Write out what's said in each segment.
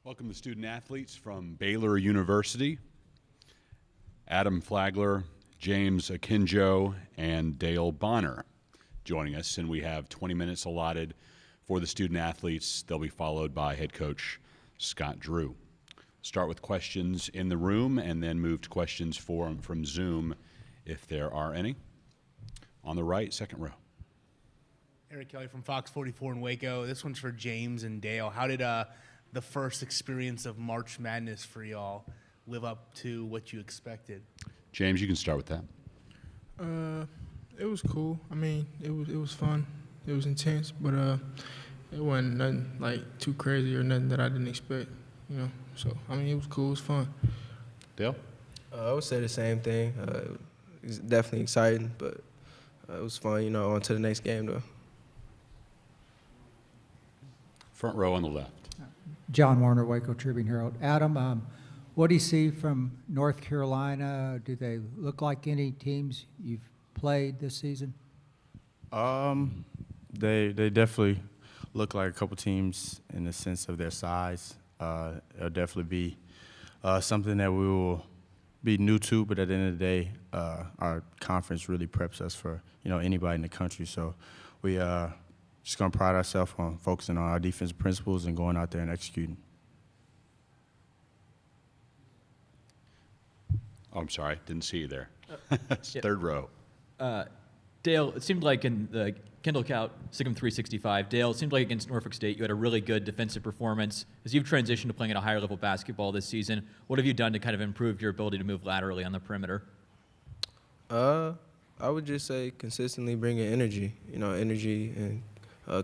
Welcome the student athletes from Baylor University. Adam Flagler, James Akinjo, and Dale Bonner joining us, and we have 20 minutes allotted for the student athletes. They'll be followed by head coach Scott Drew. Start with questions in the room and then move to questions from Zoom if there are any. On the right, second row. Eric Kelly from Fox 44 in Waco. This one's for James and Dale. How did the first experience of March Madness for y'all live up to what you expected? James, you can start with that. It was cool. I mean, it was fun. It was intense, but it wasn't nothing like too crazy or nothing that I didn't expect, you know. So I mean, it was cool. It was fun. Dale? I would say the same thing. It was definitely exciting, but it was fun, you know, on to the next game, though. Front row on the left. John Warner, Waco Tribune Herald. Adam, what do you see from North Carolina? Do they look like any teams you've played this season? They definitely look like a couple teams in the sense of their size. It'll definitely be something that we will be new to, but at the end of the day, our conference really preps us for, you know, anybody in the country. So we just going to pride ourselves on focusing on our defensive principles and going out there and executing. Oh, I'm sorry, didn't see you there. Third row. Dale, it seemed like in the Kendall Count Sigma 365, Dale, it seemed like against Norfolk State you had a really good defensive performance. As you've transitioned to playing at a higher level basketball this season, what have you done to kind of improve your ability to move laterally on the perimeter? I would just say consistently bringing energy. You know, energy and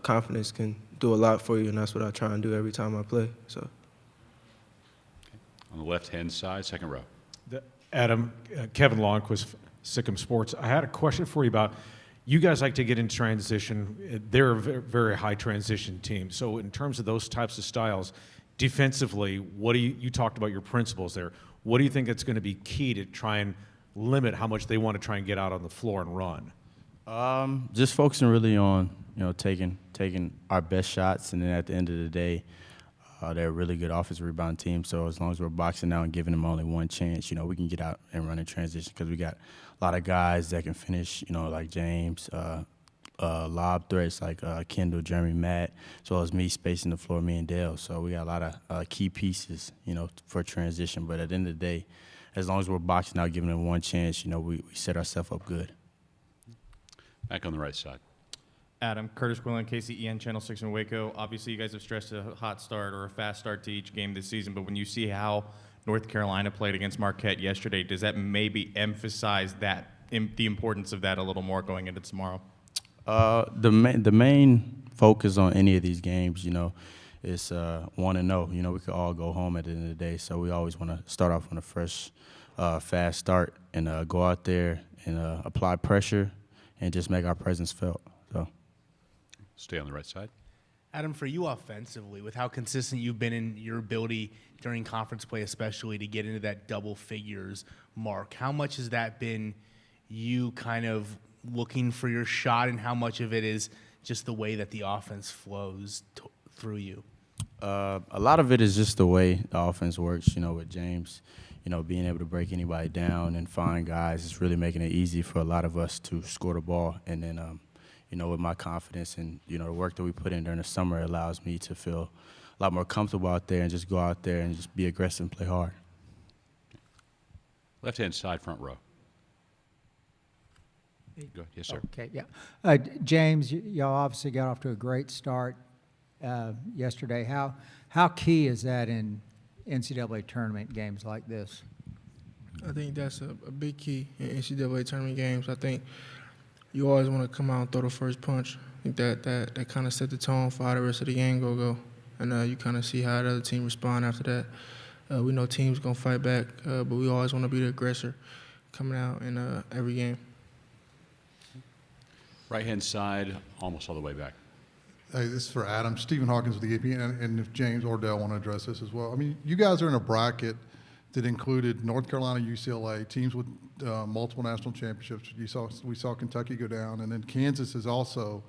confidence can do a lot for you, and that's what I try and do every time I play. So. On the left-hand side, second row. Adam, Kevin Longquist, Sikkim Sports. I had a question for you about, you guys like to get in transition. They're a very high transition team. So in terms of those types of styles, defensively, what do you talked about your principles there. What do you think that's going to be key to try and limit how much they want to try and get out on the floor and run? Just focusing really on, you know, taking our best shots, and then at the end of the day, they're a really good offensive rebound team. So as long as we're boxing out and giving them only one chance, you know, we can get out and run in transition because we got a lot of guys that can finish, you know, like James, lob threats like Kendall, Jeremy, Matt, as well as me spacing the floor, me and Dale. So we got a lot of key pieces, you know, for transition. But at the end of the day, as long as we're boxing out, giving them one chance, you know, we set ourselves up good. Back on the right side. Adam, Curtis Quillen, KCEN Channel 6 in Waco. Obviously, you guys have stressed a hot start or a fast start to each game this season, but when you see how North Carolina played against Marquette yesterday, does that maybe emphasize that the importance of that a little more going into tomorrow? The main focus on any of these games, you know, is 1-0. You know, we could all go home at the end of the day, so we always want to start off on a fresh, fast start and go out there and apply pressure and just make our presence felt. So. Stay on the right side. Adam, for you offensively, with how consistent you've been in your ability during conference play especially to get into that double figures mark, how much has that been you kind of looking for your shot, and how much of it is just the way that the offense flows through you? A lot of it is just the way the offense works, you know, with James, you know, being able to break anybody down and find guys. It's really making it easy for a lot of us to score the ball. And then, you know, with my confidence and, you know, the work that we put in during the summer, it allows me to feel a lot more comfortable out there and just go out there and just be aggressive and play hard. Left-hand side, front row. Go ahead. Yes, sir. Okay, yeah. James, y'all obviously got off to a great start yesterday. How key is that in NCAA tournament games like this? I think that's a big key in NCAA tournament games. I think you always want to come out and throw the first punch. I think that kind of set the tone for how the rest of the game go. And you kind of see how the other team respond after that. We know teams going to fight back, but we always want to be the aggressor coming out in every game. Right-hand side, almost all the way back. Hey, this is for Adam. Stephen Hawkins with the AP, and if James or Dale want to address this as well. I mean, you guys are in a bracket that included North Carolina, UCLA, teams with multiple national championships. We saw Kentucky go down, and then Kansas is also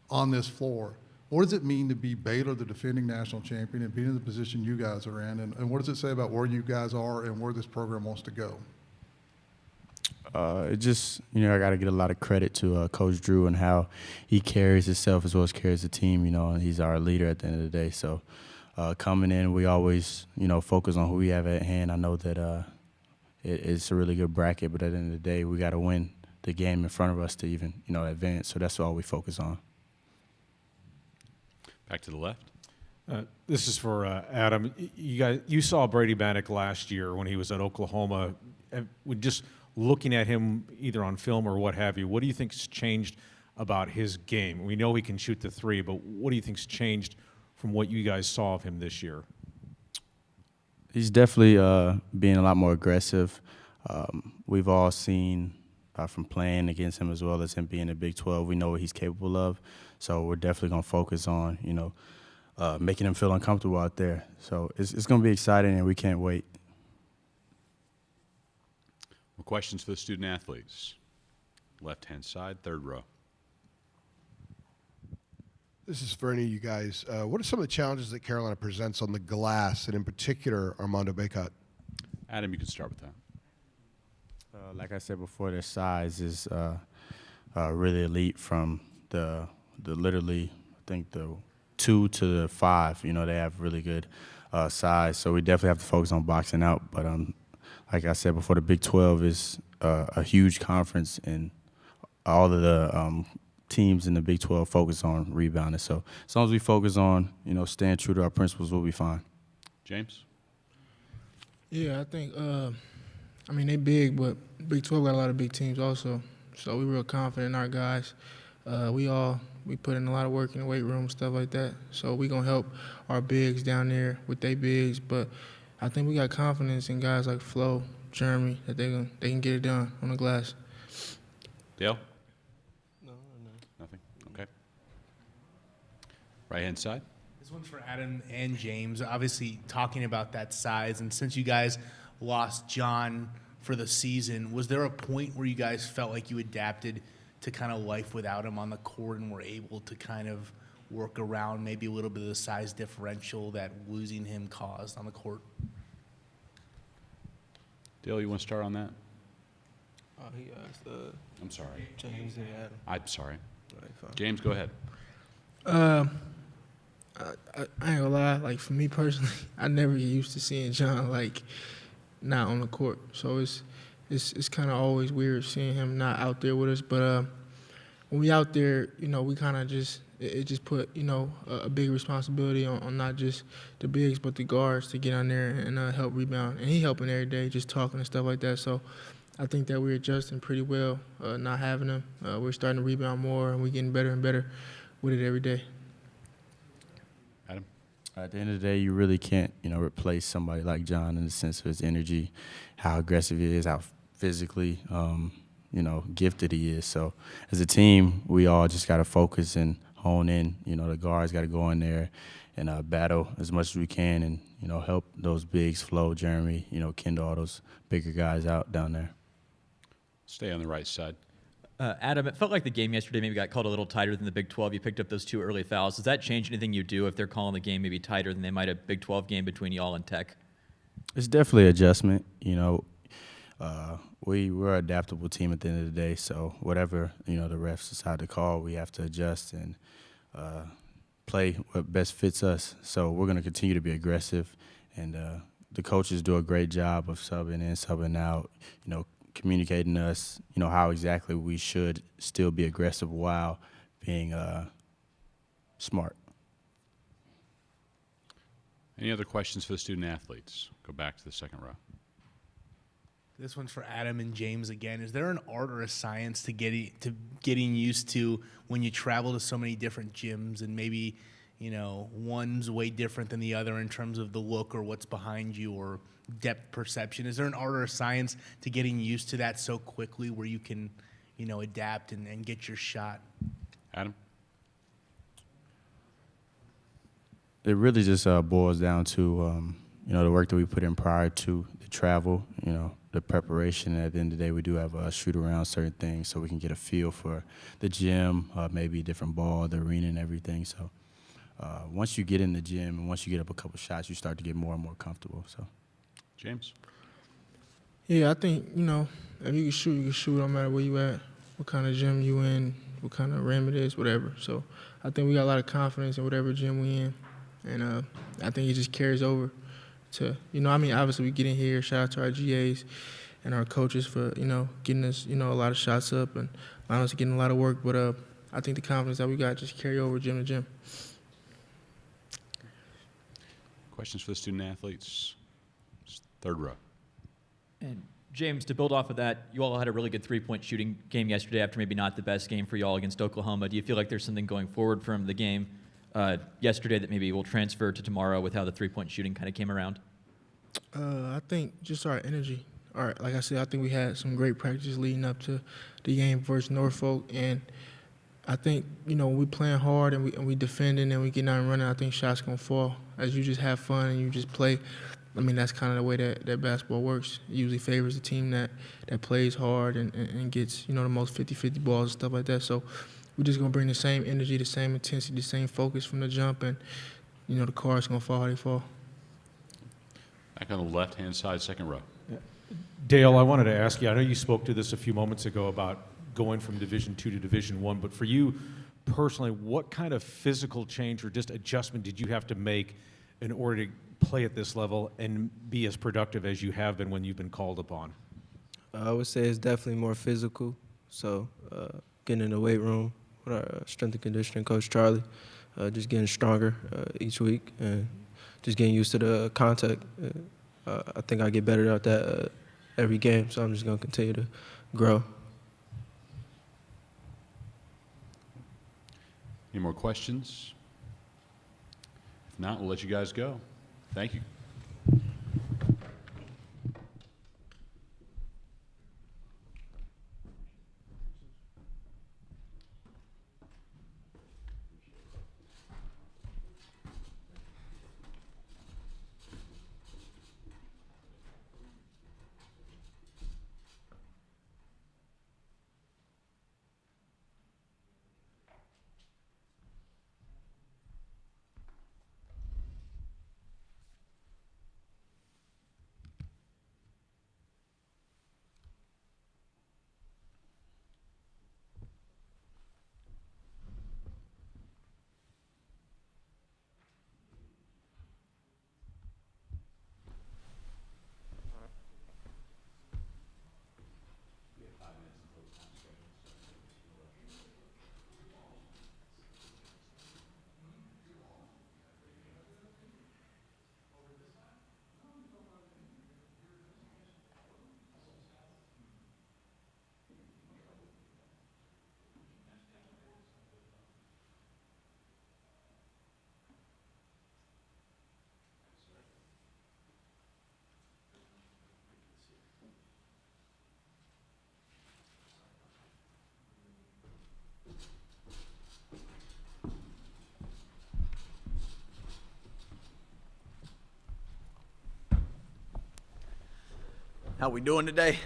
on this floor. What does it mean to be Baylor, the defending national champion, and being in the position you guys are in? And what does it say about where you guys are and where this program wants to go? It just, I got to get a lot of credit to Coach Drew and how he carries himself as well as carries the team, and he's our leader at the end of the day. So coming in, we always, focus on who we have at hand. I know that it's a really good bracket, but at the end of the day, we got to win the game in front of us to even, advance. So that's all we focus on. Back to the left. This is for Adam. You saw Brady Manek last year when he was at Oklahoma. Just looking at him either on film or what have you, what do you think's changed about his game? We know he can shoot the three, but what do you think's changed from what you guys saw of him this year? He's definitely being a lot more aggressive. We've all seen from playing against him as well as him being in Big 12, we know what he's capable of. So we're definitely going to focus on, making him feel uncomfortable out there. So it's going to be exciting, and we can't wait. More questions for the student athletes. Left-hand side, third row. This is for any of you guys. What are some of the challenges that Carolina presents on the glass, and in particular, Armando Bacot? Adam, you can start with that. Like I said before, their size is really elite from the literally, I think, the 2 to the 5. They have really good size. So we definitely have to focus on boxing out. But like I said before, the Big 12 is a huge conference, and all of the teams in the Big 12 focus on rebounding. So as long as we focus on, staying true to our principles, we'll be fine. James? Yeah, I think, they big, but Big 12 got a lot of big teams also. So we're real confident in our guys. We put in a lot of work in the weight room, stuff like that. So we're going to help our bigs down there with their bigs. But I think we got confidence in guys like Flo, Jeremy, that they can get it done on the glass. Dale? No. Nothing? Okay. Right-hand side. This one's for Adam and James. Obviously, talking about that size, and since you guys lost John for the season, was there a point where you guys felt like you adapted to kind of life without him on the court and were able to kind of work around maybe a little bit of the size differential that losing him caused on the court? Dale, you want to start on that? He asked I'm sorry. James and Adam. I'm sorry. Right, fine. James, go ahead. I ain't gonna lie, like for me personally, I never get used to seeing John not on the court. So it's kind of always weird seeing him not out there with us. But when we out there, we kind of it just put a big responsibility on not just the bigs but the guards to get on there and help rebound. And he helping every day, just talking and stuff like that. So I think that we're adjusting pretty well, not having him. We're starting to rebound more, and we're getting better and better with it every day. Adam? At the end of the day, you really can't, replace somebody like John in the sense of his energy, how aggressive he is, how physically, gifted he is. So as a team, we all just got to focus and hone in. The guards got to go in there and battle as much as we can and, help those bigs, Flo, Jeremy, Kendall, all those bigger guys out down there. Stay on the right side. Adam, it felt like the game yesterday maybe got called a little tighter than the Big 12. You picked up those 2 early fouls. Does that change anything you do if they're calling the game maybe tighter than they might have Big 12 game between y'all and Tech? It's definitely an adjustment. We're an adaptable team at the end of the day. So whatever the refs decide to call, we have to adjust and play what best fits us. So we're going to continue to be aggressive, and the coaches do a great job of subbing in, subbing out. Communicating to us, how exactly we should still be aggressive while being smart. Any other questions for the student athletes? Go back to the second row. This one's for Adam and James again. Is there an art or a science to getting used to when you travel to so many different gyms and maybe, one's way different than the other in terms of the look or what's behind you or depth perception? Is there an art or a science to getting used to that so quickly where you can, adapt and get your shot? Adam? It really just boils down to, the work that we put in prior to the travel, the preparation. And at the end of the day, we do have a shoot around certain things so we can get a feel for the gym, maybe a different ball, the arena and everything. So once you get in the gym and once you get up a couple shots, you start to get more and more comfortable. So, James? Yeah, I think, if you can shoot no matter where you at, what kind of gym you in, what kind of rim it is, whatever. So I think we got a lot of confidence in whatever gym we in. And I think it just carries over to, obviously we get in here, shout out to our GAs and our coaches for, getting us, a lot of shots up and allowing us to get in a lot of work. But I think the confidence that we got just carry over gym to gym. Questions for the student athletes? Third row. And James, to build off of that, you all had a really good three-point shooting game yesterday after maybe not the best game for you all against Oklahoma. Do you feel like there's something going forward from the game yesterday that maybe will transfer to tomorrow with how the three-point shooting kind of came around? I think just our energy. All right, like I said, I think we had some great practice leading up to the game versus Norfolk, and I think, we playing hard and we defending and we getting out and running, I think shots going to fall. As you just have fun and you just play, that's kind of the way that basketball works. It usually favors the team that plays hard and gets, the most 50-50 balls and stuff like that. So we're just going to bring the same energy, the same intensity, the same focus from the jump, and, the cards going to fall how they fall. Back on the left-hand side, second row. Dale, I wanted to ask you, I know you spoke to this a few moments ago about going from Division II to Division I, but for you personally, what kind of physical change or just adjustment did you have to make in order to play at this level and be as productive as you have been when you've been called upon? I would say it's definitely more physical. So getting in the weight room with our strength and conditioning coach, Charlie, just getting stronger each week and just getting used to the contact. I think I get better at that every game, so I'm just going to continue to grow. Any more questions? If not, we'll let you guys go. Thank you. How we doing today?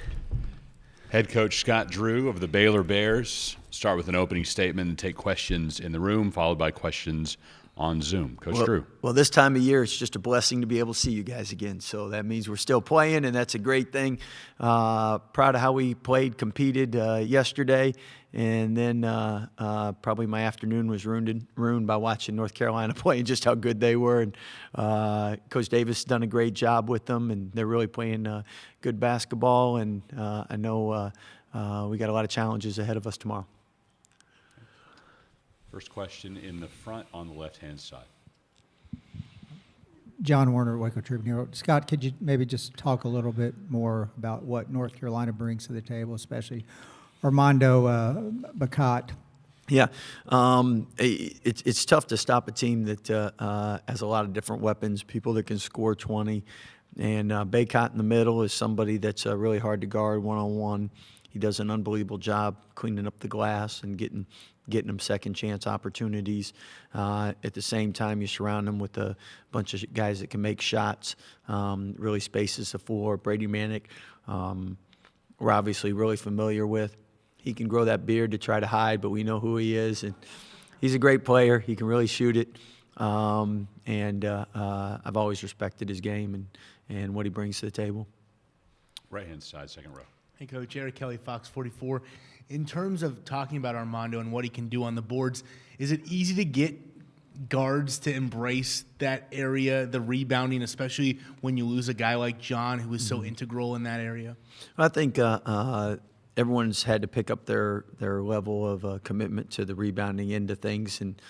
Head coach Scott Drew of the Baylor Bears. Start with an opening statement and take questions in the room, followed by questions on Zoom. Coach Drew. Well, this time of year, it's just a blessing to be able to see you guys again. So that means we're still playing, and that's a great thing. Proud of how we played, competed yesterday, and then probably my afternoon was ruined by watching North Carolina play and just how good they were. And Coach Davis has done a great job with them, and they're really playing good basketball. And I know we got a lot of challenges ahead of us tomorrow. First question in the front on the left-hand side. John Warner, Waco Tribune Hero. Scott, could you maybe just talk a little bit more about what North Carolina brings to the table, especially Armando Bacot? Yeah, it's tough to stop a team that has a lot of different weapons, people that can score 20. And Bacot in the middle is somebody that's really hard to guard one-on-one. He does an unbelievable job cleaning up the glass and getting them second chance opportunities. At the same time, you surround them with a bunch of guys that can make shots, really spaces the floor. Brady Manek, we're obviously really familiar with. He can grow that beard to try to hide, but we know who he is. And he's a great player. He can really shoot it. I've always respected his game and what he brings to the table. Right-hand side, second row. Hey, Coach. Eric Kelly, Fox 44. In terms of talking about Armando and what he can do on the boards, is it easy to get guards to embrace that area, the rebounding, especially when you lose a guy like John, who was so integral in that area? I think everyone's had to pick up their level of commitment to the rebounding end of things, and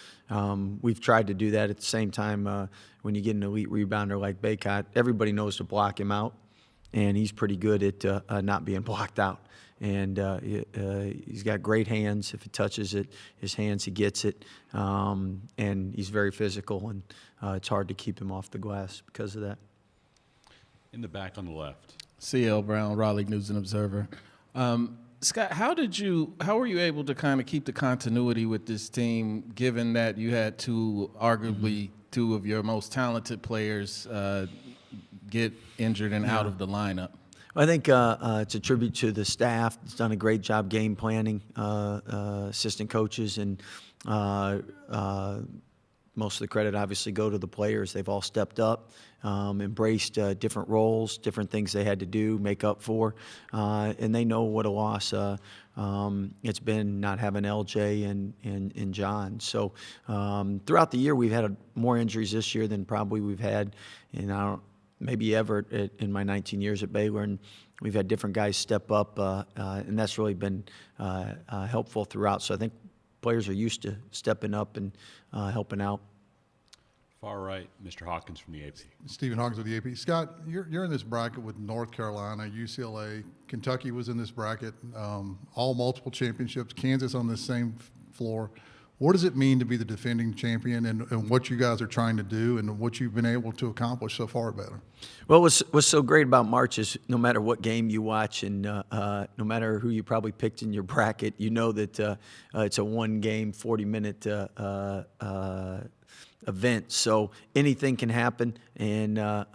we've tried to do that. At the same time, when you get an elite rebounder like Baycott, everybody knows to block him out, and he's pretty good at not being blocked out. And he's got great hands. If it touches his hands, he gets it. And he's very physical, and it's hard to keep him off the glass because of that. In the back on the left. C.L. Brown, Raleigh News and Observer. Scott, how were you able to kind of keep the continuity with this team, given that you had arguably two of your most talented players get injured and out of the lineup? I think it's a tribute to the staff. It's done a great job game planning, assistant coaches, and most of the credit obviously go to the players. They've all stepped up, embraced different roles, different things they had to do, make up for, and they know what a loss it's been not having LJ and John. So throughout the year, we've had more injuries this year than probably we've had, and maybe ever in my 19 years at Baylor, and we've had different guys step up, and that's really been helpful throughout. So I think players are used to stepping up and helping out. Far right, Mr. Hawkins from the AP. Stephen Hawkins with the AP. Scott, you're in this bracket with North Carolina, UCLA, Kentucky was in this bracket, all multiple championships, Kansas on the same floor. What does it mean to be the defending champion, and what you guys are trying to do and what you've been able to accomplish so far better? Well, what's so great about March is no matter what game you watch and no matter who you probably picked in your bracket, you know that it's a one-game, 40-minute event. So anything can happen, and there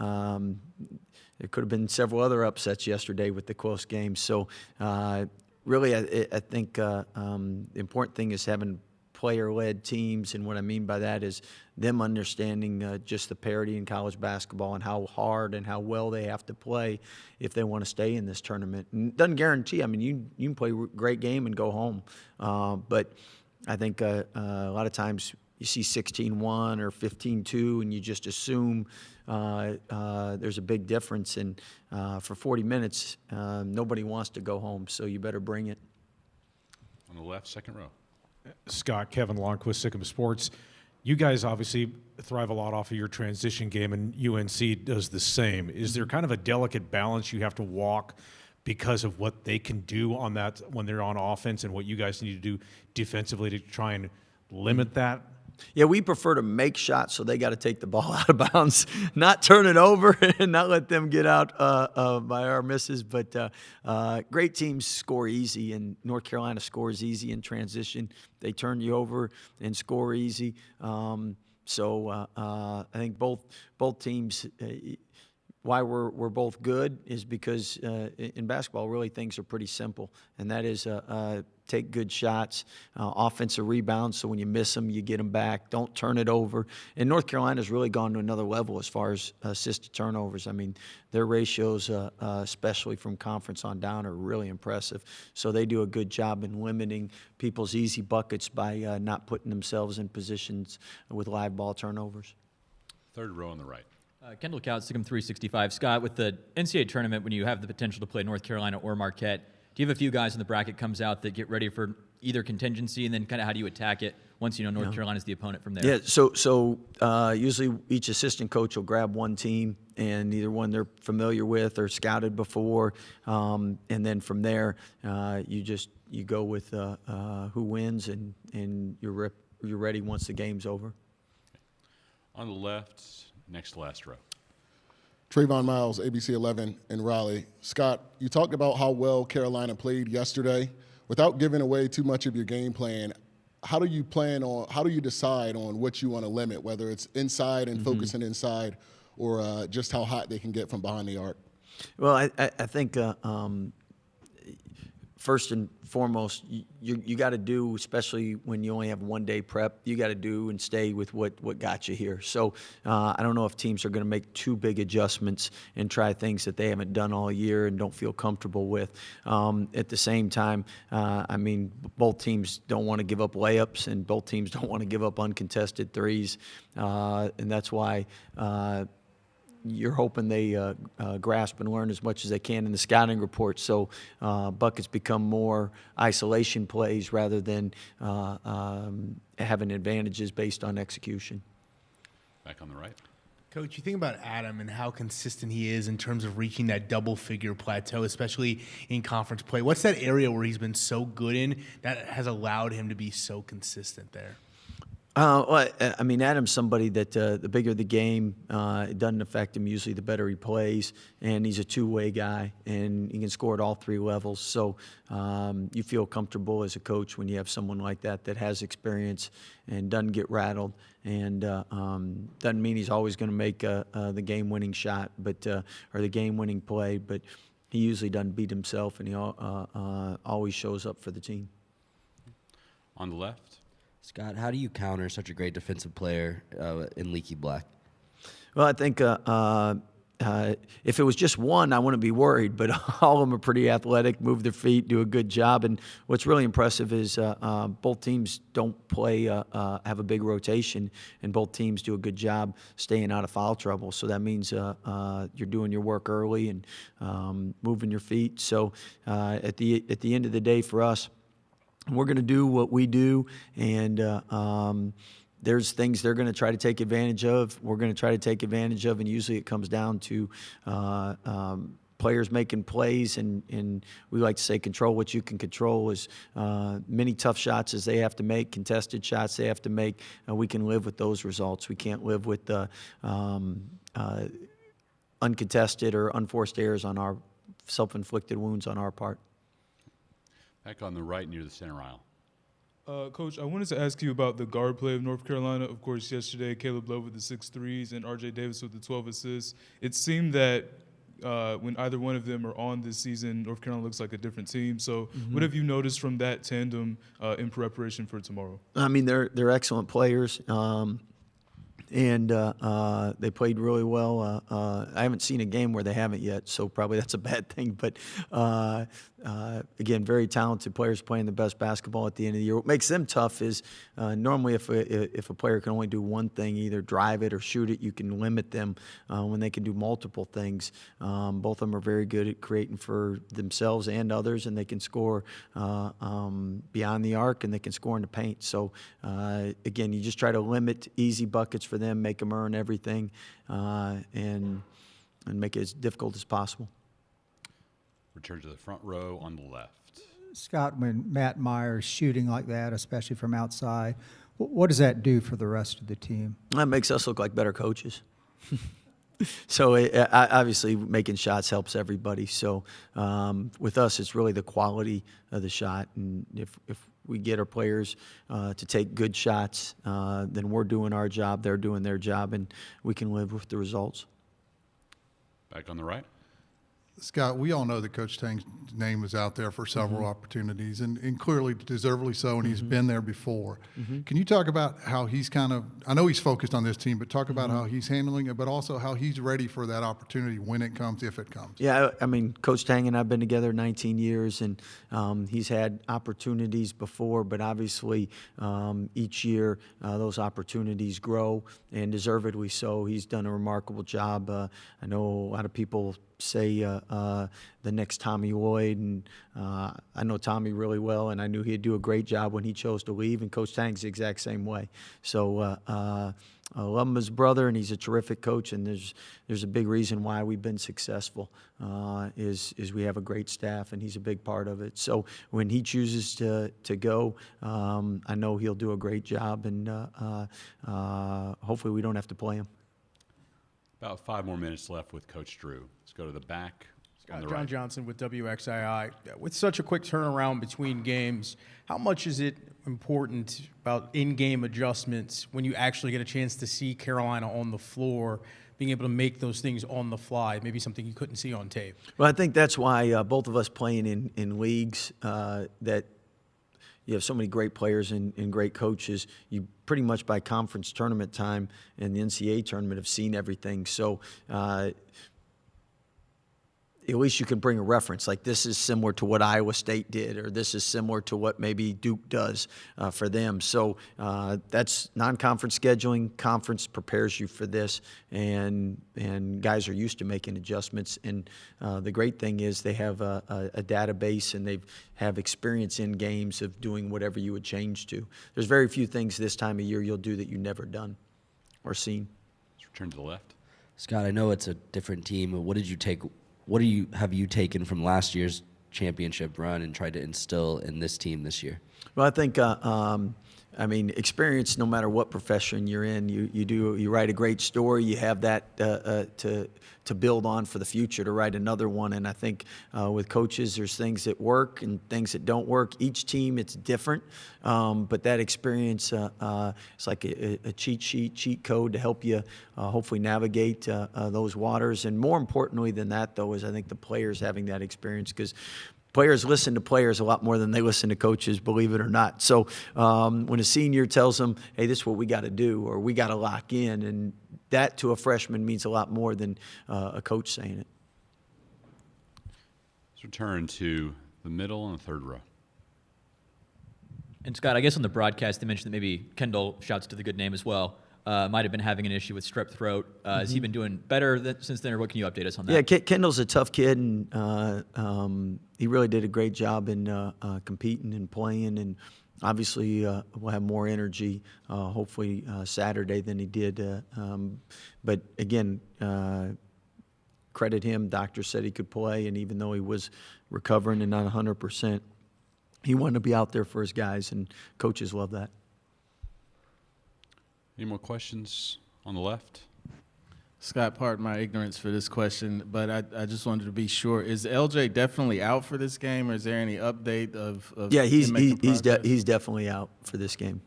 could have been several other upsets yesterday with the close games. So really, I think the important thing is having player-led teams, and what I mean by that is them understanding just the parity in college basketball and how hard and how well they have to play if they want to stay in this tournament. And it doesn't guarantee. I mean, you can play a great game and go home, but I think a lot of times you see 16-1 or 15-2, and you just assume there's a big difference. And for 40 minutes, nobody wants to go home, so you better bring it. On the left, second row. Scott, Kevin Longquist, Sikkim Sports. You guys obviously thrive a lot off of your transition game, and UNC does the same. Is there kind of a delicate balance you have to walk because of what they can do on that when they're on offense and what you guys need to do defensively to try and limit that? Yeah, we prefer to make shots, so they got to take the ball out of bounds, not turn it over, and not let them get out by our misses. But great teams score easy, and North Carolina scores easy in transition. They turn you over and score easy. So I think both teams. Why we're both good is because in basketball, really things are pretty simple, and that is take good shots, offensive rebounds, so when you miss them, you get them back. Don't turn it over. And North Carolina's really gone to another level as far as assisted turnovers. I mean, their ratios, especially from conference on down, are really impressive. So they do a good job in limiting people's easy buckets by not putting themselves in positions with live ball turnovers. Third row on the right. Kendall Kaut, Sikkim 365. Scott, with the NCAA tournament, when you have the potential to play North Carolina or Marquette, do you have a few guys in the bracket comes out that get ready for either contingency, and then kind of how do you attack it once you know North Carolina's the opponent from there? Yeah, so usually each assistant coach will grab one team, and either one they're familiar with or scouted before, and then from there you go with who wins, and you're ready once the game's over. On the left, next to last row. Trayvon Miles, ABC 11 in Raleigh. Scott, you talked about how well Carolina played yesterday. Without giving away too much of your game plan, how do you decide on what you want to limit, whether it's inside and focusing inside, or just how hot they can get from behind the arc? Well, I think first and foremost, you got to do, especially when you only have 1 day prep, you got to do and stay with what got you here. So I don't know if teams are going to make too big adjustments and try things that they haven't done all year and don't feel comfortable with. At the same time, I mean, both teams don't want to give up layups, and both teams don't want to give up uncontested threes, and that's why you're hoping they grasp and learn as much as they can in the scouting report. So buckets become more isolation plays rather than having advantages based on execution. Back on the right. Coach, you think about Adam and how consistent he is in terms of reaching that double-figure plateau, especially in conference play. What's that area where he's been so good in that has allowed him to be so consistent there? Well, I mean, Adam's somebody that the bigger the game, it doesn't affect him usually the better he plays, and he's a two-way guy, and he can score at all three levels. So you feel comfortable as a coach when you have someone like that has experience and doesn't get rattled, and doesn't mean he's always going to make the game-winning shot, but or the game-winning play, but he usually doesn't beat himself, and he always shows up for the team. On the left. Scott, how do you counter such a great defensive player in Leaky Black? Well, I think if it was just one, I wouldn't be worried, but all of them are pretty athletic, move their feet, do a good job. And what's really impressive is both teams don't play, have a big rotation, and both teams do a good job staying out of foul trouble. So that means you're doing your work early and moving your feet. So at the end of the day for us, we're going to do what we do, and there's things they're going to try to take advantage of. We're going to try to take advantage of, and usually it comes down to players making plays, and we like to say control what you can control. As many tough shots as they have to make, contested shots they have to make, we can live with those results. We can't live with the uncontested or unforced errors on our self-inflicted wounds on our part. Back on the right near the center aisle. Coach, I wanted to ask you about the guard play of North Carolina. Of course, yesterday, Caleb Love with the 6 threes and R.J. Davis with the 12 assists. It seemed that when either one of them are on this season, North Carolina looks like a different team. So what have you noticed from that tandem in preparation for tomorrow? I mean, they're excellent players. And they played really well. I haven't seen a game where they haven't yet, so probably that's a bad thing. But again, very talented players playing the best basketball at the end of the year. What makes them tough is normally if a player can only do one thing, either drive it or shoot it, you can limit them. When they can do multiple things, both of them are very good at creating for themselves and others, and they can score beyond the arc, and they can score in the paint. So again, you just try to limit easy buckets for them, make them earn everything, and make it as difficult as possible. Return to the front row on the left. Scott, when Matt Meyer's shooting like that, especially from outside, what does that do for the rest of the team? That makes us look like better coaches. So obviously making shots helps everybody. So with us, it's really the quality of the shot. And if we get our players to take good shots, then we're doing our job, they're doing their job, and we can live with the results. Back on the right. Scott, we all know that Coach Tang's name is out there for several opportunities, and clearly deservedly so, and he's been there before. Can you talk about how he's I know he's focused on this team, but talk about how he's handling it, but also how he's ready for that opportunity when it comes, if it comes? Yeah, I mean, Coach Tang and I have been together 19 years, and he's had opportunities before, but obviously each year those opportunities grow, and deservedly so. He's done a remarkable job. I know a lot of people say the next Tommy Lloyd, and I know Tommy really well, and I knew he'd do a great job when he chose to leave, and Coach Tang's the exact same way. So I love him as a brother, and he's a terrific coach, and there's a big reason why we've been successful is we have a great staff, and he's a big part of it. So when he chooses to go, I know he'll do a great job, and hopefully we don't have to play him. About 5 more minutes left with Coach Drew. Let's go to the back. on the John right. Johnson with WXII. With such a quick turnaround between games, how much is it important about in-game adjustments when you actually get a chance to see Carolina on the floor, being able to make those things on the fly, maybe something you couldn't see on tape? Well, I think that's why both of us playing in leagues that you have so many great players and great coaches. You pretty much by conference tournament time and the NCAA tournament have seen everything. So at least you can bring a reference. Like this is similar to what Iowa State did, or this is similar to what maybe Duke does for them. So that's non-conference scheduling. Conference prepares you for this, and guys are used to making adjustments. And the great thing is they have a database, and they have experience in games of doing whatever you would change to. There's very few things this time of year you'll do that you've never done or seen. Let's return to the left. Scott, I know it's a different team, but what have you taken from last year's championship run and tried to instill in this team this year? Well, I think, experience, no matter what profession you're in, you write a great story, you have that to build on for the future, to write another one. And I think with coaches, there's things that work and things that don't work. Each team, it's different, but that experience, it's like a cheat code to help you hopefully navigate those waters. And more importantly than that, though, is I think the players having that experience, because players listen to players a lot more than they listen to coaches, believe it or not. So when a senior tells them, hey, this is what we got to do, or we got to lock in, and that to a freshman means a lot more than a coach saying it. Let's return to the middle and the third row. And Scott, I guess on the broadcast they mentioned that maybe Kendall, shouts to the good name as well, might have been having an issue with strep throat. Has he been doing better since then, or what can you update us on that? Yeah, Kendall's a tough kid, and he really did a great job in competing and playing, and obviously will have more energy hopefully Saturday than he did. But again, credit him. Doctor said he could play, and even though he was recovering and not 100%, he wanted to be out there for his guys, and coaches love that. Any more questions on the left? Scott, pardon my ignorance for this question, but I just wanted to be sure. Is LJ definitely out for this game, or is there any update of Yeah, him making progress? he's definitely out for this game.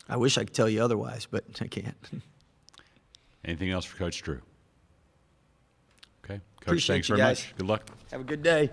I wish I could tell you otherwise, but I can't. Anything else for Coach Drew? Okay. Coach, Appreciate thanks you very guys. much. Good luck. Have a good day.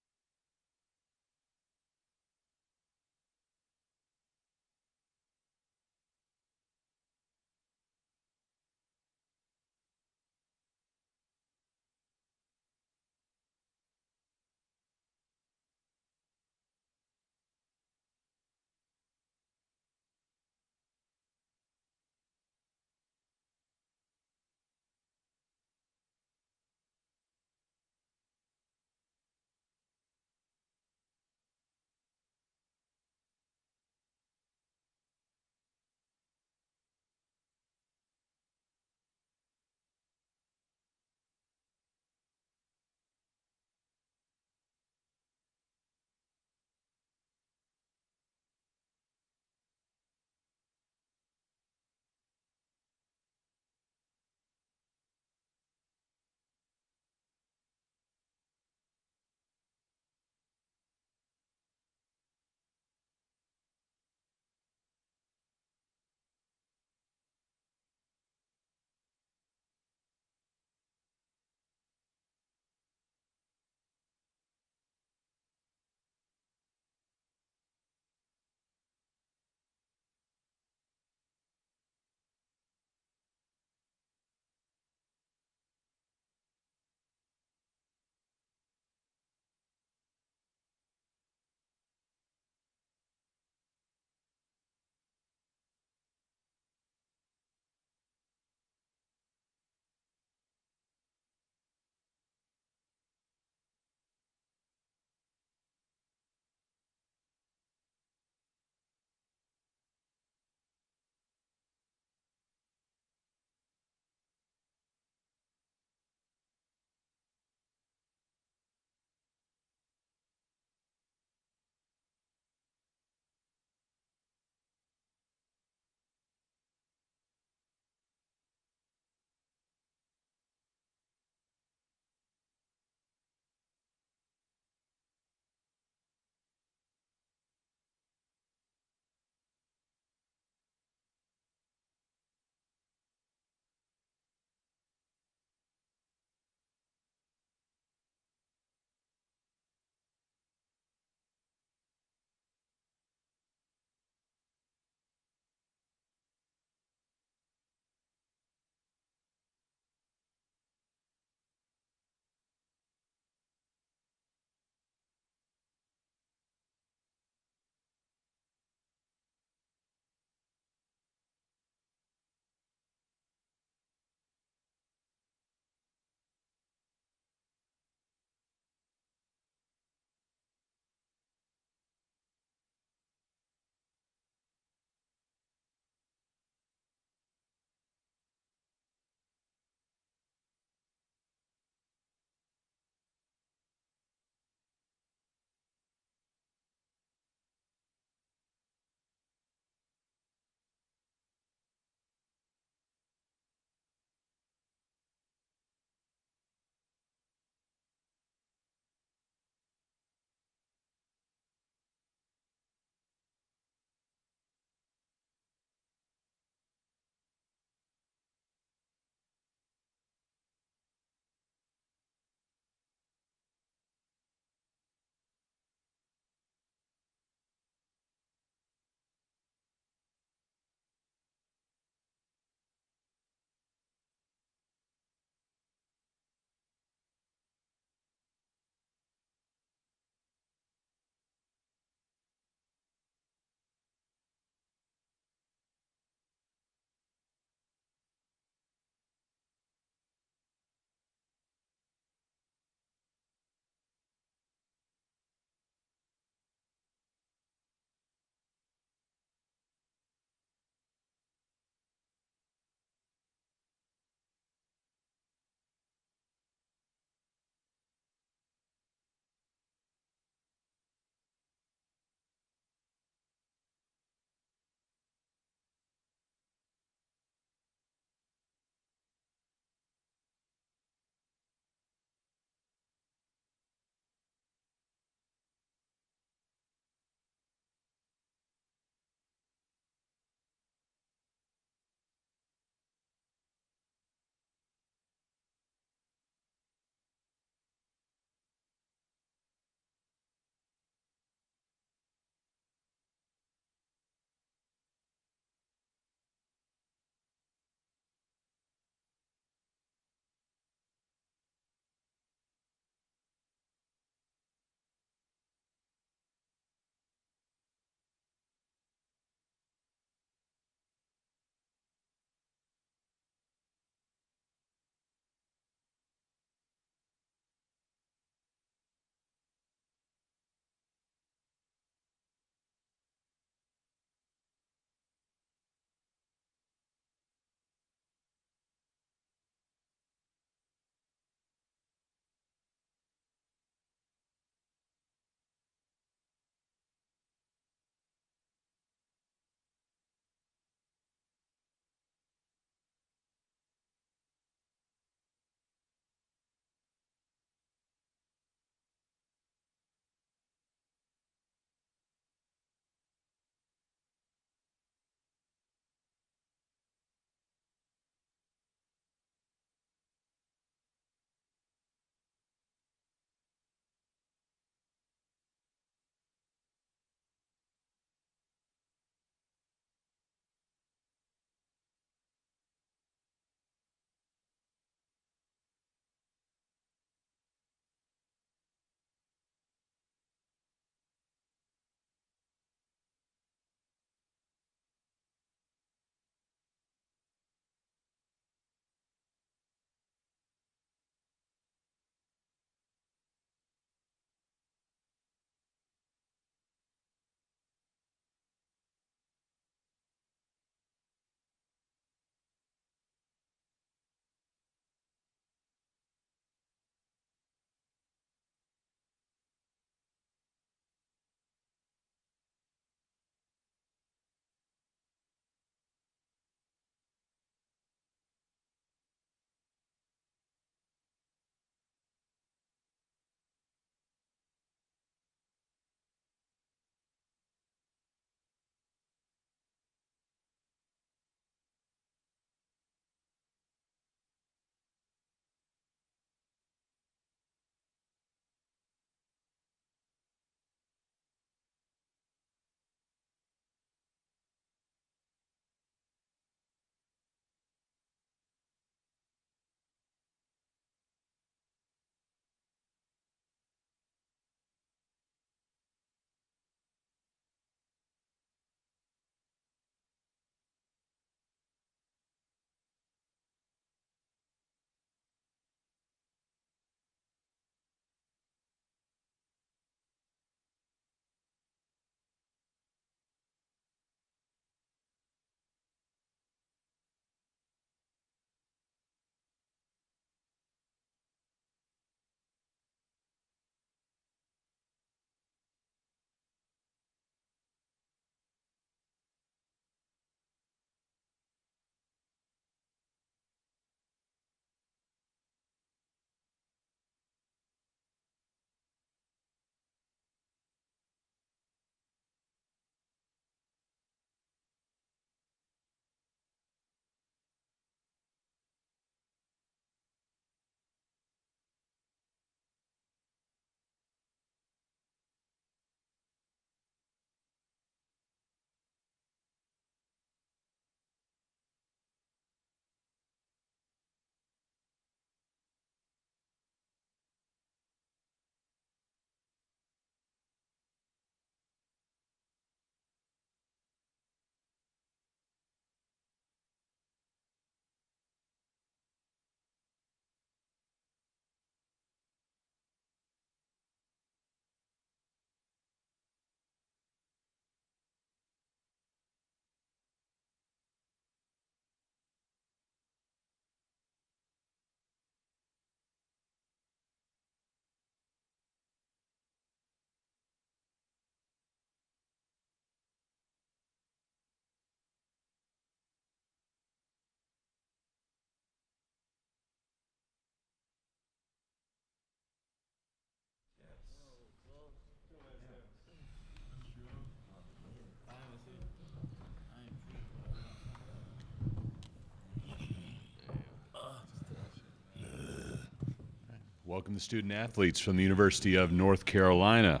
welcome the student athletes from the University of North Carolina.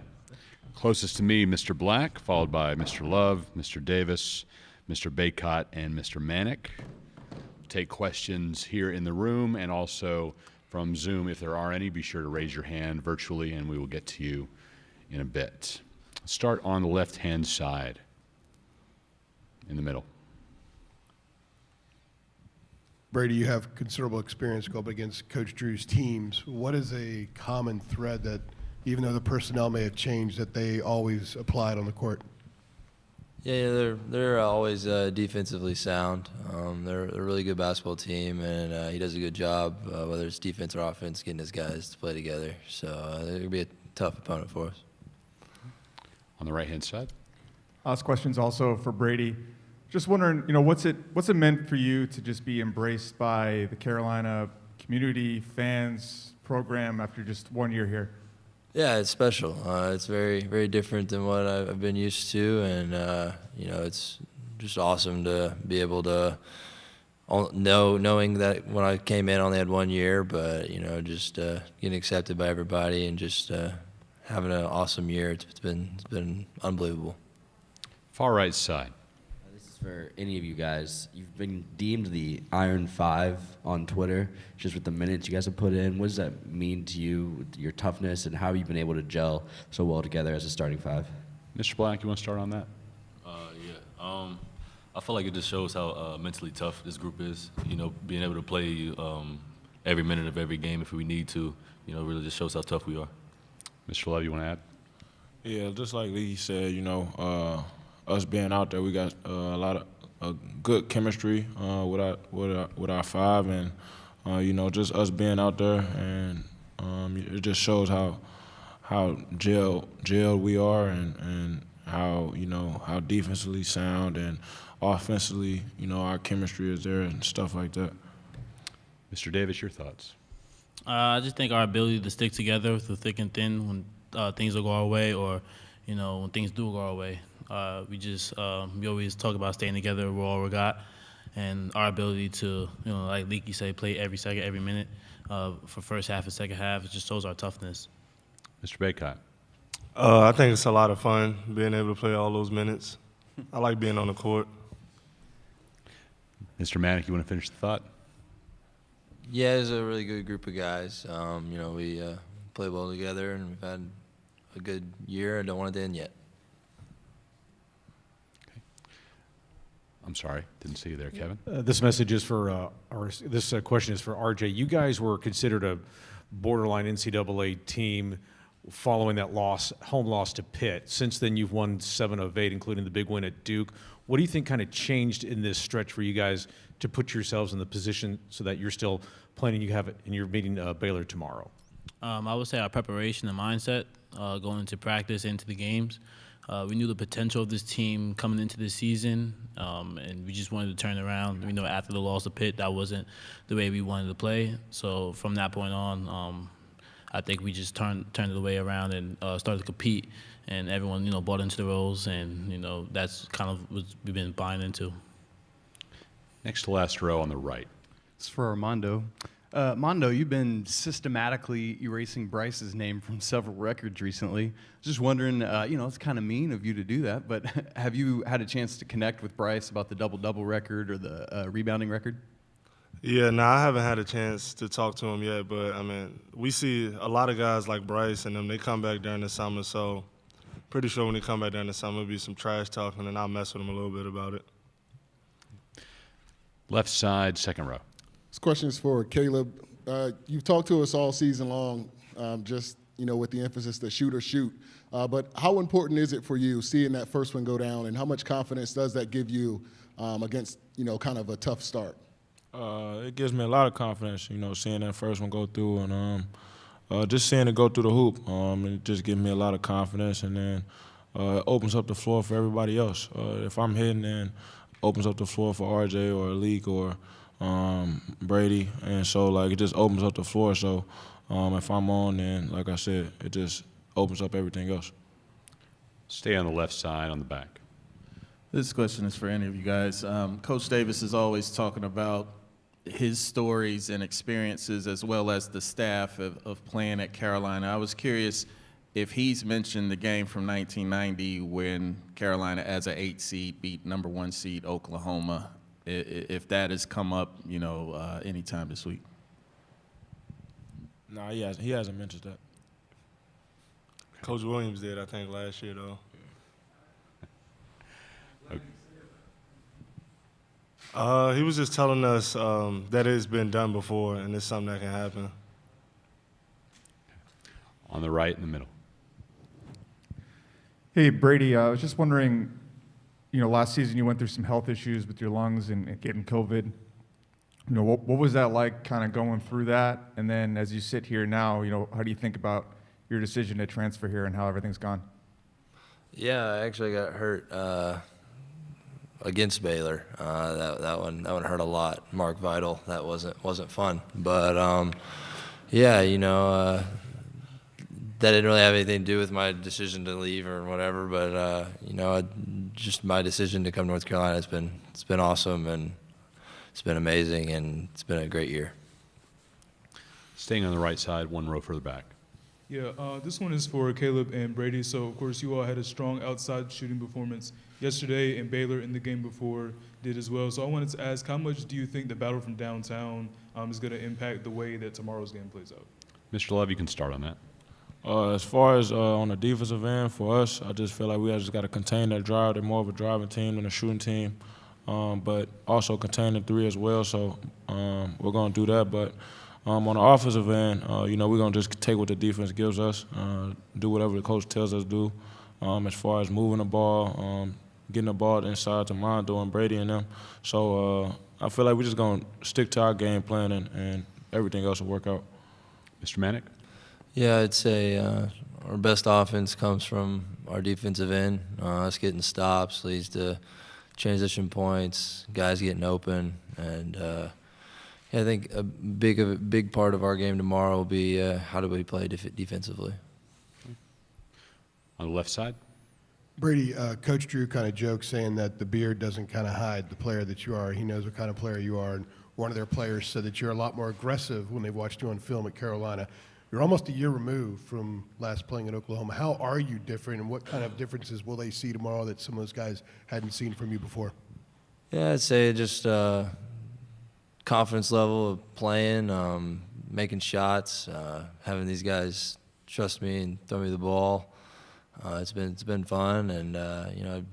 Closest to me, Mr. Black, followed by Mr. Love, Mr. Davis, Mr. Baycott, and Mr. Manek. Take questions here in the room and also from Zoom. If there are any, be sure to raise your hand virtually and we will get to you in a bit. Let's start on the left-hand side, in the middle. Brady, you have considerable experience going up against Coach Drew's teams. What is a common thread that, even though the personnel may have changed, that they always applied on the court? Yeah, they're always defensively sound. They're a really good basketball team, and he does a good job, whether it's defense or offense, getting his guys to play together. So they're going to be a tough opponent for us. On the right-hand side. This question's also for Brady. Just wondering, what's it meant for you to just be embraced by the Carolina community, fans, program after just 1 year here? Yeah, it's special. It's very, very different than what I've been used to, and it's just awesome to be able to knowing that when I came in, I only had 1 year, but just getting accepted by everybody and just having an awesome year. It's been unbelievable. Far right side. For any of you guys, you've been deemed the Iron Five on Twitter, just with the minutes you guys have put in. What does that mean to you, your toughness, and how have you been able to gel so well together as a starting five? Mr. Black, you want to start on that? I feel like it just shows how mentally tough this group is. Being able to play every minute of every game if we need to, really just shows how tough we are. Mr. Love, you want to add? Yeah, just like Lee said, us being out there, we got a lot of good chemistry with our five, and just us being out there, and it just shows how gelled we are, and how how defensively sound and offensively our chemistry is there and stuff like that. Mr. Davis, your thoughts? I just think our ability to stick together through thick and thin when things will go our way, or when things do go our way. We always talk about staying together. We're all we got, and our ability to, like Leaky said, play every second, every minute for first half and second half. It just shows our toughness. Mr. Baycott. I think it's a lot of fun being able to play all those minutes. I like being on the court. Mr. Manek, you want to finish the thought? Yeah, it's a really good group of guys. We play well together, and we've had a good year. I don't want it to end yet. I'm sorry, didn't see you there, Kevin. This message is for, this question is for RJ. You guys were considered a borderline NCAA team following that home loss to Pitt. Since then, you've won 7 of 8, including the big win at Duke. What do you think kind of changed in this stretch for you guys to put yourselves in the position so that you're still playing and you're meeting Baylor tomorrow? I would say our preparation and mindset going into practice, into the games. We knew the potential of this team coming into this season, and we just wanted to turn it around. We know after the loss of Pitt, that wasn't the way we wanted to play. So from that point on, I think we just turned it the way around and started to compete, and everyone bought into the roles, and that's kind of what we've been buying into. Next to last row on the right. It's for Armando. Mondo, you've been systematically erasing Bryce's name from several records recently. Just wondering, it's kind of mean of you to do that, but have you had a chance to connect with Bryce about the double-double record or the rebounding record? Yeah, no, I haven't had a chance to talk to him yet, but, we see a lot of guys like Bryce and them, they come back during the summer, so pretty sure when they come back during the summer, it'll be some trash talking, and I'll mess with them a little bit about it. Left side, second row. This question is for Caleb. You've talked to us all season long, with the emphasis to shoot or shoot. But how important is it for you seeing that first one go down, and how much confidence does that give you against, kind of a tough start? It gives me a lot of confidence, seeing that first one go through, and just seeing it go through the hoop. It just gives me a lot of confidence, and then it opens up the floor for everybody else. If I'm hitting, then opens up the floor for RJ or Leak or Brady, and so it just opens up the floor. So if I'm on, then like I said, it just opens up everything else. Stay on the left side, on the back. This question is for any of you guys. Coach Davis is always talking about his stories and experiences as well as the staff of playing at Carolina. I was curious if he's mentioned the game from 1990 when Carolina, as an 8 seed, beat number 1 seed Oklahoma, if that has come up, anytime this week. No, he hasn't mentioned that. Coach Williams did, I think, last year, though. He was just telling us that it's been done before and it's something that can happen. On the right in the middle. Hey, Brady, I was just wondering, last season you went through some health issues with your lungs and getting COVID. What was that like kind of going through that? And then as you sit here now, how do you think about your decision to transfer here and how everything's gone? Yeah, I actually got hurt against Baylor. That one hurt a lot. Mark Vital, that wasn't fun. But that didn't really have anything to do with my decision to leave or whatever. But just my decision to come to North Carolina, it's been awesome and it's been amazing and it's been a great year. Staying on the right side, one row further back. Yeah, this one is for Caleb and Brady. So, of course, you all had a strong outside shooting performance yesterday, and Baylor in the game before did as well. So I wanted to ask, how much do you think the battle from downtown is going to impact the way that tomorrow's game plays out? Mr. Love, you can start on that. As far as on the defensive end, for us, I just feel like we just got to contain that drive. They're more of a driving team than a shooting team, but also contain the three as well. So we're going to do that. But on the offensive end, we're going to just take what the defense gives us, do whatever the coach tells us to do. As far as moving the ball, getting the ball inside to Mondo and Brady and them. So I feel like we're just going to stick to our game plan and everything else will work out. Mr. Manek? Yeah, I'd say our best offense comes from our defensive end. Us getting stops leads to transition points, guys getting open, and I think a big part of our game tomorrow will be how do we play defensively. On the left side? Brady, Coach Drew kind of jokes saying that the beard doesn't kind of hide the player that you are. He knows what kind of player you are. And one of their players said that you're a lot more aggressive when they watched you on film at Carolina. You're almost a year removed from last playing at Oklahoma. How are you different, and what kind of differences will they see tomorrow that some of those guys hadn't seen from you before? Yeah, I'd say just confidence level of playing, making shots, having these guys trust me and throw me the ball. It's been fun, and I've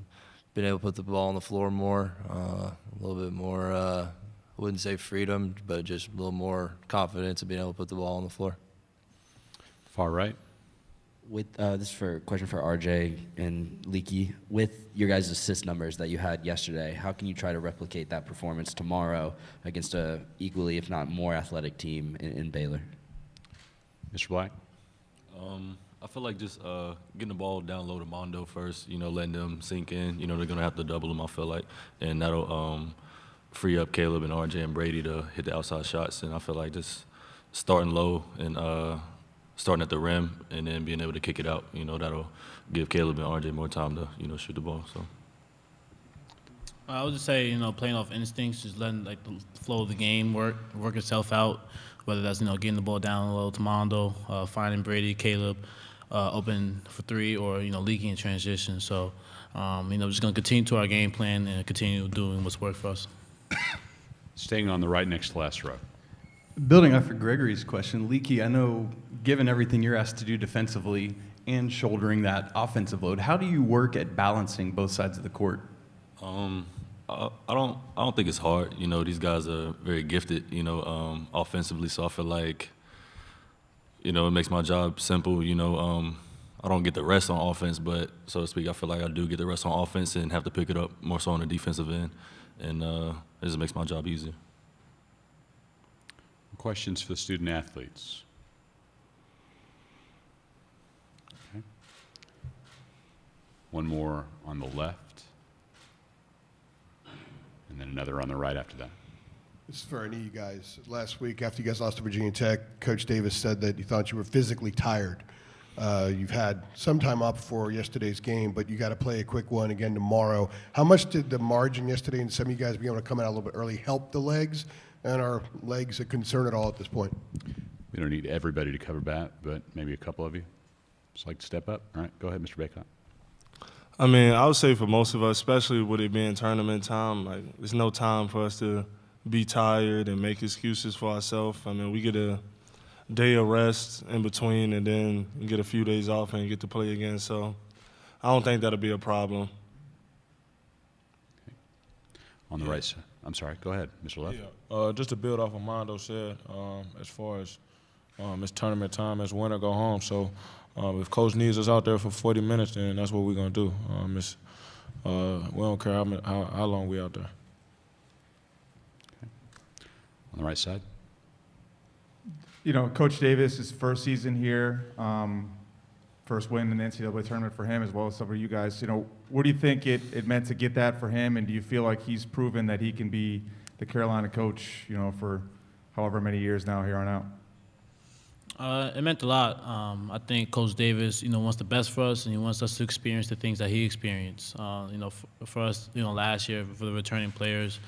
been able to put the ball on the floor more, a little bit more. I wouldn't say freedom, but just a little more confidence of being able to put the ball on the floor. Far right. With this is for a question for RJ and Leaky. With your guys' assist numbers that you had yesterday, how can you try to replicate that performance tomorrow against a equally, if not more, athletic team in Baylor? Mr. Black? I feel like just getting the ball down low to Mondo first, letting them sink in. They're going to have to double them, I feel like. And that'll free up Caleb and RJ and Brady to hit the outside shots. And I feel like just starting low and starting at the rim and then being able to kick it out, that'll give Caleb and RJ more time to, shoot the ball. So I would just say, playing off instincts, just letting the flow of the game work itself out, whether that's, getting the ball down low to Mondo, finding Brady, Caleb, open for three, or, leaking in transition. So, just going to continue to our game plan and continue doing what's worked for us. Staying on the right next to last row. Building off of Gregory's question, Leaky, I know given everything you're asked to do defensively and shouldering that offensive load, how do you work at balancing both sides of the court? I don't think it's hard. These guys are very gifted, offensively. So I feel like, it makes my job simple. I don't get the rest on offense, but so to speak, I feel like I do get the rest on offense and have to pick it up more so on the defensive end, and it just makes my job easier. Questions for the student athletes? Okay. One more on the left, and then another on the right after that. This is for any of you guys. Last week, after you guys lost to Virginia Tech, Coach Davis said that he thought you were physically tired. You've had some time off before yesterday's game, but you got to play a quick one again tomorrow. How much did the margin yesterday and some of you guys being able to come out a little bit early help the legs? And are legs a concern at all at this point? We don't need everybody to cover bat, but maybe a couple of you just like to step up. All right, go ahead, Mr. Bacot. I mean, I would say for most of us, especially with it being tournament time, like there's no time for us to be tired and make excuses for ourselves. I mean, we get a day of rest in between and then get a few days off and get to play again. So I don't think that'll be a problem. On the right side. I'm sorry, go ahead, Mr. Left. Yeah, just to build off what Mondo said, as far as it's tournament time, it's win or go home. So if Coach needs us out there for 40 minutes, then that's what we're going to do. We don't care how long we're out there. Okay. On the right side. You know, Coach Davis, his first season here, first win in the NCAA tournament for him as well as some of you guys. You know, what do you think it meant to get that for him, and do you feel like he's proven that he can be the Carolina coach, you know, for however many years now here on out? It meant a lot. I think Coach Davis, you know, wants the best for us, and he wants us to experience the things that he experienced. You know, for us, you know, last year for the returning players,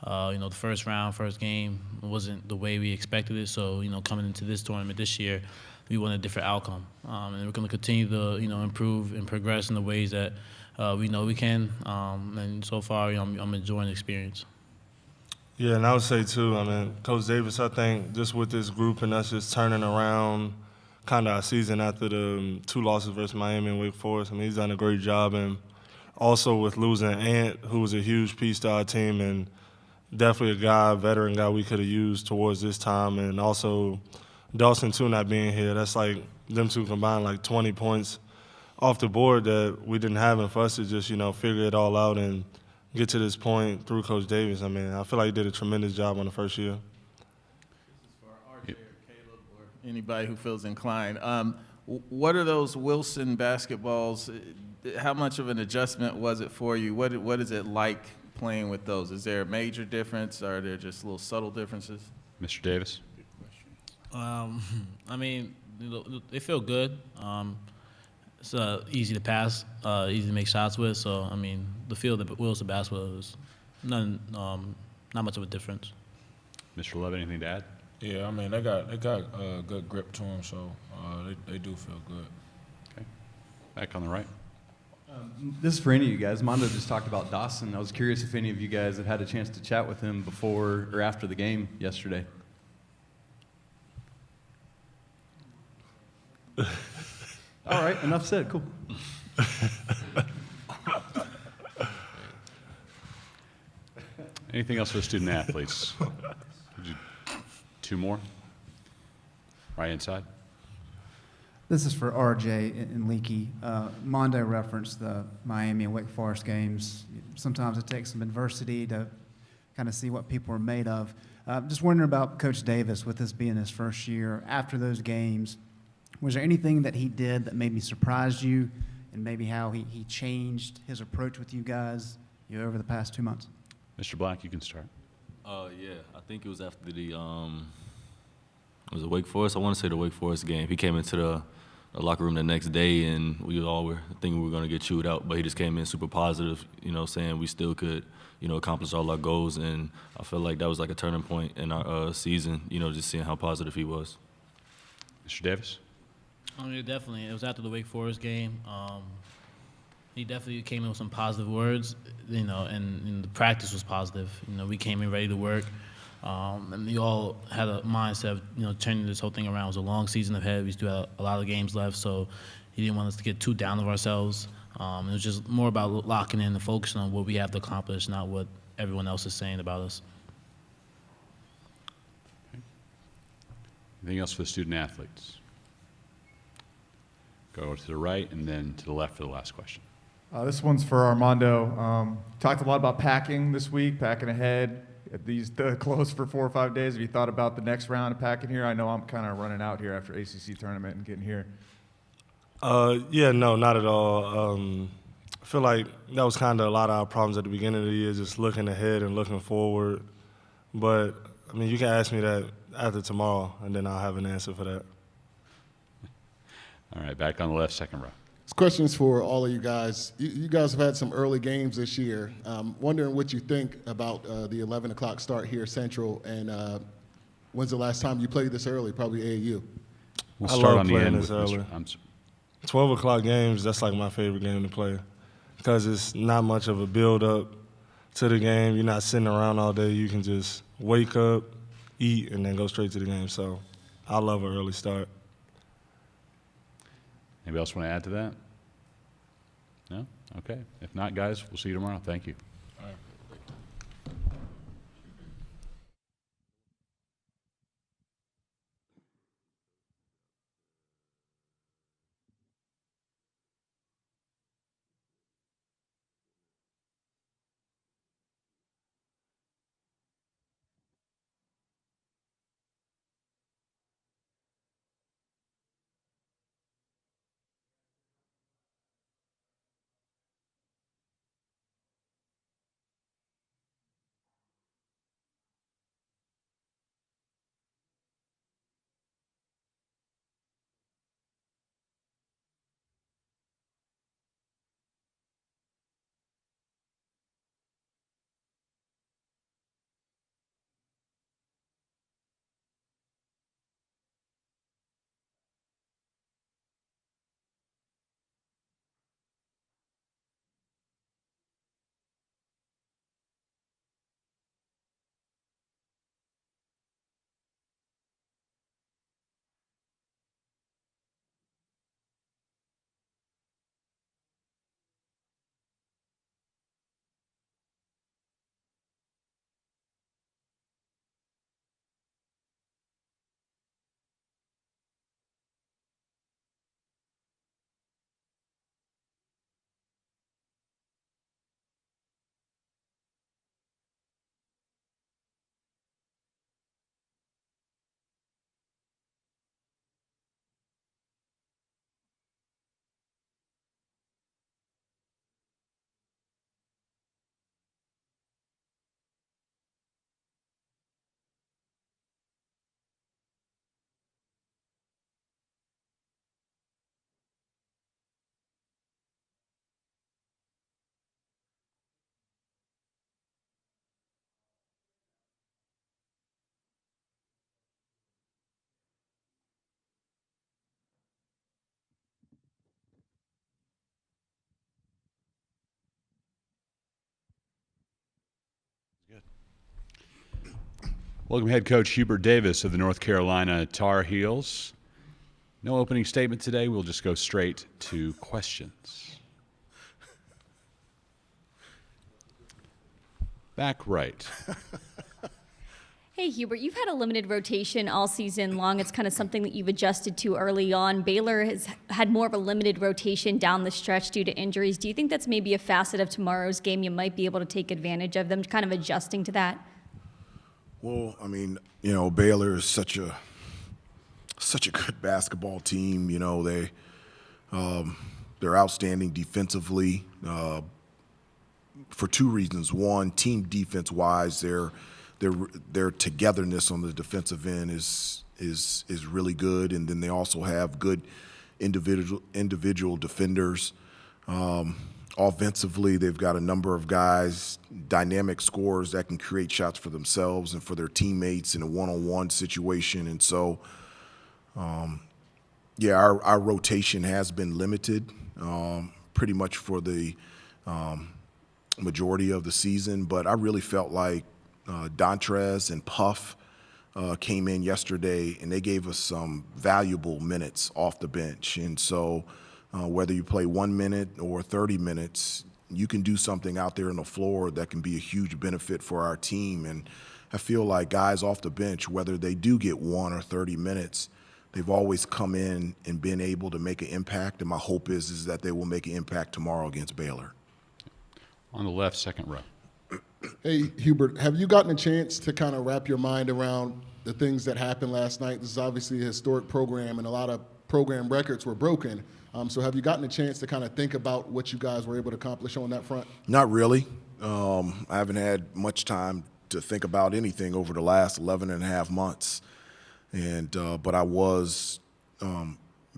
you know, the first round, first game wasn't the way we expected it. So, you know, coming into this tournament this year, we want a different outcome, and we're going to continue to, you know, improve and progress in the ways that we know we can. And so far, you know, I'm enjoying the experience. Yeah, and I would say too, I mean, Coach Davis, I think just with this group and us just turning around kind of our season after the 2 losses versus Miami and Wake Forest, I mean, he's done a great job. And also with losing Ant, who was a huge piece to our team and definitely a veteran guy we could have used towards this time. And also Dawson too not being here, that's like them two combined like 20 points off the board that we didn't have, and for us to just, you know, figure it all out and get to this point through Coach Davis. I mean, I feel like he did a tremendous job on the first year. For RJ or Caleb or anybody who feels inclined, what are those Wilson basketballs? How much of an adjustment was it for you? What is it like playing with those? Is there a major difference, or are there just little subtle differences? Mr. Davis. I mean, they feel good. It's easy to pass, easy to make shots with. So, I mean, the feel of the wheels of basketball is not much of a difference. Mr. Love, anything to add? Yeah, I mean, they got a good grip to them, so they do feel good. Okay. Back on the right. This is for any of you guys. Mondo just talked about Dawson. I was curious if any of you guys have had a chance to chat with him before or after the game yesterday. All right, enough said. Cool. Anything else for the student athletes? 2 more? Right inside. This is for RJ and Leaky. Mondo referenced the Miami and Wake Forest games. Sometimes it takes some adversity to kind of see what people are made of. Just wondering about Coach Davis, with this being his first year. After those games, was there anything that he did that maybe surprised you, and maybe how he changed his approach with you guys, you know, over the past 2 months? Mr. Black, you can start. Yeah, I think it was after the was it Wake Forest? I want to say the Wake Forest game. He came into the locker room the next day, and we all were thinking we were going to get chewed out, but he just came in super positive, you know, saying we still could, you know, accomplish all our goals, and I feel like that was like a turning point in our season, you know, just seeing how positive he was. Mr. Davis? I mean, definitely. It was after the Wake Forest game. He definitely came in with some positive words, you know, and the practice was positive. You know, we came in ready to work, and we all had a mindset of, you know, turning this whole thing around. It was a long season ahead. We still had a lot of games left, so he didn't want us to get too down of ourselves. It was just more about locking in and focusing on what we have to accomplish, not what everyone else is saying about us. Anything else for the student athletes? Go to the right and then to the left for the last question. This one's for Armando. Talked a lot about packing this week, packing ahead. The close for 4 or 5 days. Have you thought about the next round of packing here? I know I'm kind of running out here after ACC tournament and getting here. Yeah, no, not at all. I feel like that was kind of a lot of our problems at the beginning of the year, just looking ahead and looking forward. But, I mean, you can ask me that after tomorrow, and then I'll have an answer for that. All right, back on the left, second row. questions for all of you guys. You guys have had some early games this year. Wondering what you think about the 11 o'clock start here Central, and when's the last time you played this early? Probably AAU. We'll I start love on the playing end this with early. 12 o'clock games, that's like my favorite game to play because it's not much of a build-up to the game. You're not sitting around all day. You can just wake up, eat, and then go straight to the game. So I love an early start. Anybody else want to add to that? No? Okay. If not, guys, we'll see you tomorrow. Thank you. Welcome head coach Hubert Davis of the North Carolina Tar Heels. No opening statement today. We'll just go straight to questions. Back right. Hey, Hubert, you've had a limited rotation all season long. It's kind of something that you've adjusted to early on. Baylor has had more of a limited rotation down the stretch due to injuries. Do you think that's maybe a facet of tomorrow's game you might be able to take advantage of, them kind of adjusting to that? Well, I mean, you know, Baylor is such a good basketball team. You know, they're outstanding defensively for two reasons. One, team defense wise, their togetherness on the defensive end is really good, and then they also have good individual defenders. Offensively, they've got a number of guys, dynamic scorers that can create shots for themselves and for their teammates in a one-on-one situation. And so, yeah, our rotation has been limited pretty much for the majority of the season. But I really felt like Dontrez and Puff came in yesterday, and they gave us some valuable minutes off the bench. And so whether you play 1 minute or 30 minutes, you can do something out there on the floor that can be a huge benefit for our team. And I feel like guys off the bench, whether they do get 1 or 30 minutes, they've always come in and been able to make an impact. And my hope is that they will make an impact tomorrow against Baylor. On the left, second row. Hey, Hubert, have you gotten a chance to kind of wrap your mind around the things that happened last night? This is obviously a historic program, and a lot of program records were broken. So have you gotten a chance to kind of think about what you guys were able to accomplish on that front? Not really. I haven't had much time to think about anything over the last 11 and a half months. And but I was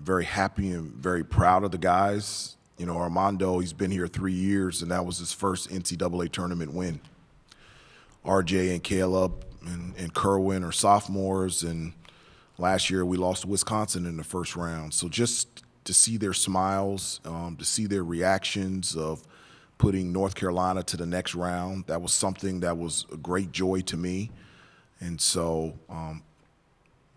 very happy and very proud of the guys. You know, Armando, he's been here 3 years, and that was his first NCAA tournament win. RJ and Caleb and Kerwin are sophomores, and last year we lost to Wisconsin in the first round. So just to see their smiles, to see their reactions of putting North Carolina to the next round, that was something that was a great joy to me. And so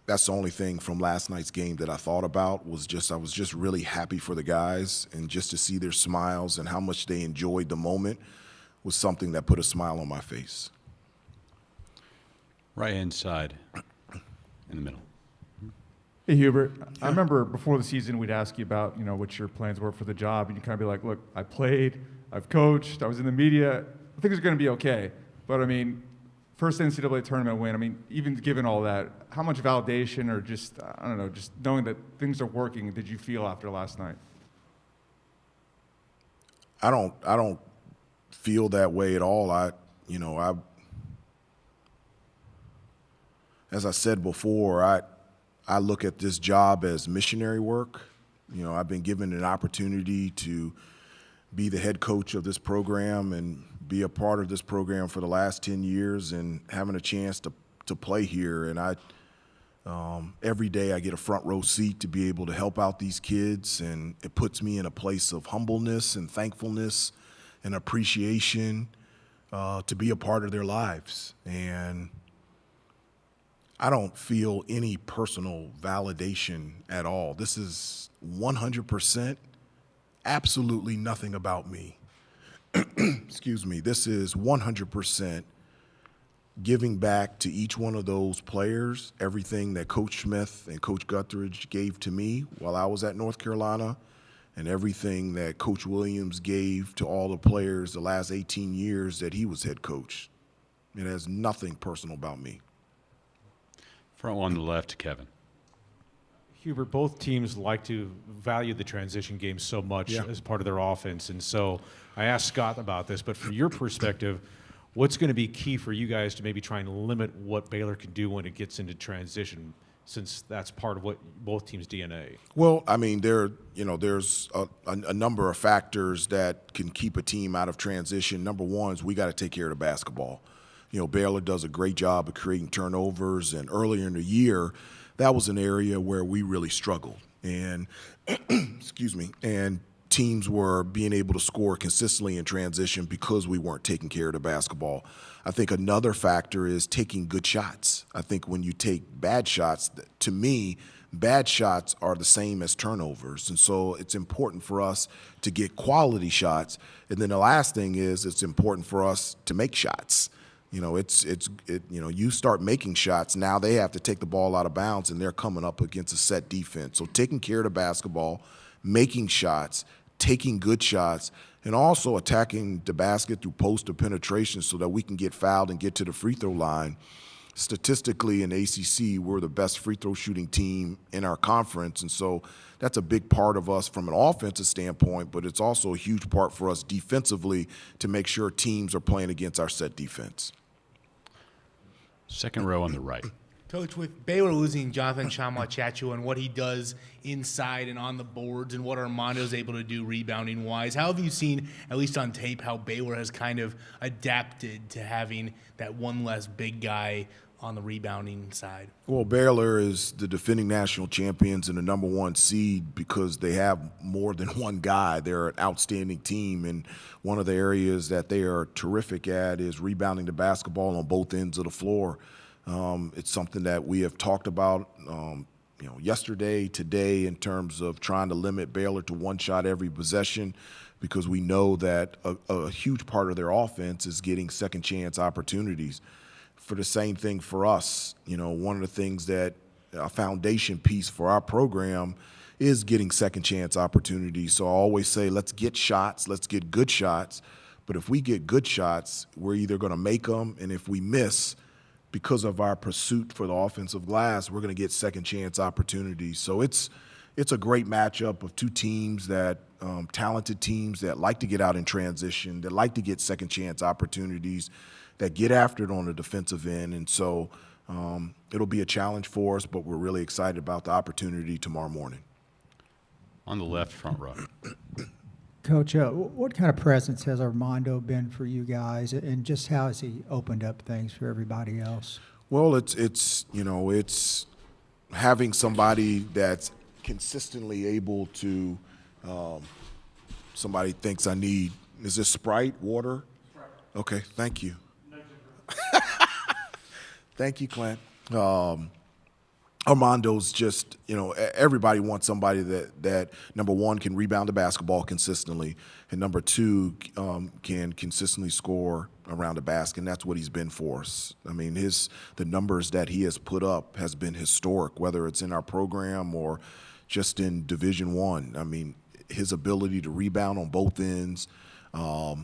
that's the only thing from last night's game that I thought about was just I was just really happy for the guys, and just to see their smiles and how much they enjoyed the moment was something that put a smile on my face. Right-hand side, in the middle. Hey, Hubert. I remember before the season we'd ask you about, you know, what your plans were for the job, and you kind of be like, look, I played, I've coached, I was in the media, I think it's going to be okay. But, I mean, first NCAA tournament win, I mean, even given all that, how much validation or just, I don't know, just knowing that things are working did you feel after last night? I don't feel that way at all. As I said before, I look at this job as missionary work. You know, I've been given an opportunity to be the head coach of this program and be a part of this program for the last 10 years, and having a chance to play here. And every day I get a front row seat to be able to help out these kids, and it puts me in a place of humbleness and thankfulness and appreciation to be a part of their lives. And I don't feel any personal validation at all. This is 100% absolutely nothing about me. Excuse me. This is 100% giving back to each one of those players everything that Coach Smith and Coach Guthridge gave to me while I was at North Carolina, and everything that Coach Williams gave to all the players the last 18 years that he was head coach. It has nothing personal about me. Front one to the left, Kevin. Hubert, both teams like to value the transition game so much as part of their offense. And so I asked Scott about this, but from your perspective, what's going to be key for you guys to maybe try and limit what Baylor can do when it gets into transition, since that's part of what both teams' DNA? Well, I mean, there's a number of factors that can keep a team out of transition. Number one is we got to take care of the basketball. You know, Baylor does a great job of creating turnovers, and earlier in the year, that was an area where we really struggled. And, excuse me, and teams were being able to score consistently in transition because we weren't taking care of the basketball. I think another factor is taking good shots. I think when you take bad shots, to me, bad shots are the same as turnovers. And so it's important for us to get quality shots. And then the last thing is it's important for us to make shots. You know, you start making shots, now they have to take the ball out of bounds, and they're coming up against a set defense. So taking care of the basketball, making shots, taking good shots, and also attacking the basket through post or penetration so that we can get fouled and get to the free throw line. Statistically in ACC, we're the best free throw shooting team in our conference, and so that's a big part of us from an offensive standpoint, but it's also a huge part for us defensively to make sure teams are playing against our set defense. Second row on the right. Coach, with Baylor losing Jonathan Tchamwa-Tchatchoua and what he does inside and on the boards and what Armando's able to do rebounding-wise, how have you seen, at least on tape, how Baylor has kind of adapted to having that one less big guy on the rebounding side? Well, Baylor is the defending national champions and the number one seed because they have more than one guy. They're an outstanding team, and one of the areas that they are terrific at is rebounding the basketball on both ends of the floor. It's something that we have talked about yesterday, today, in terms of trying to limit Baylor to one shot every possession, because we know that a huge part of their offense is getting second chance opportunities. For the same thing for us, you know, one of the things that a foundation piece for our program is getting second chance opportunities. So I always say, let's get shots, let's get good shots. But if we get good shots, we're either going to make them, and if we miss, because of our pursuit for the offensive glass, we're going to get second chance opportunities. So it's a great matchup of two teams that talented teams that like to get out in transition, that like to get second chance opportunities, that get after it on the defensive end. And so it'll be a challenge for us, but we're really excited about the opportunity tomorrow morning. On the left front row. Coach, what kind of presence has Armando been for you guys, and just how has he opened up things for everybody else? Well, it's having somebody that's consistently able to. Somebody thinks I need. Is this Sprite, water? Sprite. Okay, thank you. Thank you, Clint. Armando's just, everybody wants somebody that number one, can rebound the basketball consistently, and number two, can consistently score around the basket, and that's what he's been for us. I mean, the numbers that he has put up has been historic, whether it's in our program or just in Division I. I mean, his ability to rebound on both ends,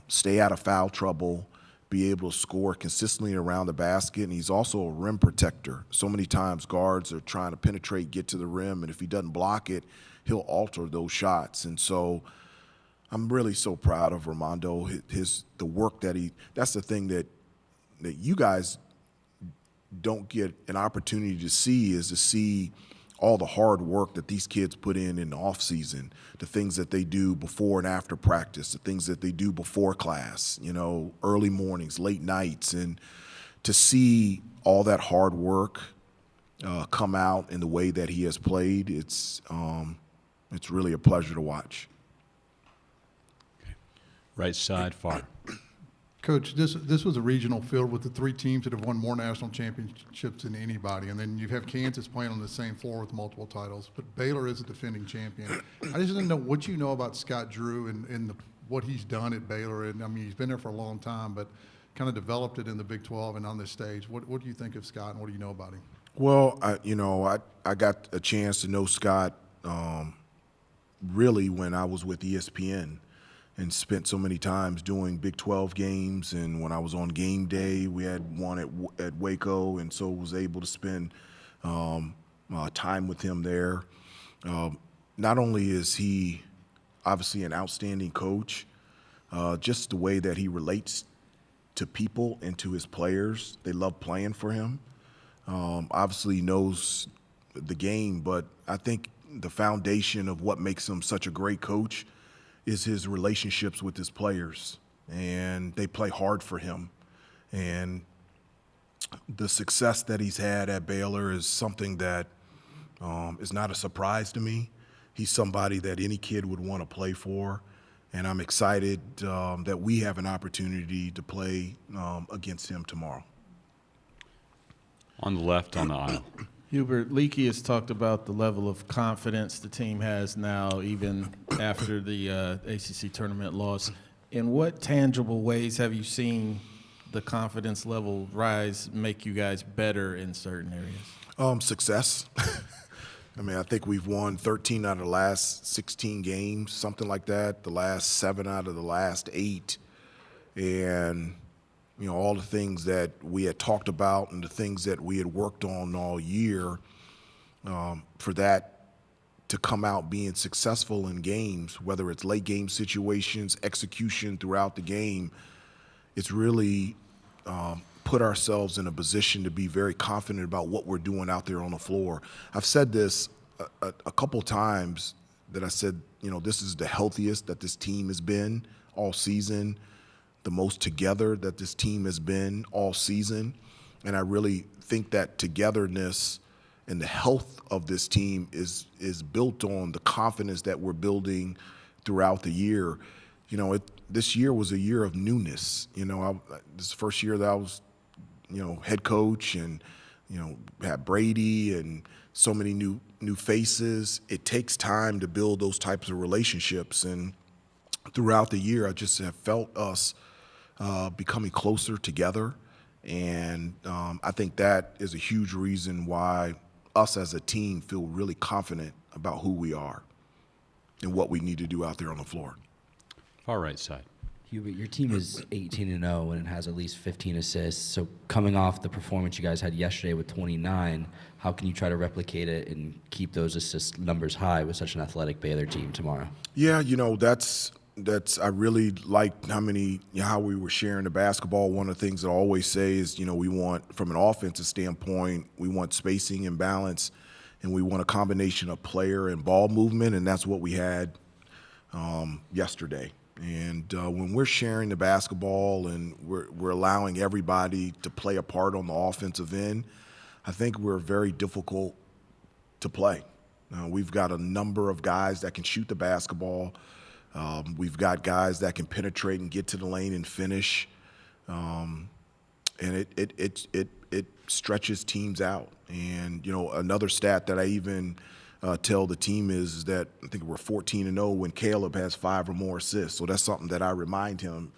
stay out of foul trouble, be able to score consistently around the basket, and he's also a rim protector. So many times guards are trying to penetrate, get to the rim, and if he doesn't block it, he'll alter those shots. And so I'm really so proud of Armando, the work that's the thing that you guys don't get an opportunity to see, is to see all the hard work that these kids put in the off season, the things that they do before and after practice, the things that they do before class, early mornings, late nights, and to see all that hard work come out in the way that he has played, it's really a pleasure to watch. Okay. Right side, far. Coach, this was a regional field with the three teams that have won more national championships than anybody, and then you have Kansas playing on the same floor with multiple titles, but Baylor is a defending champion. I just didn't know what you know about Scott Drew and what he's done at Baylor, and I mean, he's been there for a long time, but kind of developed it in the Big 12 and on this stage. What do you think of Scott, and what do you know about him? Well, I got a chance to know Scott really when I was with ESPN, and spent so many times doing Big 12 games, and when I was on game day, we had one at Waco, and so was able to spend time with him there. Not only is he obviously an outstanding coach, just the way that he relates to people and to his players. They love playing for him. Obviously he knows the game, but I think the foundation of what makes him such a great coach is his relationships with his players, and they play hard for him. And the success that he's had at Baylor is something that is not a surprise to me. He's somebody that any kid would want to play for, and I'm excited that we have an opportunity to play against him tomorrow. On the left, on the aisle. Hubert, Leakey has talked about the level of confidence the team has now, even after the ACC tournament loss. In what tangible ways have you seen the confidence level rise, make you guys better in certain areas? Success. I mean, I think we've won 13 out of the last 16 games, something like that, the last 7 out of the last 8. And all the things that we had talked about and the things that we had worked on all year, for that to come out being successful in games, whether it's late game situations, execution throughout the game, it's really put ourselves in a position to be very confident about what we're doing out there on the floor. I've said this a couple times, that I said, this is the healthiest that this team has been all season, the most together that this team has been all season. And I really think that togetherness and the health of this team is built on the confidence that we're building throughout the year. This year was a year of newness. This is the first year that I was, head coach, and, had Brady and so many new faces. It takes time to build those types of relationships. And throughout the year, I just have felt us becoming closer together. And I think that is a huge reason why us as a team feel really confident about who we are and what we need to do out there on the floor. Far right side. Hubert, your team is 18-0 and it has at least 15 assists. So coming off the performance you guys had yesterday with 29, how can you try to replicate it and keep those assist numbers high with such an athletic Baylor team tomorrow? Yeah, that's I really liked how we were sharing the basketball. One of the things that I always say is, we want, from an offensive standpoint, we want spacing and balance. and we want a combination of player and ball movement, and that's what we had yesterday. And when we're sharing the basketball and we're allowing everybody to play a part on the offensive end, I think we're very difficult to play. We've got a number of guys that can shoot the basketball. We've got guys that can penetrate and get to the lane and finish. And it stretches teams out. And, you know, another stat that I even tell the team is that I think we're 14-0 when Caleb has 5 or more assists. So that's something that I remind him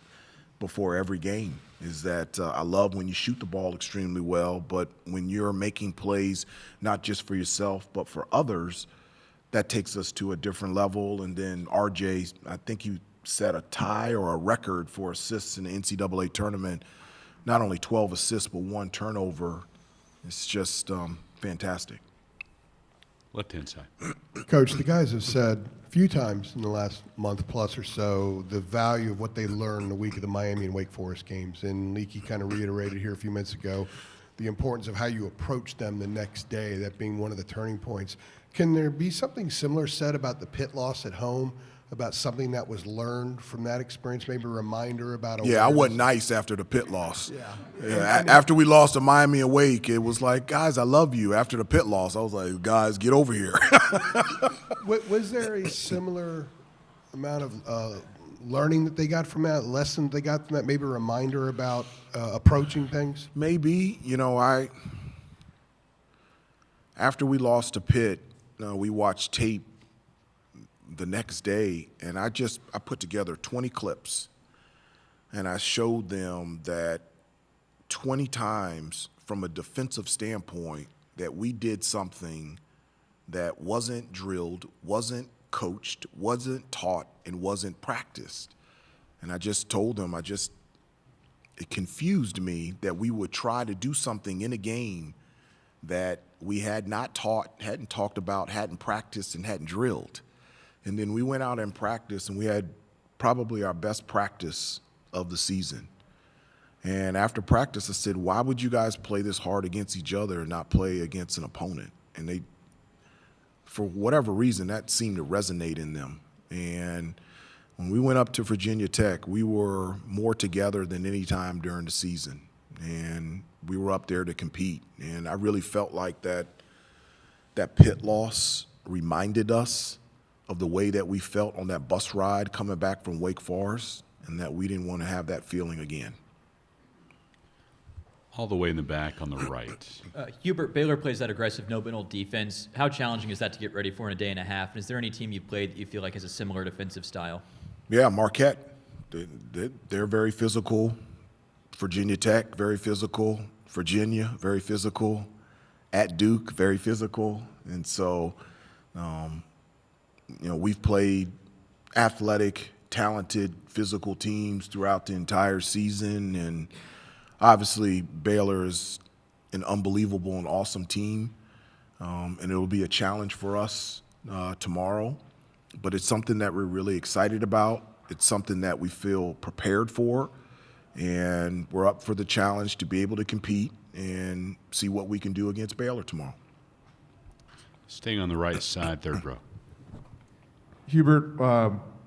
before every game, is that I love when you shoot the ball extremely well, but when you're making plays not just for yourself but for others, that takes us to a different level. And then RJ, I think you set a tie or a record for assists in the NCAA tournament. Not only 12 assists, but 1 turnover. It's just fantastic. Left-hand side. Coach, the guys have said a few times in the last month plus or so the value of what they learned the week of the Miami and Wake Forest games. And Leaky kind of reiterated here a few minutes ago the importance of how you approach them the next day, that being one of the turning points. Can there be something similar said about the Pitt loss at home, about something that was learned from that experience, maybe a reminder about Yeah, I wasn't nice after the Pitt loss. After we lost to Miami and Wake, it was like, guys, I love you. After the Pitt loss, I was like, guys, get over here. Was there a similar amount of learning that they got from that, lesson they got from that, maybe a reminder about approaching things? Maybe. You know, after we lost to Pitt, we watched tape the next day, and I put together 20 clips, and I showed them that 20 times from a defensive standpoint that we did something that wasn't drilled, wasn't coached, wasn't taught, and wasn't practiced. And I just told them, it confused me that we would try to do something in a game that we had not taught, hadn't talked about, hadn't practiced, and hadn't drilled. And then we went out and practiced, and we had probably our best practice of the season. And after practice, I said, why would you guys play this hard against each other and not play against an opponent? And they, for whatever reason, that seemed to resonate in them. And when we went up to Virginia Tech, we were more together than any time during the season. And we were up there to compete. And I really felt like that Pitt loss reminded us of the way that we felt on that bus ride coming back from Wake Forest, and that we didn't want to have that feeling again. All the way in the back on the right. Hubert, Baylor plays that aggressive no-middle defense. How challenging is that to get ready for in a day and a half? And is there any team you've played that you feel like has a similar defensive style? Yeah, Marquette. They're very physical. Virginia Tech, very physical. Virginia, very physical. At Duke, very physical. And so, you know, we've played athletic, talented, physical teams throughout the entire season, and obviously Baylor is an unbelievable and awesome team, and it will be a challenge for us tomorrow, but it's something that we're really excited about. It's something that we feel prepared for, and we're up for the challenge to be able to compete and see what we can do against Baylor tomorrow. Staying on the right side, third row. Hubert,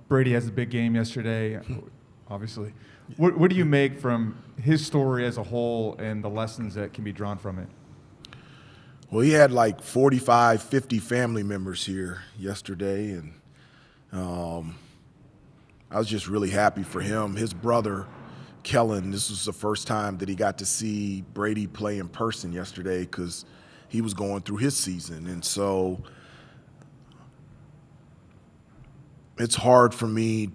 Brady has a big game yesterday, obviously. What do you make from his story as a whole and the lessons that can be drawn from it? Well, he had like 45, 50 family members here yesterday, and I was just really happy for him. His brother, Kellen, this was the first time that he got to see Brady play in person yesterday because he was going through his season. And so it's hard for me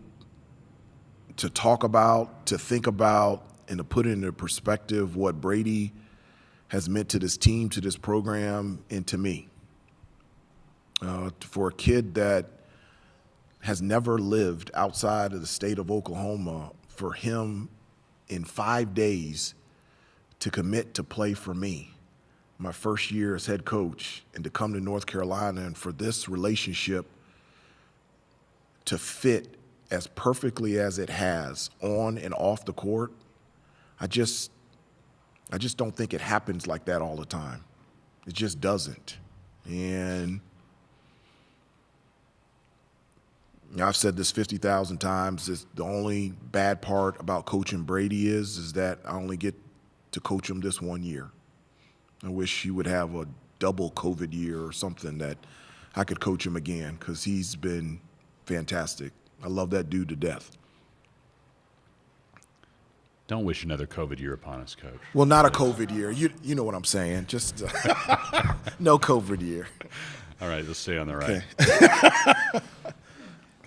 to talk about, to think about, and to put into perspective what Brady has meant to this team, to this program, and to me. For a kid that has never lived outside of the state of Oklahoma, for him in 5 days to commit to play for me, my first year as head coach, and to come to North Carolina, and for this relationship to fit as perfectly as it has on and off the court, I just don't think it happens like that all the time. It just doesn't. And I've said this 50,000 times. The only bad part about coaching Brady is that I only get to coach him this 1 year. I wish he would have a double COVID year or something that I could coach him again, because he's been fantastic. I love that dude to death. Don't wish another COVID year upon us, Coach. Well, not a COVID year. You know what I'm saying. Just no COVID year. All right, let's stay on the right. Okay.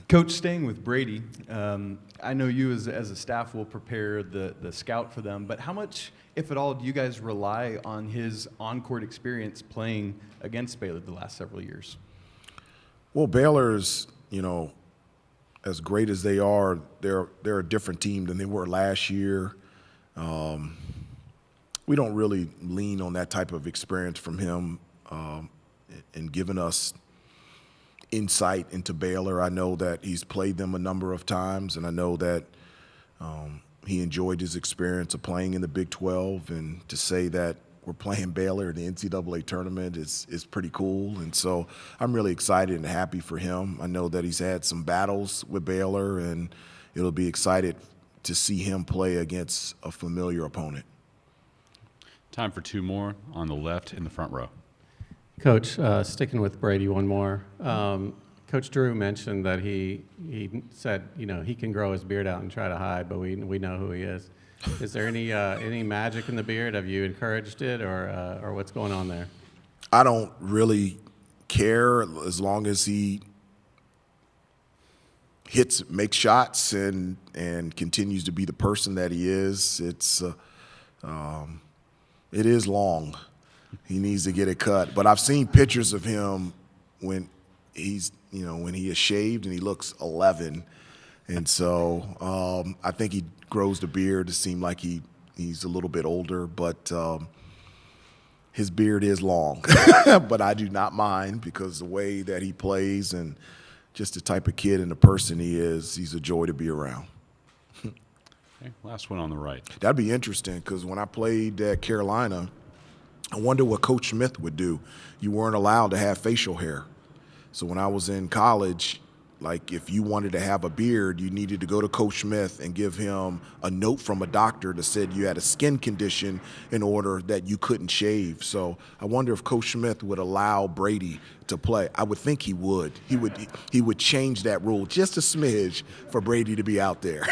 Coach, staying with Brady, I know you as a staff will prepare the scout for them, but how much, if at all, do you guys rely on his on-court experience playing against Baylor the last several years? Well, Baylor's, as great as they are, they're a different team than they were last year. We don't really lean on that type of experience from him and giving us insight into Baylor. I know that he's played them a number of times, and I know that he enjoyed his experience of playing in the Big 12, and to say that we're playing Baylor in the NCAA tournament is pretty cool. And so I'm really excited and happy for him. I know that he's had some battles with Baylor, and it'll be excited to see him play against a familiar opponent. Time for two more on the left in the front row. Coach, sticking with Brady one more. Coach Drew mentioned that he said, he can grow his beard out and try to hide, but we know who he is. Is there any magic in the beard? Have you encouraged it, or what's going on there? I don't really care as long as he makes shots and continues to be the person that he is. It is long. He needs to get it cut. But I've seen pictures of him when when he is shaved and he looks 11. And so I think he grows the beard to seem like he's a little bit older, but his beard is long. But I do not mind, because the way that he plays and just the type of kid and the person he is, he's a joy to be around. Okay, last one on the right. That'd be interesting, because when I played at Carolina, I wonder what Coach Smith would do. You weren't allowed to have facial hair. So when I was in college, like, if you wanted to have a beard, you needed to go to Coach Smith and give him a note from a doctor that said you had a skin condition in order that you couldn't shave. So I wonder if Coach Smith would allow Brady to play. I would think he would. He would change that rule just a smidge for Brady to be out there.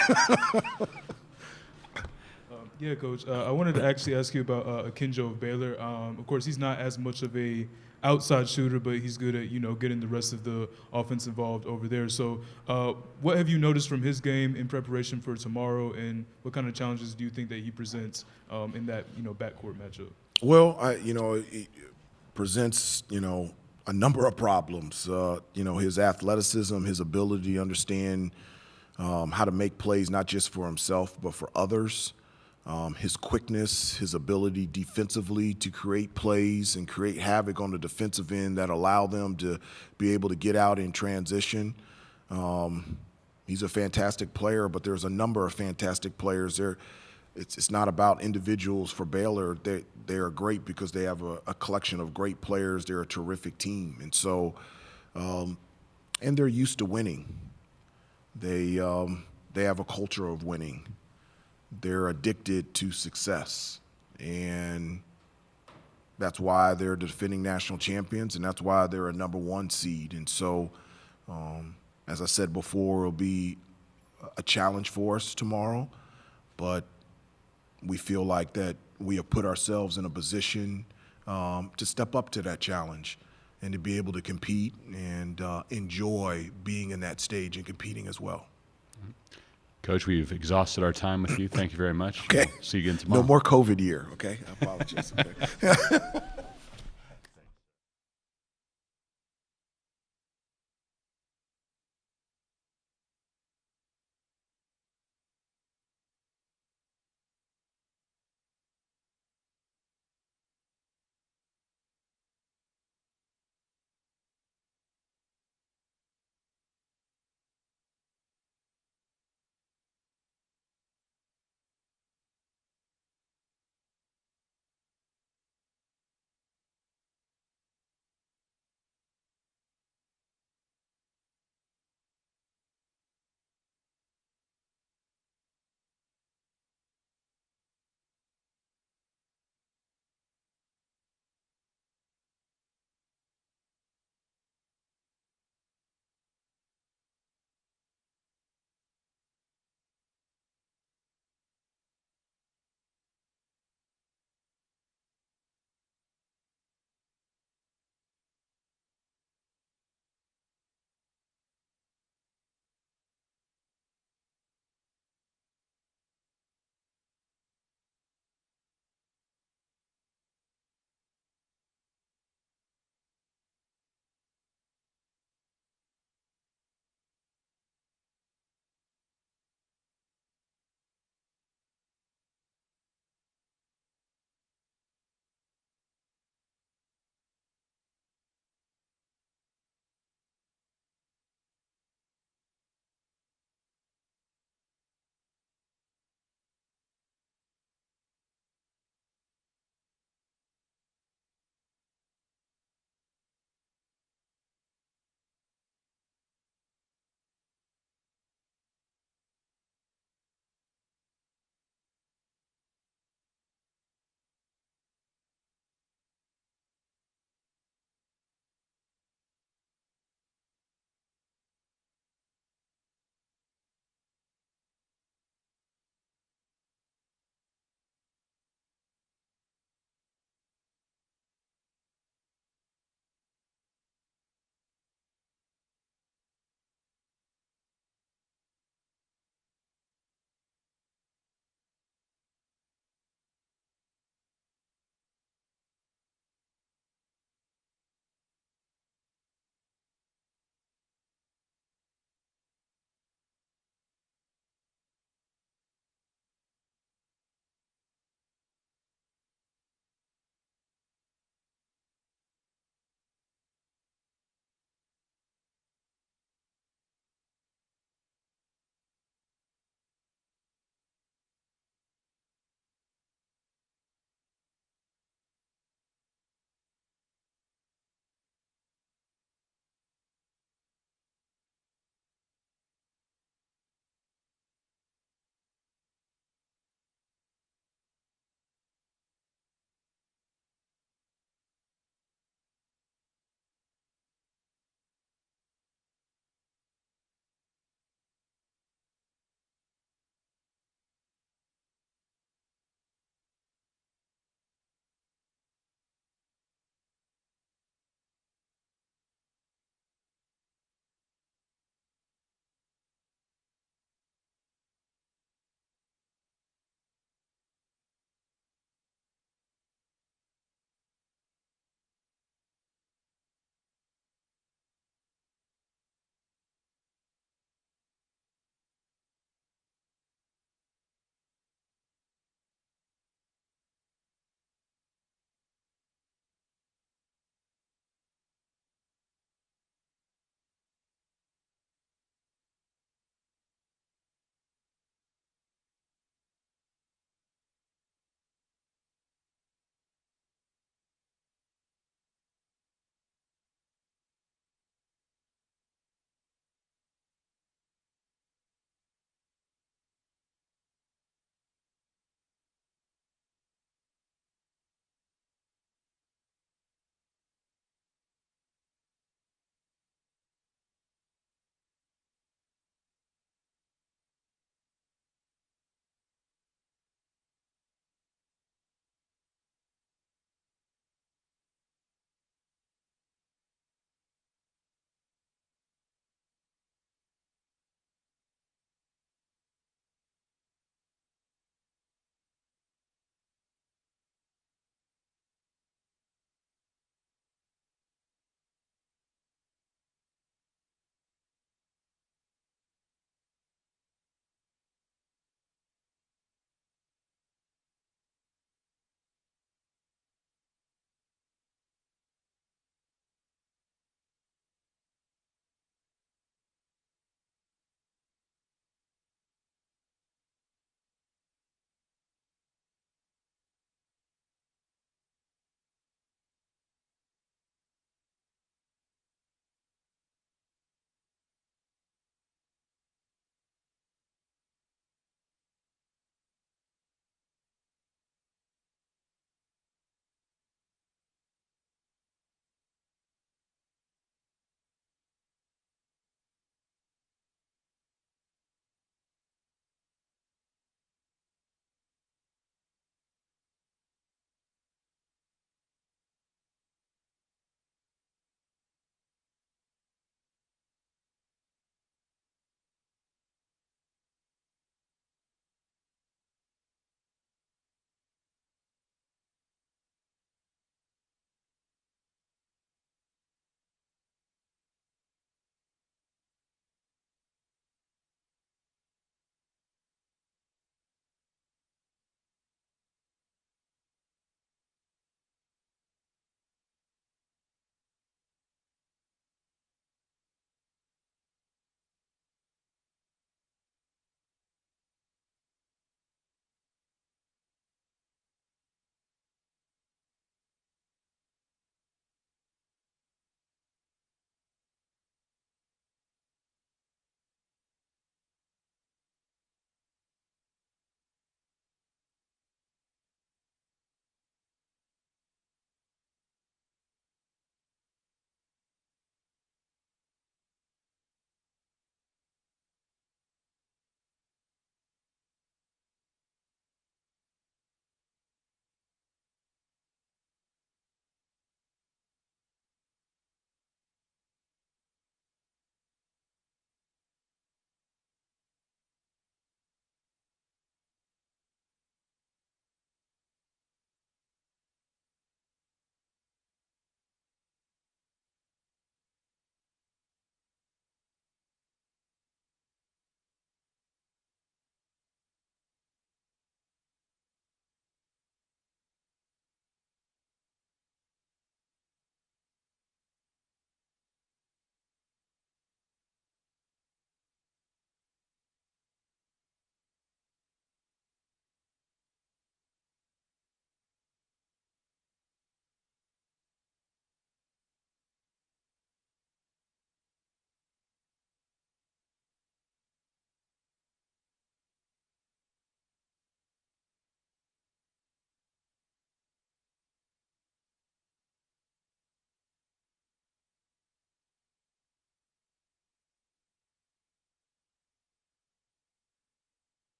Yeah, Coach. I wanted to actually ask you about Akinjo of Baylor. Of course, he's not as much of a outside shooter, but he's good at getting the rest of the offense involved over there. So, what have you noticed from his game in preparation for tomorrow, and what kind of challenges do you think that he presents in that backcourt matchup? Well, it presents a number of problems. His athleticism, his ability to understand how to make plays not just for himself but for others. His quickness, his ability defensively to create plays and create havoc on the defensive end that allow them to be able to get out in transition. He's a fantastic player, but there's a number of fantastic players there. It's not about individuals for Baylor. They are great because they have a collection of great players. They're a terrific team. And so, and they're used to winning. They have a culture of winning. They're addicted to success, and that's why they're the defending national champions, and that's why they're a #1 seed. And so, as I said before, it'll be a challenge for us tomorrow, but we feel like that we have put ourselves in a position to step up to that challenge and to be able to compete and enjoy being in that stage and competing as well. Coach, we've exhausted our time with you. Thank you very much. Okay. We'll see you again tomorrow. No more COVID year, okay? I apologize.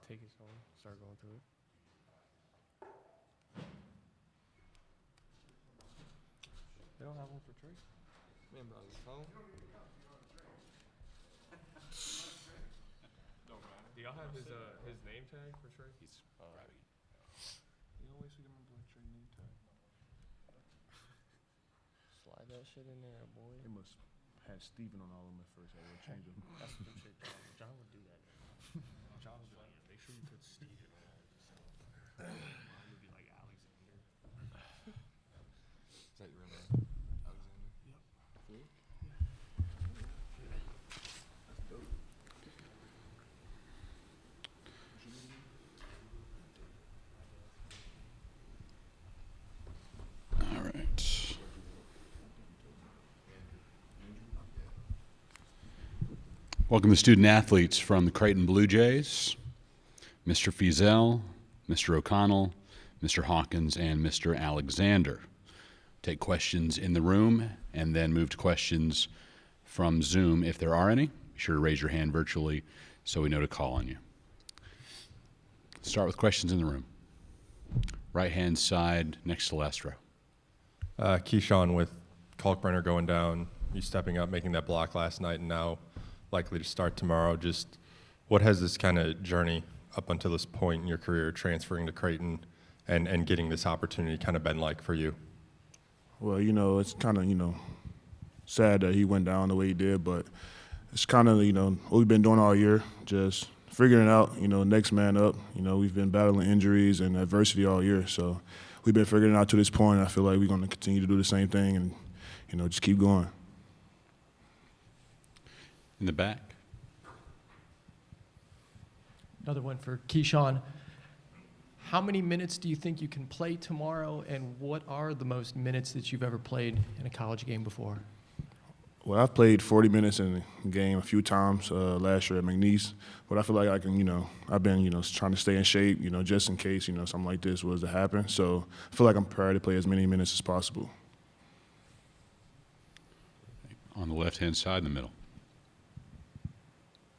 take his phone, start going through it. They don't have one for Trey? Man brought his phone. Do y'all have his name tag for Trey? He's probably. You always see them on Trey name tag. Slide that shit in there, boy. They must have Steven on all of them at first. I would change them. That's some shit. John would do that. John would be like, make sure you put Steven on all this stuff. Mine would be like Alexander. Is that your real name? Alexander? Yep. Cool. That's dope. All right. Welcome the student athletes from the Creighton Blue Jays, Mr. Fiesel, Mr. O'Connell, Mr. Hawkins, and Mr. Alexander. Take questions in the room and then move to questions from Zoom if there are any. Be sure to raise your hand virtually so we know to call on you. Start with questions in the room. Right-hand side next to last row. Keyshawn, with Kalkbrenner going down, you stepping up, making that block last night, and now likely to start tomorrow. Just what has this kind of journey up until this point in your career, transferring to Creighton and getting this opportunity, kind of been like for you? Well, you know, it's kind of, you know, sad that he went down the way he did, but it's kind of, you know, what we've been doing all year, just figuring it out, you know, next man up. You know, we've been battling injuries and adversity all year, so we've been figuring it out to this point. I feel like we're going to continue to do the same thing and, you know, just keep going. In the back. Another one for Keyshawn. How many minutes do you think you can play tomorrow, and what are the most minutes that you've ever played in a college game before? Well, I've played 40 minutes in a game a few times last year at McNeese, but I feel like I can, you know, I've been, you know, trying to stay in shape, you know, just in case, you know, something like this was to happen. So I feel like I'm prepared to play as many minutes as possible. On the left-hand side in the middle.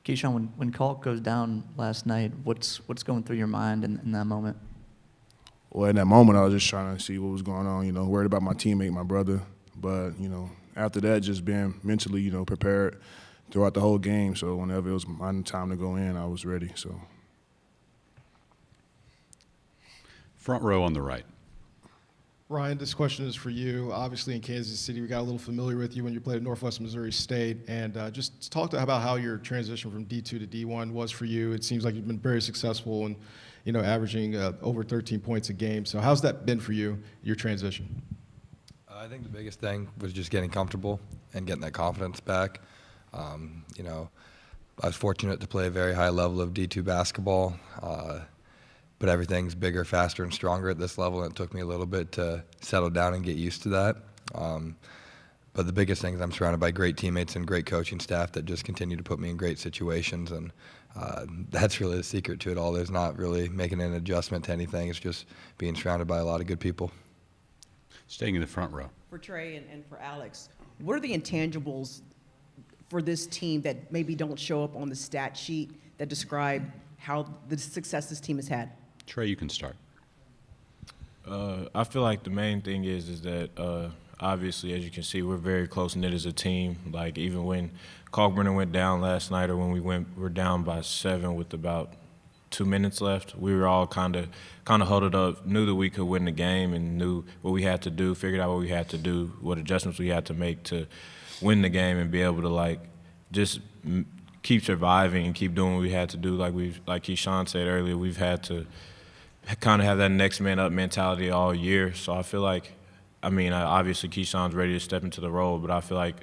Keyshawn, when Kalk goes down last night, what's going through your mind in that moment? Well, in that moment, I was just trying to see what was going on, you know, worried about my teammate, my brother. But, you know, after that, just being mentally, you know, prepared throughout the whole game. So whenever it was my time to go in, I was ready. So. Front row on the right. Ryan, this question is for you. Obviously, in Kansas City, we got a little familiar with you when you played at Northwest Missouri State. And just talk about how your transition from D2 to D1 was for you. It seems like you've been very successful and, you know, averaging over 13 points a game. So how's that been for you, your transition? I think the biggest thing was just getting comfortable and getting that confidence back. You know, I was fortunate to play a very high level of D2 basketball. But everything's bigger, faster, and stronger at this level, and it took me a little bit to settle down and get used to that. But the biggest thing is I'm surrounded by great teammates and great coaching staff that just continue to put me in great situations, and that's really the secret to it all. There's not really making an adjustment to anything. It's just being surrounded by a lot of good people. Staying in the front row. For Trey and for Alex, what are the intangibles for this team that maybe don't show up on the stat sheet that describe how the success this team has had? Trey, you can start. I feel like the main thing is that obviously, as you can see, we're very close-knit as a team. Like, even when Kalkbrenner went down last night, or when we're down by 7 with about 2 minutes left, we were all kind of huddled up, knew that we could win the game, and knew what we had to do, figured out what we had to do, what adjustments we had to make to win the game and be able to, like, just keep surviving and keep doing what we had to do. Like Keyshawn said earlier, we've had to kind of have that next man up mentality all year. So I feel like, I mean, obviously Keyshawn's ready to step into the role, but I feel like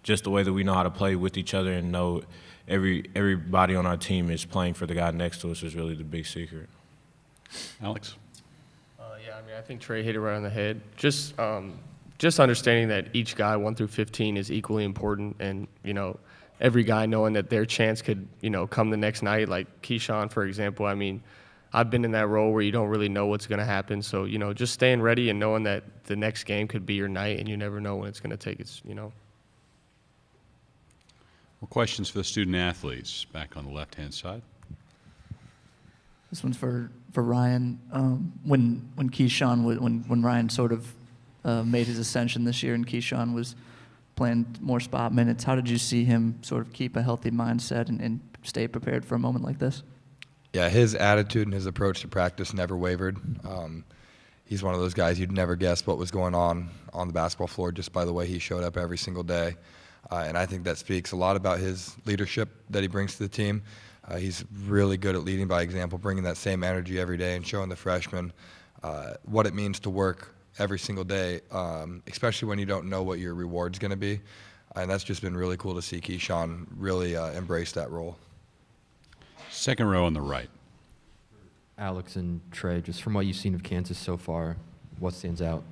just the way that we know how to play with each other and know everybody on our team is playing for the guy next to us is really the big secret. Alex? Yeah, I mean, I think Trey hit it right on the head. Just understanding that each guy 1 through 15 is equally important, and, you know, every guy knowing that their chance could, you know, come the next night. Like Keyshawn, for example, I mean, I've been in that role where you don't really know what's going to happen. So, you know, just staying ready and knowing that the next game could be your night, and you never know when it's going to take its, you know. Well, questions for the student athletes back on the left-hand side. This one's for Ryan. When Keyshawn when Ryan sort of made his ascension this year, and Keyshawn was playing more spot minutes, how did you see him sort of keep a healthy mindset and stay prepared for a moment like this? Yeah, his attitude and his approach to practice never wavered. He's one of those guys you'd never guess what was going on the basketball floor just by the way he showed up every single day. And I think that speaks a lot about his leadership that he brings to the team. He's really good at leading by example, bringing that same energy every day and showing the freshmen what it means to work every single day, especially when you don't know what your reward's going to be. And that's just been really cool to see Keyshawn really embrace that role. Second row on the right. Alex and Trey, just from what you've seen of Kansas so far, what stands out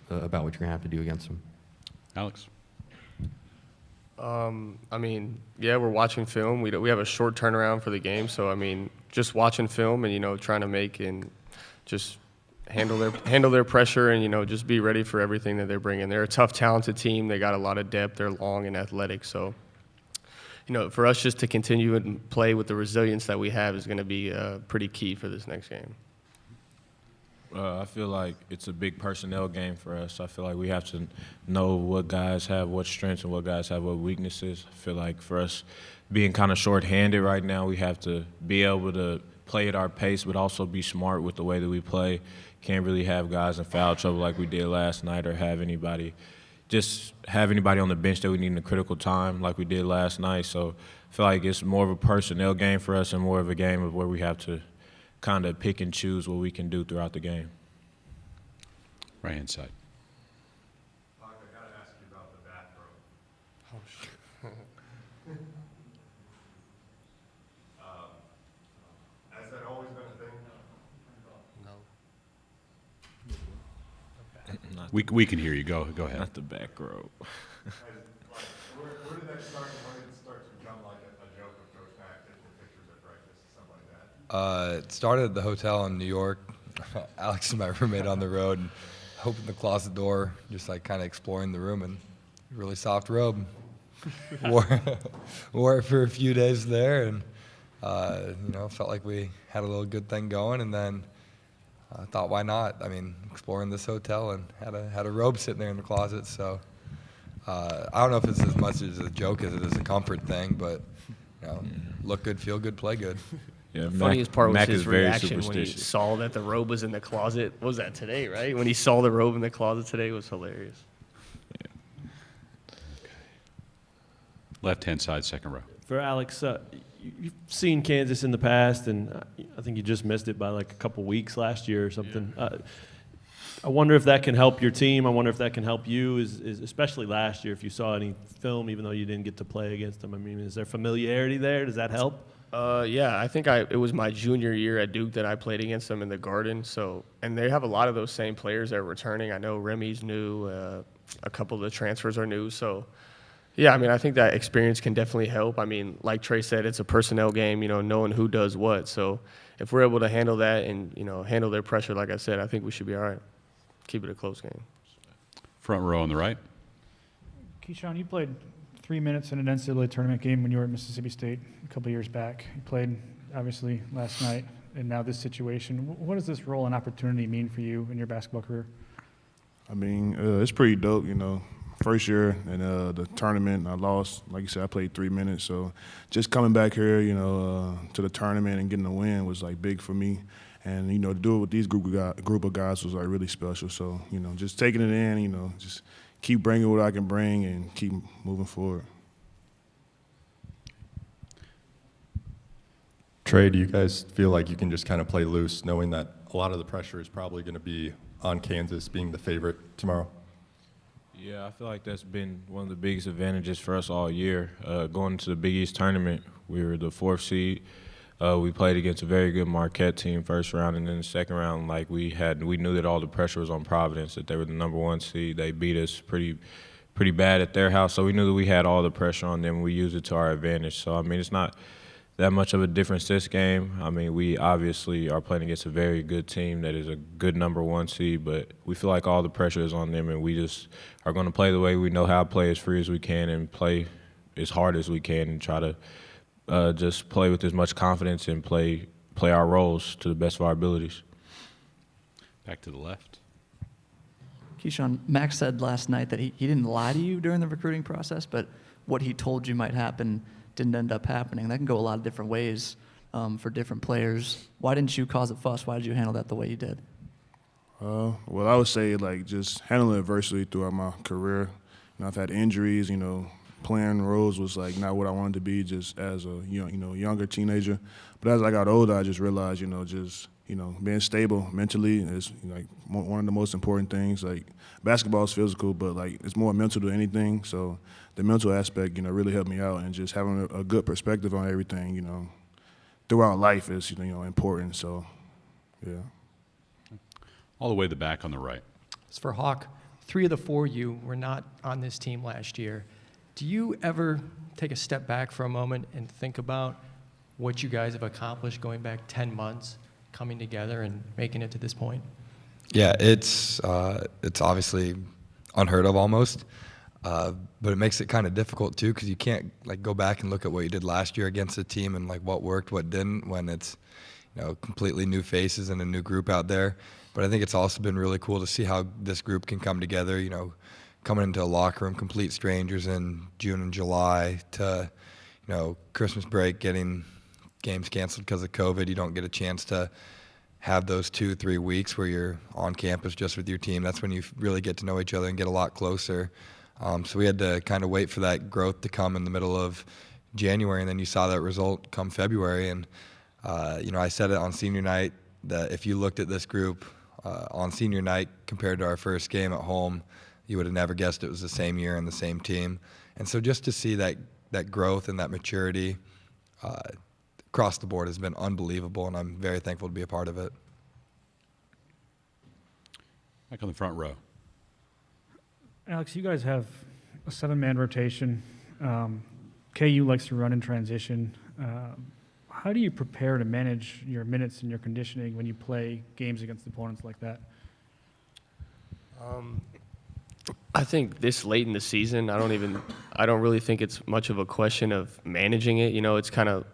about what you're going to have to do against them? Alex? I mean, yeah, we're watching film. We have a short turnaround for the game, so I mean, just watching film and trying to make and just handle their pressure and just be ready for everything that they're bringing. They're a tough, talented team. They got a lot of depth. They're long and athletic, so for us just to continue and play with the resilience that we have is going to be pretty key for this next game. I feel like it's a big personnel game for us. I feel like we have to know what guys have what strengths and what guys have what weaknesses. I feel like for us being kind of short-handed right now, we have to be able to play at our pace but also be smart with the way that we play. Can't really have guys in foul trouble like we did last night or have anybody on the bench that we need in a critical time like we did last night. So I feel like it's more of a personnel game for us and more of a game of where we have to kind of pick and choose what we can do throughout the game. Right hand side. I got to ask you about the bathroom. Oh, shit. Has that always been a thing? No. We can hear you. Go ahead. Not the back row. Where did that start and when did it start to become like a joke of Coach Mack taking pictures at practice or something like that? It started at the hotel in New York. Alex and my roommate on the road and opened the closet door, just like kind of exploring the room, and really soft robe. Wore it for a few days there, and felt like we had a little good thing going, and then I thought, why not? I mean, exploring this hotel and had a robe sitting there in the closet. So I don't know if it's as much as a joke as it is a comfort thing, but look good, feel good, play good. Yeah, The funniest part was Mac his is very reaction when he superstitious. saw that the robe was in the closet. What was that today, right? When he saw the robe in the closet today, it was hilarious. Left hand side, second row. For Alex, you've seen Kansas in the past, and I think you just missed it by like a couple weeks last year or something. Yeah. I wonder if that can help your team. I wonder if that can help you, especially last year, if you saw any film, even though you didn't get to play against them. I mean, is there familiarity there? Does that help? Yeah, I think it was my junior year at Duke that I played against them in the Garden. So, and they have a lot of those same players that are returning. I know Remy's new, a couple of the transfers are new. So, yeah, I mean, I think that experience can definitely help. I mean, like Trey said, it's a personnel game, knowing who does what. So if we're able to handle that and, handle their pressure, like I said, I think we should be all right. Keep it a close game. Front row on the right. Keyshawn, you played 3 minutes in an NCAA tournament game when you were at Mississippi State a couple of years back. You played, obviously, last night, and now this situation. What does this role and opportunity mean for you in your basketball career? I mean, it's pretty dope, First year in the tournament, I lost. Like you said, I played 3 minutes. So just coming back here, to the tournament and getting a win was, big for me. And, to do it with these group of guys was, really special. So, just taking it in, just keep bringing what I can bring and keep moving forward. Trey, do you guys feel like you can just kind of play loose, knowing that a lot of the pressure is probably going to be on Kansas being the favorite tomorrow? Yeah, I feel like that's been one of the biggest advantages for us all year. Going into the Big East tournament, we were the 4th seed. We played against a very good Marquette team first round, and then the second round, we knew that all the pressure was on Providence, that they were the number 1 seed. They beat us pretty bad at their house, so we knew that we had all the pressure on them. We used it to our advantage. So, I mean, it's not that much of a difference this game. I mean, we obviously are playing against a very good team that is a good number 1 seed, but we feel like all the pressure is on them, and we just are going to play the way we know how, play as free as we can, and play as hard as we can, and try to just play with as much confidence and play play our roles to the best of our abilities. Back to the left. Keyshawn, Max said last night that he didn't lie to you during the recruiting process, but what he told you might happen didn't end up happening. That can go a lot of different ways for different players. Why didn't you cause a fuss? Why did you handle that the way you did? Well, I would say like just handling adversity throughout my career. You know, I've had injuries. You know, playing roles was like not what I wanted to be just as a younger teenager. But as I got older, I just realized being stable mentally is like one of the most important things. Like basketball is physical, but like it's more mental than anything. So the mental aspect, really helped me out, and just having a good perspective on everything, throughout life is important. So, yeah. All the way to the back on the right. As for Hawk, 3 of the 4 you were not on this team last year. Do you ever take a step back for a moment and think about what you guys have accomplished going back 10 months, coming together and making it to this point? Yeah, it's obviously unheard of almost, but it makes it kind of difficult too, because you can't like go back and look at what you did last year against a team and like what worked, what didn't, when it's completely new faces and a new group out there. But I think it's also been really cool to see how this group can come together. Coming into a locker room, complete strangers in June and July, to Christmas break, getting games canceled because of COVID. You don't get a chance to have those 2-3 weeks where you're on campus just with your team. That's when you really get to know each other and get a lot closer. So we had to kind of wait for that growth to come in the middle of January, and then you saw that result come February. And I said it on senior night that if you looked at this group on senior night compared to our first game at home, you would have never guessed it was the same year and the same team. And so just to see that growth and that maturity across the board has been unbelievable, and I'm very thankful to be a part of it. Back on the front row. Alex, you guys have a 7-man rotation. KU likes to run in transition. How do you prepare to manage your minutes and your conditioning when you play games against opponents like that? I think this late in the season, I don't really think it's much of a question of managing it. It's kind of,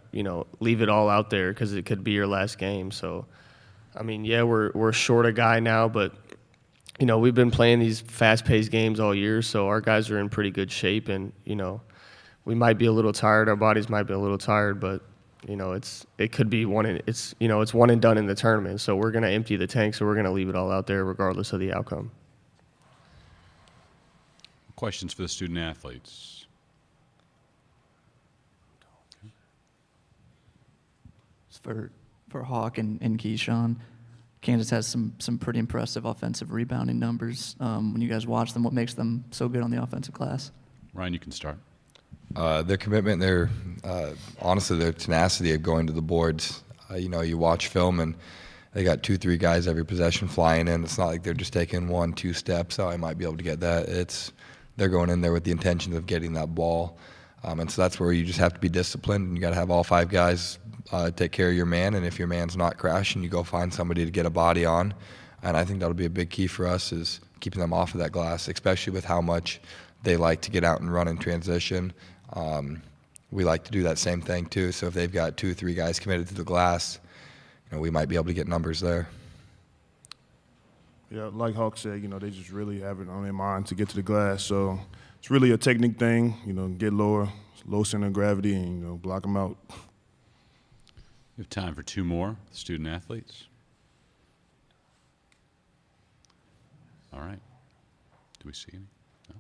leave it all out there because it could be your last game. So, yeah, we're short a guy now, but, we've been playing these fast-paced games all year, so our guys are in pretty good shape, and, we might be a little tired, our bodies might be a little tired, but, it could be it's one and done in the tournament. So we're going to empty the tank, so we're going to leave it all out there regardless of the outcome. Questions for the student athletes? For Hawk and Keyshawn, Kansas has some pretty impressive offensive rebounding numbers. When you guys watch them, what makes them so good on the offensive glass? Ryan, you can start. Their commitment, honestly, their tenacity of going to the boards. You watch film and they got 2-3 guys every possession flying in. It's not like they're just taking 1-2 steps. Oh, I might be able to get that. They're going in there with the intention of getting that ball. And so that's where you just have to be disciplined, and you got to have all 5 guys take care of your man. And if your man's not crashing, you go find somebody to get a body on. And I think that'll be a big key for us, is keeping them off of that glass, especially with how much they like to get out and run in transition. We like to do that same thing too. So if they've got 2-3 guys committed to the glass, we might be able to get numbers there. Yeah, like Hawk said, they just really have it on their mind to get to the glass. So it's really a technique thing, get low center of gravity, and, block them out. We have time for 2 more student athletes. All right. Do we see any? No?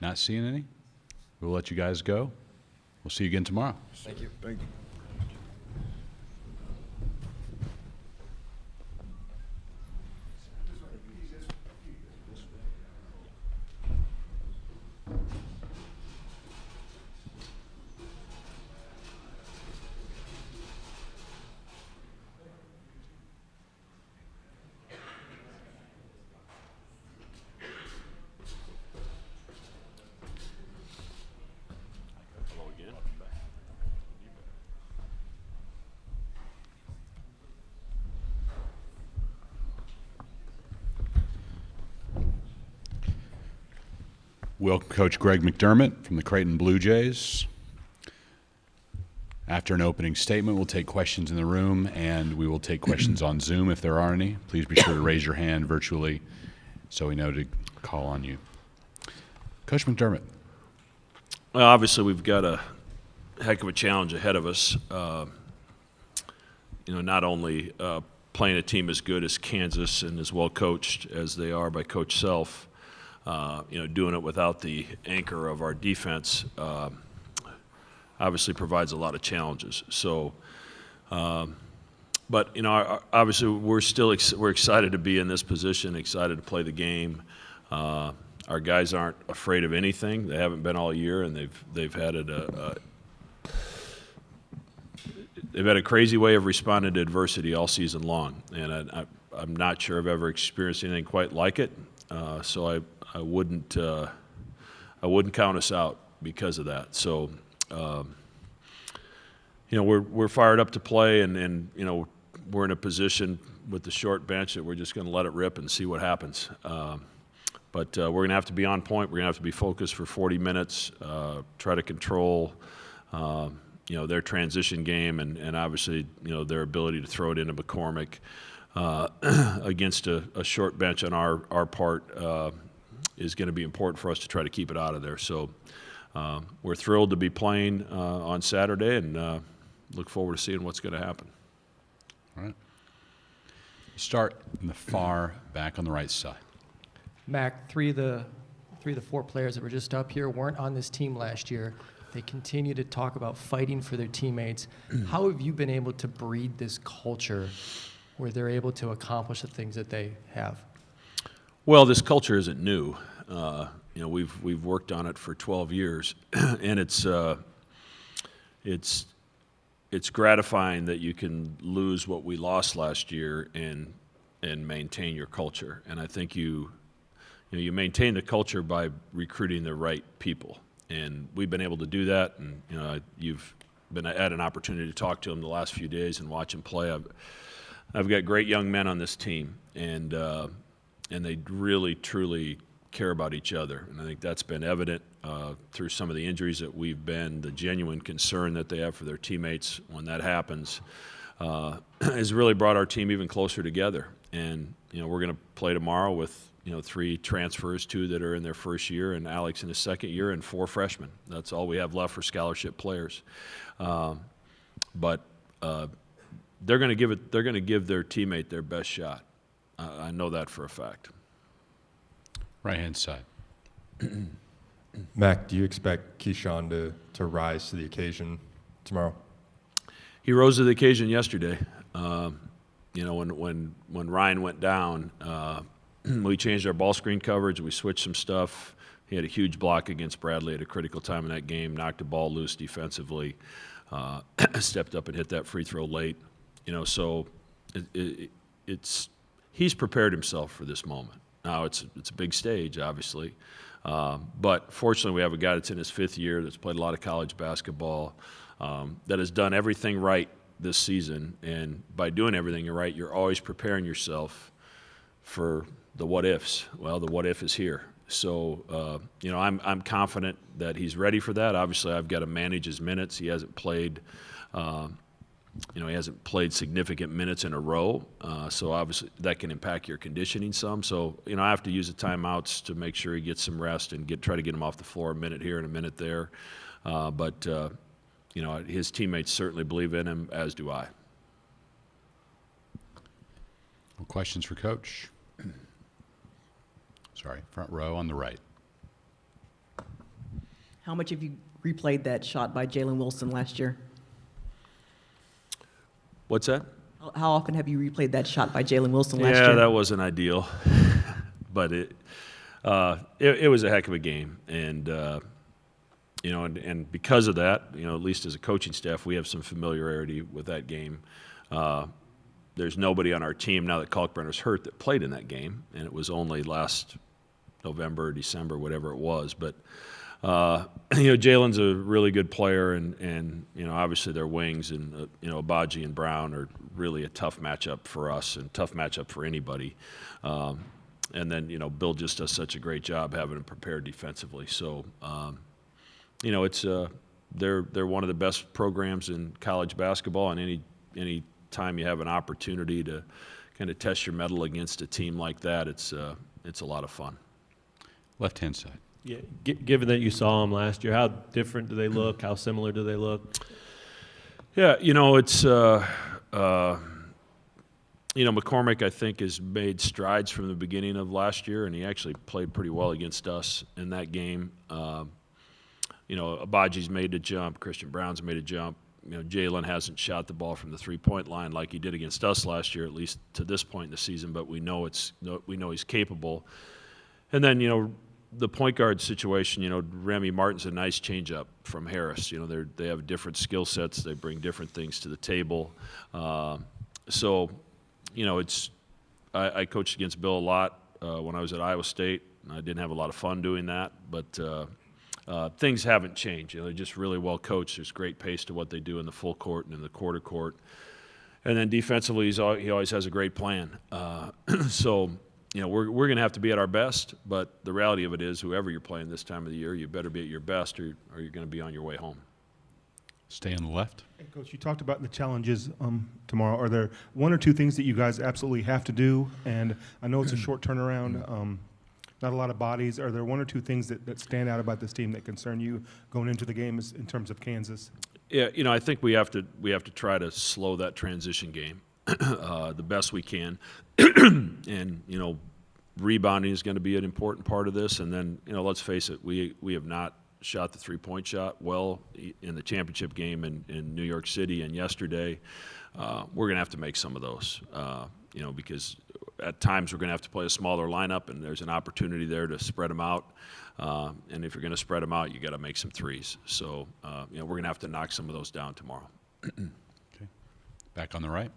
Not seeing any? We'll let you guys go. We'll see you again tomorrow. Thank you. Thank you. Welcome Coach Greg McDermott from the Creighton Blue Jays. After an opening statement, we'll take questions in the room, and we will take questions on Zoom if there are any. Please be sure to raise your hand virtually so we know to call on you. Coach McDermott. Well, obviously, we've got a heck of a challenge ahead of us. Not only playing a team as good as Kansas and as well coached as they are by Coach Self, doing it without the anchor of our defense obviously provides a lot of challenges. So, but obviously we're excited to be in this position, excited to play the game. Our guys aren't afraid of anything. They haven't been all year, and they've had a crazy way of responding to adversity all season long, and I'm not sure I've ever experienced anything quite like it. So I wouldn't count us out because of that. So. We're fired up to play, and we're in a position with the short bench that we're just going to let it rip and see what happens. But we're going to have to be on point. We're going to have to be focused for 40 minutes, try to control, their transition game, and obviously, their ability to throw it into McCormick against a short bench on our part is going to be important for us to try to keep it out of there. So. We're thrilled to be playing on Saturday, and look forward to seeing what's going to happen. All right. Start in the far back on the right side. Mac, three of the four players that were just up here weren't on this team last year. They continue to talk about fighting for their teammates. How have you been able to breed this culture where they're able to accomplish the things that they have? Well, this culture isn't new. We've worked on it for 12 years, and it's gratifying that you can lose what we lost last year and maintain your culture. And I think you maintain the culture by recruiting the right people, and we've been able to do that. And you've had an opportunity to talk to them the last few days and watch them play. I've got great young men on this team, and they really truly care about each other, and I think that's been evident through some of the injuries that the genuine concern that they have for their teammates when that happens has really brought our team even closer together. And we're going to play tomorrow with 3 transfers, 2 that are in their first year, and Alex in his second year, and 4 freshmen. That's all we have left for scholarship players. But they're going to give their teammate their best shot. I know that for a fact. Right-hand side. Mac, do you expect Keyshawn to rise to the occasion tomorrow? He rose to the occasion yesterday. When Ryan went down, we changed our ball screen coverage. We switched some stuff. He had a huge block against Bradley at a critical time in that game, knocked the ball loose defensively, stepped up and hit that free throw late. So he's prepared himself for this moment. Now, it's a big stage, obviously. But fortunately, we have a guy that's in his 5th year that's played a lot of college basketball, that has done everything right this season. And by doing everything right, you're always preparing yourself for the what-ifs. Well, the what-if is here. So, I'm confident that he's ready for that. Obviously, I've got to manage his minutes. He hasn't played significant minutes in a row, so obviously that can impact your conditioning some. So, I have to use the timeouts to make sure he gets some rest and try to get him off the floor a minute here and a minute there. But his teammates certainly believe in him, as do I. Well, questions for Coach? Sorry, front row on the right. How much have you replayed that shot by Jalen Wilson last year? What's that? How often have you replayed that shot by Jalen Wilson last year? Yeah, that wasn't ideal, but it was a heck of a game, and and because of that, at least as a coaching staff, we have some familiarity with that game. There's nobody on our team now that Kalkbrenner's hurt that played in that game, and it was only last November or December, whatever it was, but. Jalen's a really good player, and obviously their wings and Abaji and Brown are really a tough matchup for us and tough matchup for anybody. And then Bill just does such a great job having him prepared defensively. So it's they're one of the best programs in college basketball, and any time you have an opportunity to kind of test your mettle against a team like that, it's a lot of fun. Left-hand side. Yeah, given that you saw them last year, how different do they look? How similar do they look? Yeah, it's McCormick, I think, has made strides from the beginning of last year, and he actually played pretty well against us in that game. Abaji's made a jump. Christian Brown's made a jump. Jalen hasn't shot the ball from the three-point line like he did against us last year, at least to this point in the season. But we know he's capable. And then the point guard situation. Remy Martin's a nice changeup from Harris. They have different skill sets. They bring different things to the table. I coached against Bill a lot when I was at Iowa State. I didn't have a lot of fun doing that, but things haven't changed. They're just really well coached. There's great pace to what they do in the full court and in the quarter court. And then defensively, he always has a great plan. We're going to have to be at our best, but the reality of it is whoever you're playing this time of the year, you better be at your best or you're going to be on your way home. Stay on the left. Hey, Coach, you talked about the challenges tomorrow. Are there one or two things that you guys absolutely have to do? And I know it's a short turnaround, not a lot of bodies. Are there one or two things that stand out about this team that concern you going into the game in terms of Kansas? Yeah, I think we have to try to slow that transition game the best we can, and rebounding is going to be an important part of this. And then let's face it, we have not shot the three-point shot well in the championship game in New York City and yesterday. We're going to have to make some of those, because at times we're going to have to play a smaller lineup, and there's an opportunity there to spread them out. And if you're going to spread them out, you got to make some threes. So, we're going to have to knock some of those down tomorrow. Okay. Back on the right.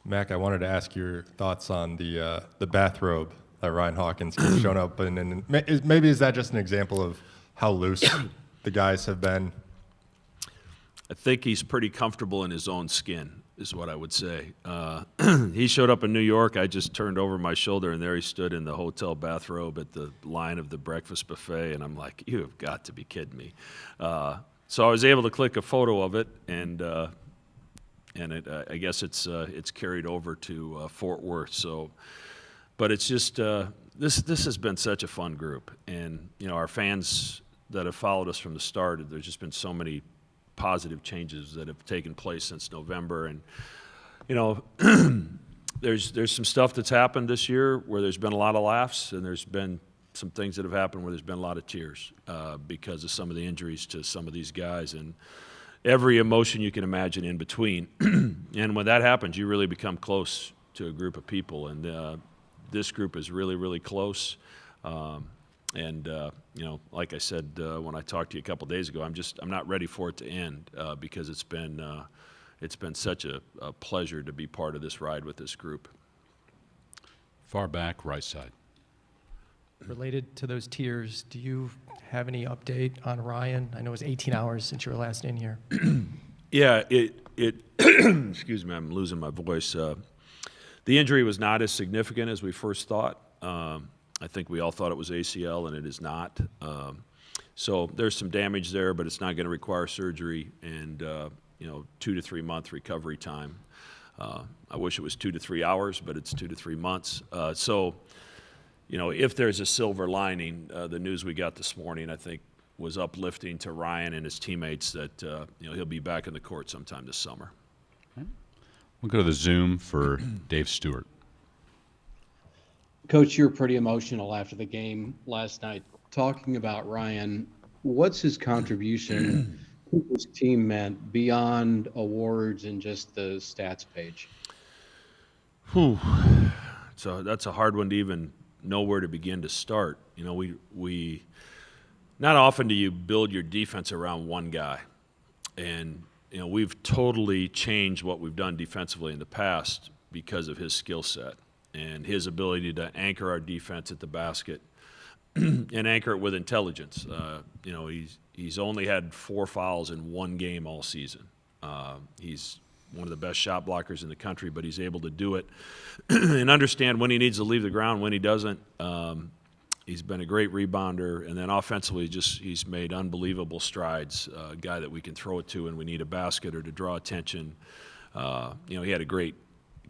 Mac, I wanted to ask your thoughts on the bathrobe that Ryan Hawkins has shown up in. And maybe is that just an example of how loose the guys have been? I think he's pretty comfortable in his own skin, is what I would say. He showed up in New York. I just turned over my shoulder, and there he stood in the hotel bathrobe at the line of the breakfast buffet, and I'm like, you have got to be kidding me. So I was able to click a photo of it, and I guess it's carried over to Fort Worth. So, but it's just this has been such a fun group, and our fans that have followed us from the start. There's just been so many positive changes that have taken place since November, and there's some stuff that's happened this year where there's been a lot of laughs, and there's been some things that have happened where there's been a lot of tears because of some of the injuries to some of these guys, and every emotion you can imagine in between. And when that happens, you really become close to a group of people, and this group is really, really close. Like I said when I talked to you a couple days ago, I'm not ready for it to end because it's been such a pleasure to be part of this ride with this group. Far back, right side. Related to those tears, do you have any update on Ryan? I know it was 18 hours since you were last in here. Yeah, it excuse me, I'm losing my voice. The injury was not as significant as we first thought. I think we all thought it was ACL, and it is not. So there's some damage there, but it's not going to require surgery and 2 to 3 month recovery time. I wish it was 2 to 3 hours, but it's 2 to 3 months. If there's a silver lining, the news we got this morning, I think, was uplifting to Ryan and his teammates that he'll be back in the court sometime this summer. We'll go to the Zoom for Dave Stewart. Coach, you were pretty emotional after the game last night. Talking about Ryan, what's his contribution to his team meant beyond awards and just the stats page? So that's a hard one to even know where to begin to start. We not often do you build your defense around one guy, and we've totally changed what we've done defensively in the past because of his skill set and his ability to anchor our defense at the basket and anchor it with intelligence. He's only had 4 fouls in one game all season. He's one of the best shot blockers in the country, but he's able to do it and understand when he needs to leave the ground, when he doesn't. He's been a great rebounder, and then offensively, he's made unbelievable strides. A guy that we can throw it to when we need a basket or to draw attention. He had a great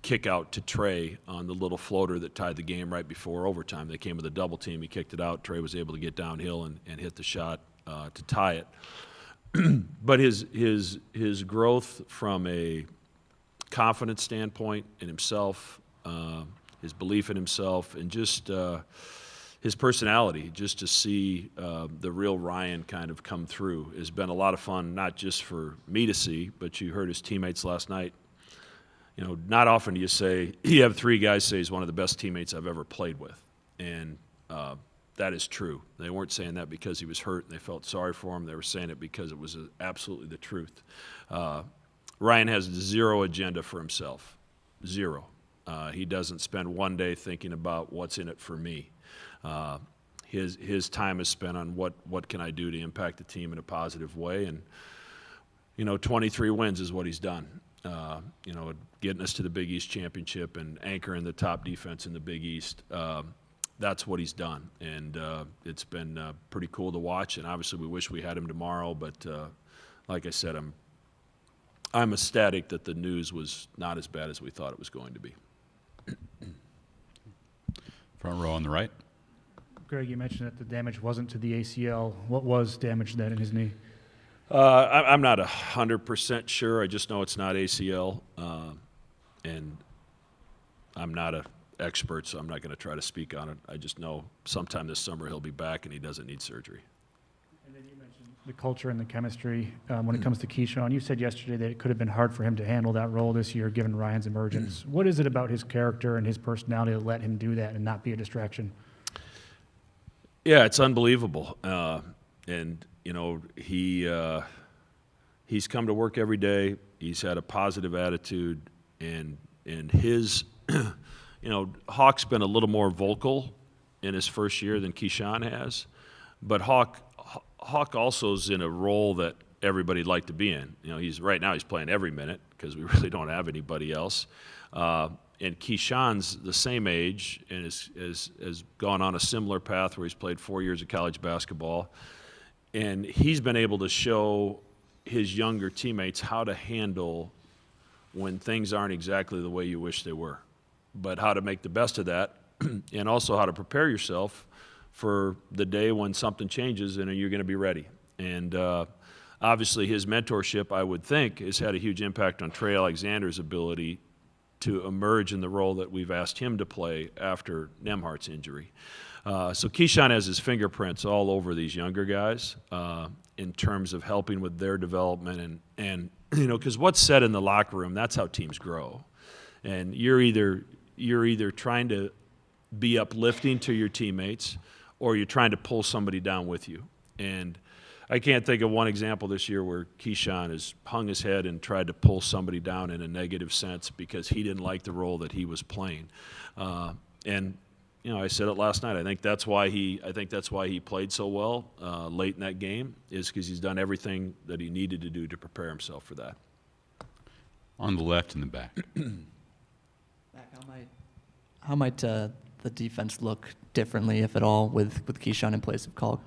kick out to Trey on the little floater that tied the game right before overtime. They came with a double team. He kicked it out. Trey was able to get downhill and hit the shot to tie it. But his growth from a confidence standpoint in himself, his belief in himself, and just his personality, just to see the real Ryan kind of come through, has been a lot of fun, not just for me to see, but you heard his teammates last night. Not often do you have 3 guys say he's one of the best teammates I've ever played with. And that is true. They weren't saying that because he was hurt and they felt sorry for him. They were saying it because it was absolutely the truth. Ryan has zero agenda for himself. Zero. He doesn't spend one day thinking about what's in it for me. His time is spent on what can I do to impact the team in a positive way. And, 23 wins is what he's done. Getting us to the Big East Championship and anchoring the top defense in the Big East. That's what he's done, and it's been pretty cool to watch. And obviously, we wish we had him tomorrow. But like I said, I'm ecstatic that the news was not as bad as we thought it was going to be. Front row on the right. Greg, you mentioned that the damage wasn't to the ACL. What was damaged then in his knee? I'm not 100% sure. I just know it's not ACL, and I'm not an expert, so I'm not going to try to speak on it. I just know sometime this summer he'll be back and he doesn't need surgery. And then you mentioned the culture and the chemistry when it comes to Keyshawn. You said yesterday that it could have been hard for him to handle that role this year given Ryan's emergence. What is it about his character and his personality that let him do that and not be a distraction? Yeah, it's unbelievable. And he's come to work every day. He's had a positive attitude, and his, Hawk's been a little more vocal in his first year than Keyshawn has, but Hawk also is in a role that everybody'd like to be in. He's playing every minute because we really don't have anybody else. And Keyshawn's the same age and has gone on a similar path where he's played 4 years of college basketball. And he's been able to show his younger teammates how to handle when things aren't exactly the way you wish they were, but how to make the best of that and also how to prepare yourself for the day when something changes and you're going to be ready. And obviously his mentorship, I would think, has had a huge impact on Trey Alexander's ability to emerge in the role that we've asked him to play after Nemhart's injury. So Keyshawn has his fingerprints all over these younger guys in terms of helping with their development and because what's said in the locker room, that's how teams grow. And you're either trying to be uplifting to your teammates or you're trying to pull somebody down with you. And I can't think of one example this year where Keyshawn has hung his head and tried to pull somebody down in a negative sense because he didn't like the role that he was playing. I said it last night. I think that's why he played so well late in that game, is because he's done everything that he needed to do to prepare himself for that. On the left and the back. How might the defense look differently, if at all, with Keyshawn in place of Kalk?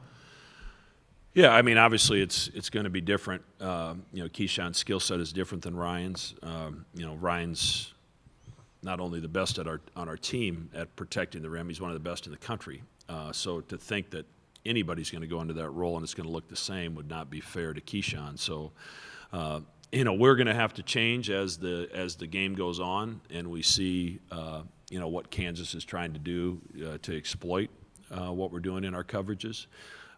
Yeah, I mean, obviously it's going to be different. Keyshawn's skill set is different than Ryan's. Ryan's not only the best on our team at protecting the rim, he's one of the best in the country. So to think that anybody's going to go into that role and it's going to look the same would not be fair to Keyshawn. So, we're going to have to change as the game goes on and we see, what Kansas is trying to do to exploit what we're doing in our coverages.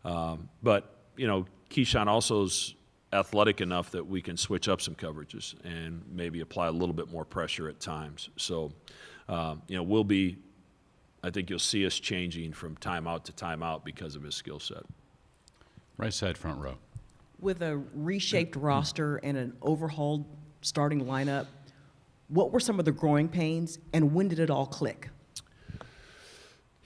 But Keyshawn also is athletic enough that we can switch up some coverages and maybe apply a little bit more pressure at times. So, I think you'll see us changing from timeout to timeout because of his skill set. Right side, front row. With a reshaped roster and an overhauled starting lineup, what were some of the growing pains and when did it all click?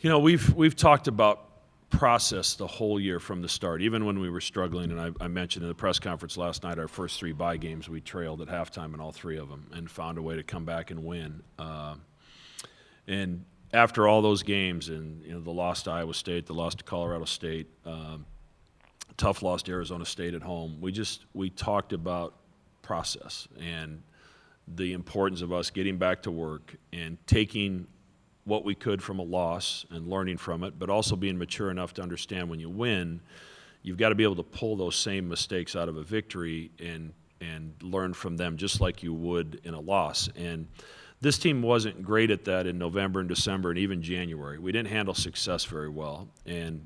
We've talked about process the whole year from the start, even when we were struggling. And I mentioned in the press conference last night, our first 3 bye games, we trailed at halftime in all 3 of them and found a way to come back and win. And after all those games, and the loss to Iowa State, the loss to Colorado State, tough loss to Arizona State at home, we talked about process and the importance of us getting back to work and taking what we could from a loss and learning from it, but also being mature enough to understand when you win, you've got to be able to pull those same mistakes out of a victory and learn from them just like you would in a loss. And this team wasn't great at that in November and December and even January. We didn't handle success very well. And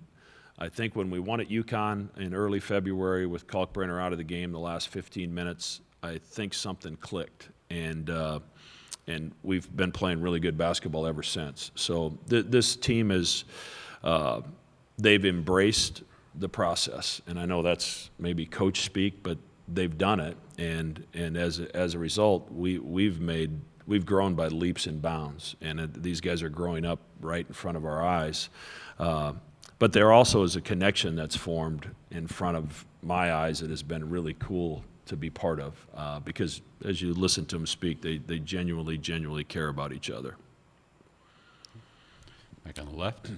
I think when we won at UConn in early February with Kalkbrenner out of the game the last 15 minutes, I think something clicked. And we've been playing really good basketball ever since. So this team is, they've embraced the process. And I know that's maybe coach speak, but they've done it. And as a result, we've grown by leaps and bounds. And these guys are growing up right in front of our eyes. But there also is a connection that's formed in front of my eyes that has been really cool to be part of, because as you listen to them speak, they genuinely care about each other. Back on the left.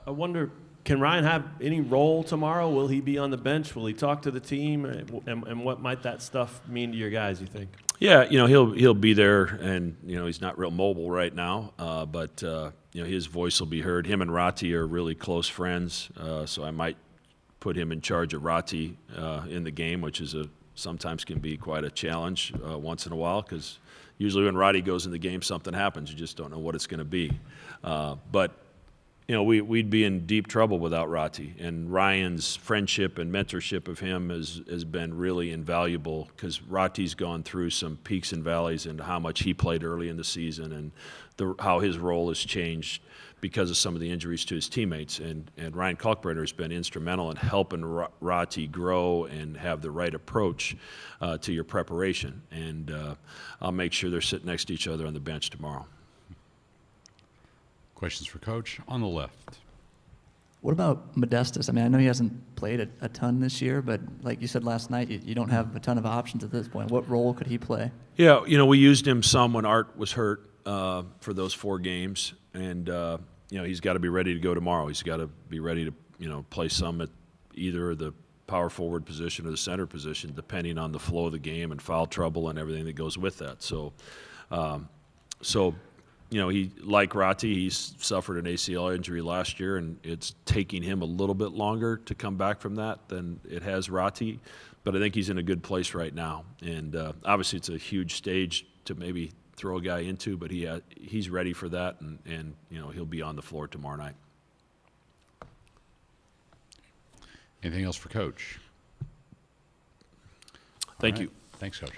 I wonder, can Ryan have any role tomorrow? Will he be on the bench? Will he talk to the team? And what might that stuff mean to your guys, you think? Yeah, he'll be there, and he's not real mobile right now, but his voice will be heard. Him and Rati are really close friends, so I might put him in charge of Rati in the game, which is sometimes can be quite a challenge once in a while, because usually when Roddy goes in the game, something happens. You just don't know what it's going to be. But we'd be in deep trouble without Rati. And Ryan's friendship and mentorship of him has been really invaluable, because Rati's gone through some peaks and valleys and how much he played early in the season and how his role has changed because of some of the injuries to his teammates. And Ryan Kalkbrenner has been instrumental in helping Rati grow and have the right approach to your preparation. And I'll make sure they're sitting next to each other on the bench tomorrow. Questions for Coach on the left. What about Modestus? I mean, I know he hasn't played a ton this year, but like you said last night, you don't have a ton of options at this point. What role could he play? Yeah, we used him some when Art was hurt for those 4 games. And, he's got to be ready to go tomorrow. He's got to be ready to, play some at either the power forward position or the center position, depending on the flow of the game and foul trouble and everything that goes with that. So, he, like Rati, he's suffered an ACL injury last year, and it's taking him a little bit longer to come back from that than it has Rati. But I think he's in a good place right now. And obviously it's a huge stage to maybe throw a guy into, but he's ready for that, and he'll be on the floor tomorrow night. Anything else for Coach? Thank you. Thanks, Coach.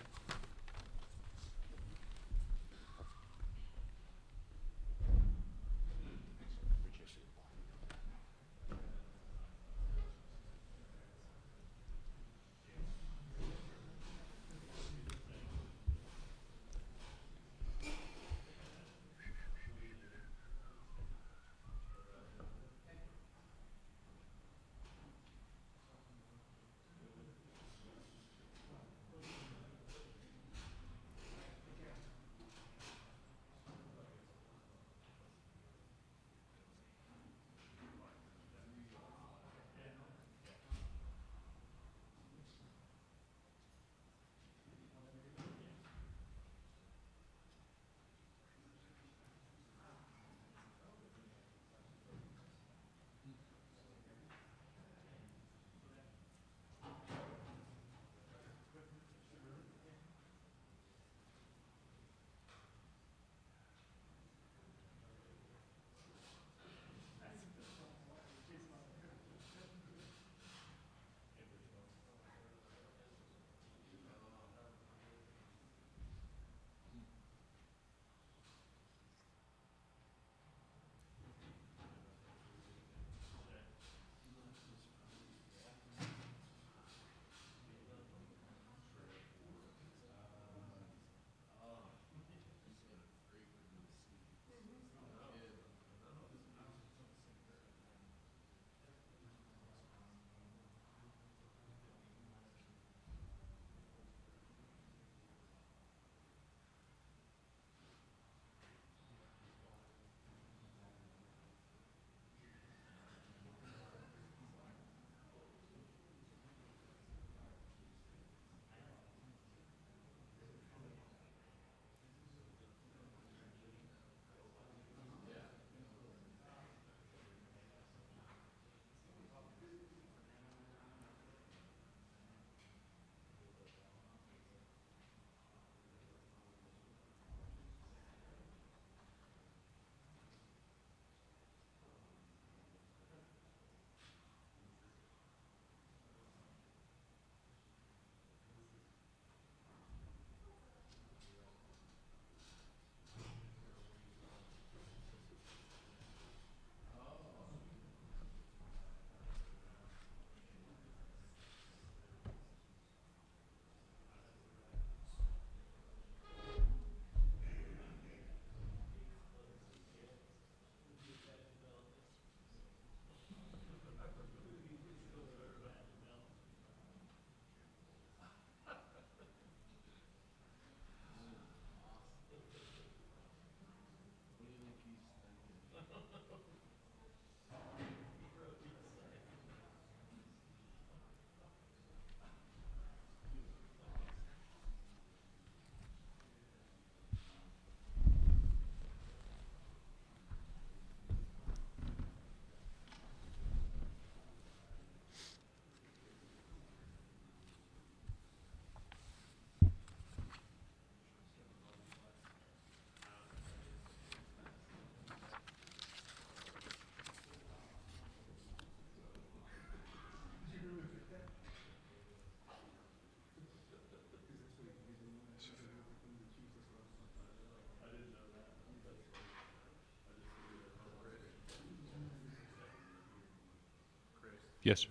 Yes, sir.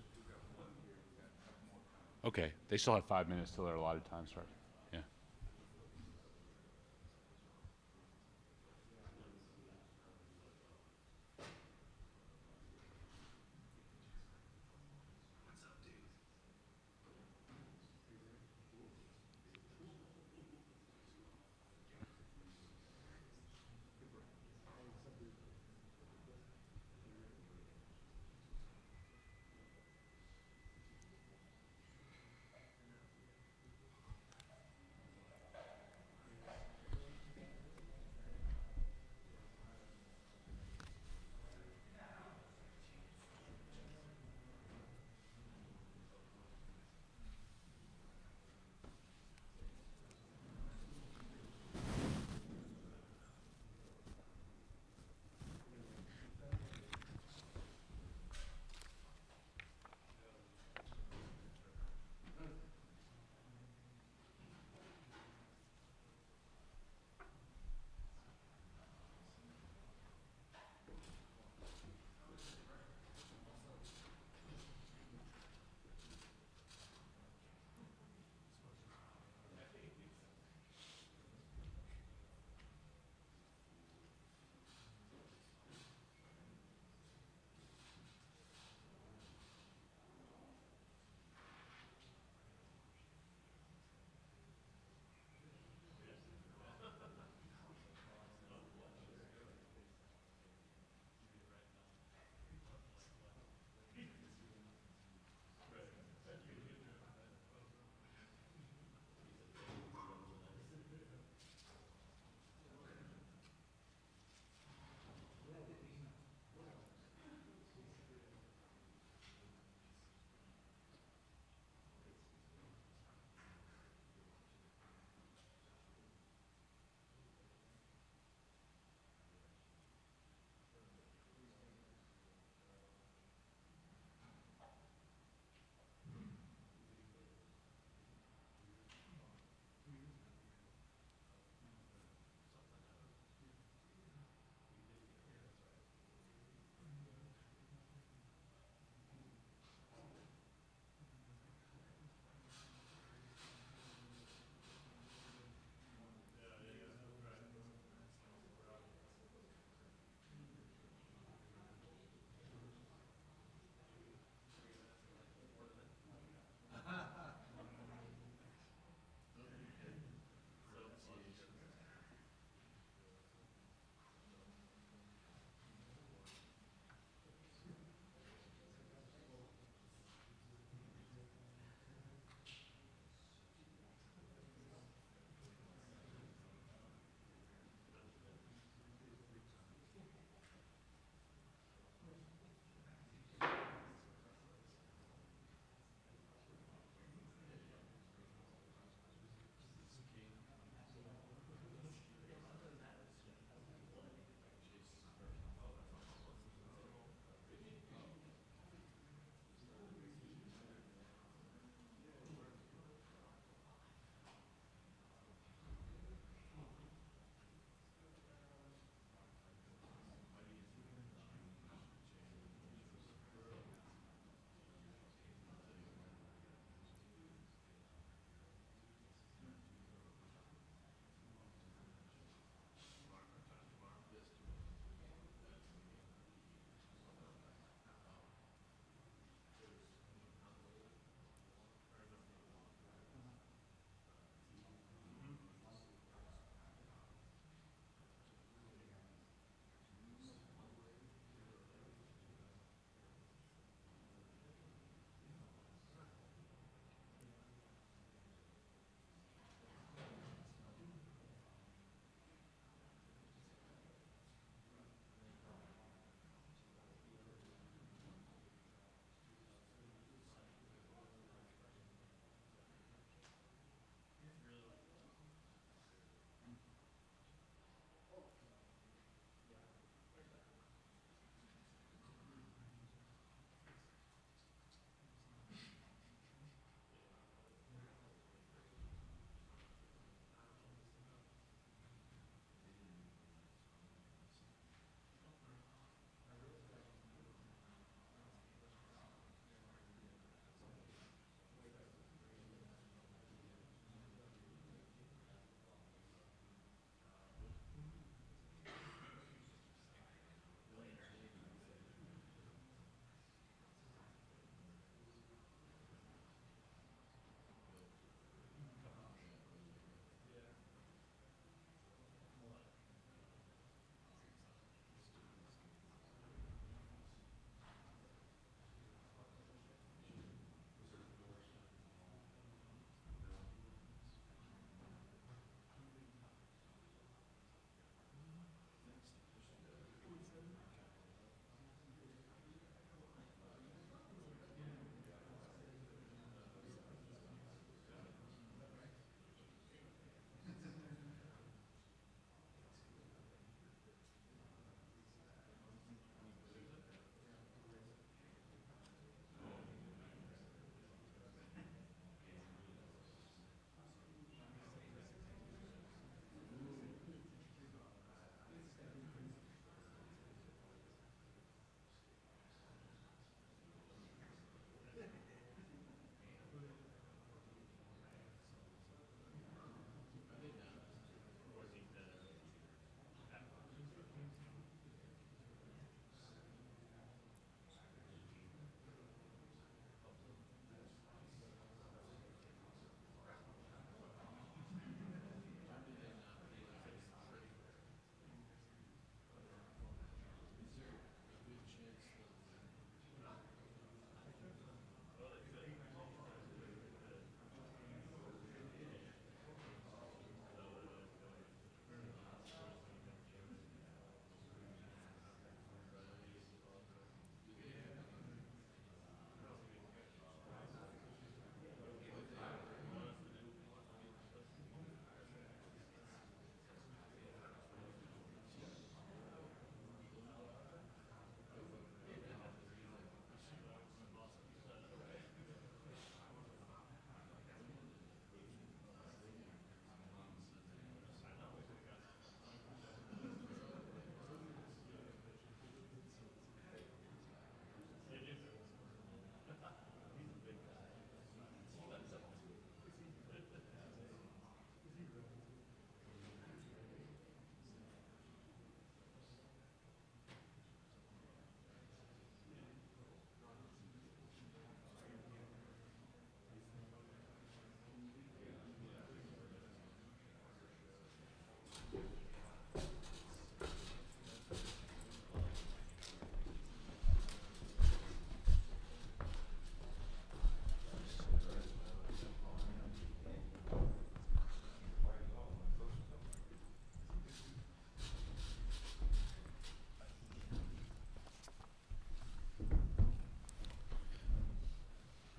Okay, they still have 5 minutes till their allotted time starts. Yeah.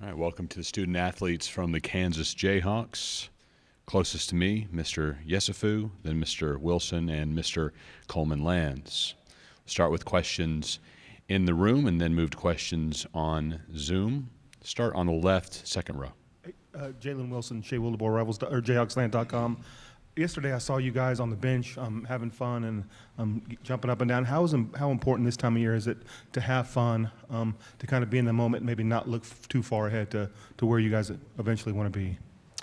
All right, welcome to the student athletes from the Kansas Jayhawks. Closest to me, Mr. Yesufu, then Mr. Wilson, and Mr. Coleman Lands. Start with questions in the room and then move to questions on Zoom. Start on the left, second row. Jalen Wilson, Shea Wildebohr, Rivals, or JayhawksLand.com. Yesterday, I saw you guys on the bench having fun and jumping up and down. How important this time of year is it to have fun, to kind of be in the moment, maybe not look too far ahead to where you guys eventually want to be?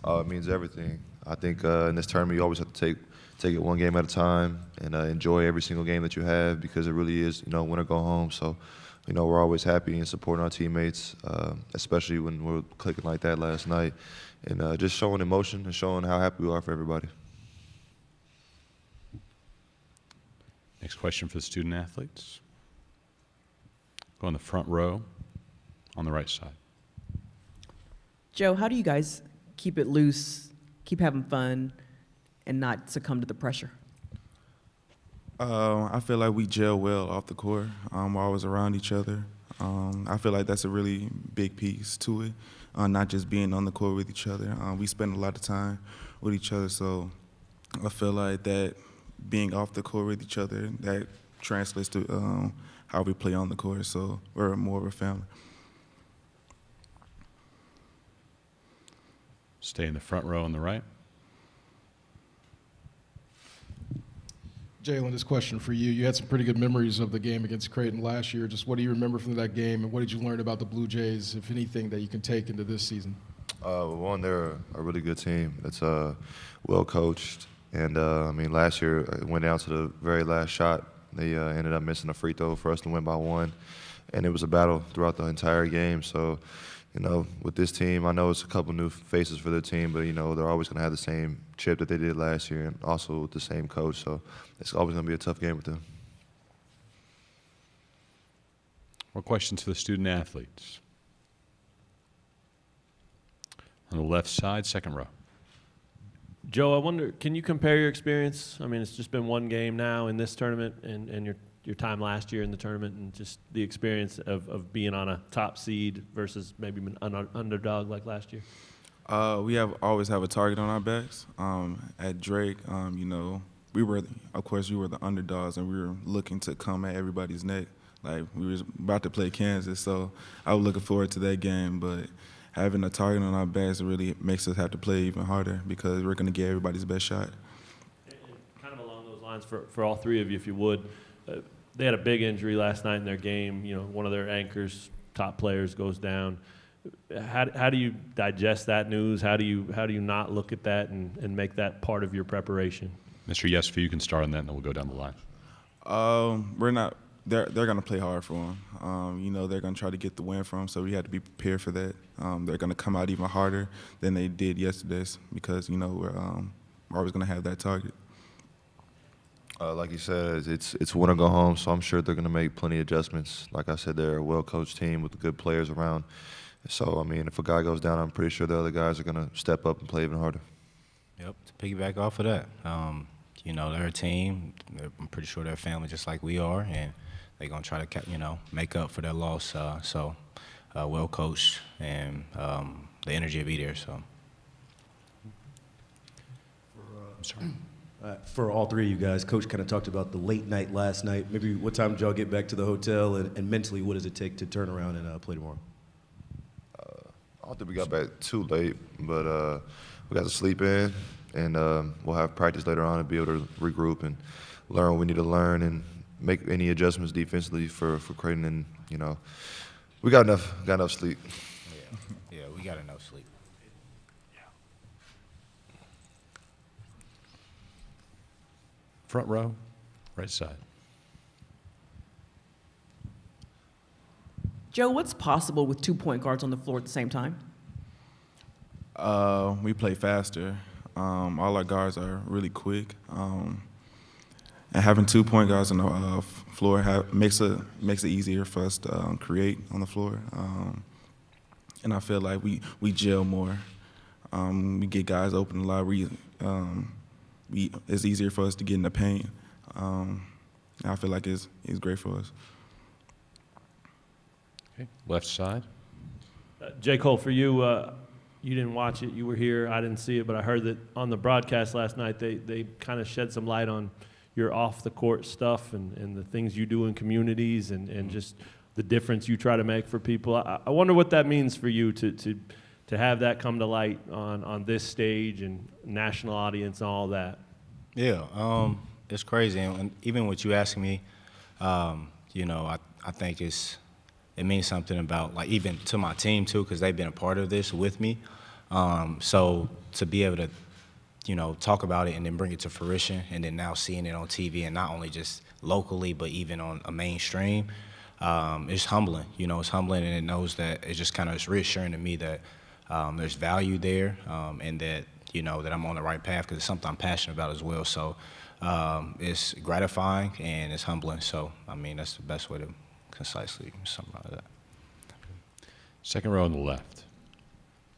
Oh, it means everything. I think in this tournament, you always have to take it one game at a time and enjoy every single game that you have, because it really is, win or go home. So, we're always happy and supporting our teammates, especially when we're clicking like that last night, and just showing emotion and showing how happy we are for everybody. Next question for the student athletes. Go in the front row on the right side. Joe, how do you guys keep it loose, keep having fun, and not succumb to the pressure? I feel like we gel well off the court. We're always around each other. I feel like that's a really big piece to it, not just being on the court with each other. We spend a lot of time with each other, so I feel like that being off the court with each other, that translates to how we play on the court, so we're more of a family. Stay in the front row on the right. Jalen, this question for you. You had some pretty good memories of the game against Creighton last year. Just what do you remember from that game, and what did you learn about the Blue Jays, if anything, that you can take into this season? One, they're a really good team. It's well coached. And, last year it went down to the very last shot. They ended up missing a free throw for us to win by 1. And it was a battle throughout the entire game. So, with this team, I know it's a couple new faces for their team, but, they're always going to have the same chip that they did last year, and also with the same coach. So it's always going to be a tough game with them. More questions for the student athletes. On the left side, second row. Joe, I wonder, can you compare your experience? I mean, it's just been one game now in this tournament, and your time last year in the tournament, and just the experience of being on a top seed versus maybe an underdog like last year? We always have a target on our backs. At Drake, we were the underdogs, and we were looking to come at everybody's neck. Like, we were about to play Kansas, so I was looking forward to that game, but having a target on our backs really makes us have to play even harder, because we're going to get everybody's best shot. And kind of along those lines, for all three of you, if you would, they had a big injury last night in their game. One of their anchors, top players, goes down. How do you digest that news? How do you not look at that and make that part of your preparation? Mr. Yesufu, you can start on that, and then we'll go down the line. We're not. They're going to play hard for them. They're going to try to get the win from them, so we have to be prepared for that. They're going to come out even harder than they did yesterday, because we're always going to have that target. Like you said, it's win or go home, so I'm sure they're going to make plenty of adjustments. Like I said, they're a well-coached team with good players around. So, if a guy goes down, I'm pretty sure the other guys are going to step up and play even harder. Yep, to piggyback off of that, they're a team. I'm pretty sure they're a family just like we are, and they're going to try to, make up for their loss. Well coached, and the energy will be there. So. I'm sorry. For all three of you guys, Coach kind of talked about the late night last night. Maybe what time did y'all get back to the hotel, and mentally, what does it take to turn around and play tomorrow? I don't think we got back too late, but we got to sleep in, and we'll have practice later on and be able to regroup and learn what we need to learn and make any adjustments defensively for Creighton. And we got enough sleep. Yeah, we got enough sleep. Front row, right side. Joe, what's possible with 2 point guards on the floor at the same time? We play faster. All our guards are really quick. And having 2 point guards on the floor makes it easier for us to create on the floor. And I feel like we gel more. We get guys open a lot. It's easier for us to get in the paint. I feel like it's great for us. Okay, left side. J. Cole, for you, you didn't watch it. You were here. I didn't see it, but I heard that on the broadcast last night, they kind of shed some light on your off-the-court stuff and the things you do in communities and just the difference you try to make for people. I wonder what that means for you to have that come to light on this stage and national audience and all that. Yeah, it's crazy. And even with you asking me, you know, I think it means something about, like, even to my team too, because they've been a part of this with me. So to be able to, you know, talk about it and then bring it to fruition, and then now seeing it on TV, and not only just locally but even on a mainstream, it's humbling. You know, it's humbling, and it knows that it's just kind of reassuring to me that there's value there, and that, you know, that I'm on the right path, because it's something I'm passionate about as well. So it's gratifying and it's humbling. So I mean, that's the best way to concisely summarize that. Second row on the left.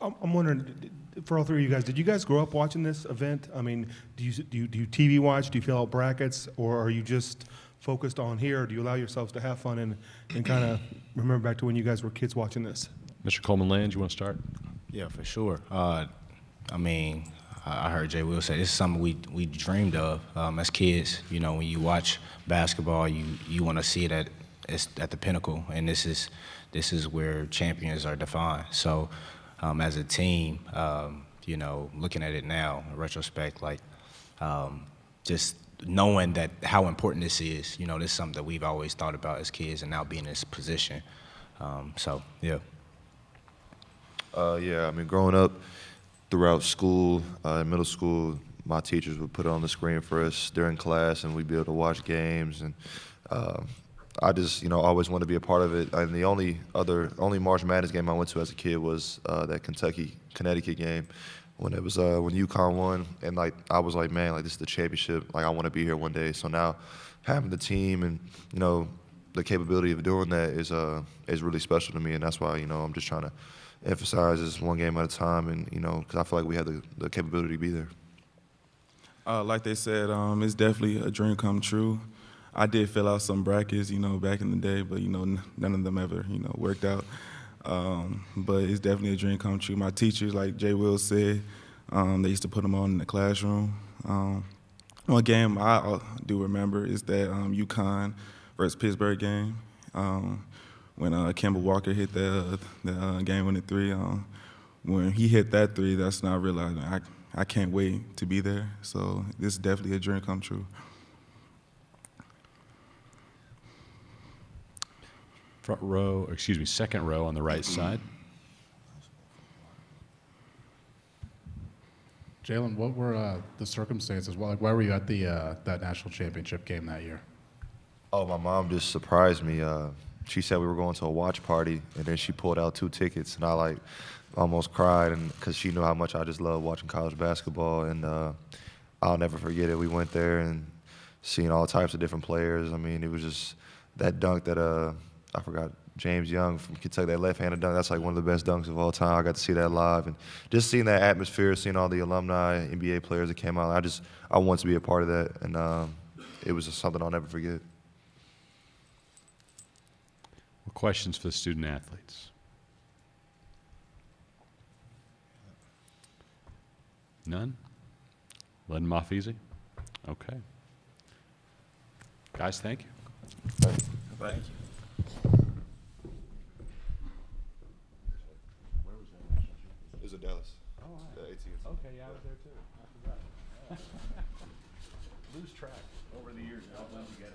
I'm wondering, for all three of you guys, did you guys grow up watching this event? I mean, do you TV watch? Do you fill out brackets, or are you just focused on here? Or do you allow yourselves to have fun and kind of remember back to when you guys were kids watching this? Mr. Coleman-Land, you want to start? Yeah, for sure. I mean, I heard Jay Will say this is something we dreamed of as kids. You know, when you watch basketball, you want to see it at the pinnacle, and this is where champions are defined. So as a team, you know, looking at it now in retrospect, like just knowing that how important this is, you know, this is something that we've always thought about as kids, and now being in this position. So yeah. Yeah, I mean, growing up throughout school, in middle school, my teachers would put it on the screen for us during class, and we'd be able to watch games. And I just, you know, always wanted to be a part of it. And the only March Madness game I went to as a kid was that Connecticut game when it was when UConn won. And like I was like, man, like this is the championship. Like I want to be here one day. So now having the team and, you know, the capability of doing that is really special to me. And that's why, you know, I'm just trying to emphasize this one game at a time, and, you know, because I feel like we have the capability to be there. Like they said, it's definitely a dream come true. I did fill out some brackets, you know, back in the day, but, you know, none of them ever, you know, worked out. But it's definitely a dream come true. My teachers, like Jay Will said, they used to put them on in the classroom. One game I do remember is that UConn versus Pittsburgh game. When Kemba Walker hit the game-winning three, when he hit that three, that's when I realized I can't wait to be there. So this is definitely a dream come true. Second row on the right side. Jalen, what were the circumstances? Like, why were you at that national championship game that year? Oh, my mom just surprised me. She said we were going to a watch party, and then she pulled out 2 tickets, and I like almost cried, and because she knew how much I just love watching college basketball, and I'll never forget it. We went there and seeing all types of different players. I mean, it was just that dunk that I forgot, James Young from Kentucky, that left-handed dunk. That's like one of the best dunks of all time. I got to see that live, and just seeing that atmosphere, seeing all the alumni, NBA players that came out. I want to be a part of that, and it was just something I'll never forget. Questions for the student athletes? None? Let them off easy? Okay. Guys, thank you. Thank you. It was in Dallas. Oh, all right. The AT&T. Okay, yeah, I was there too. I forgot. Lose track over the years. I'll blend together.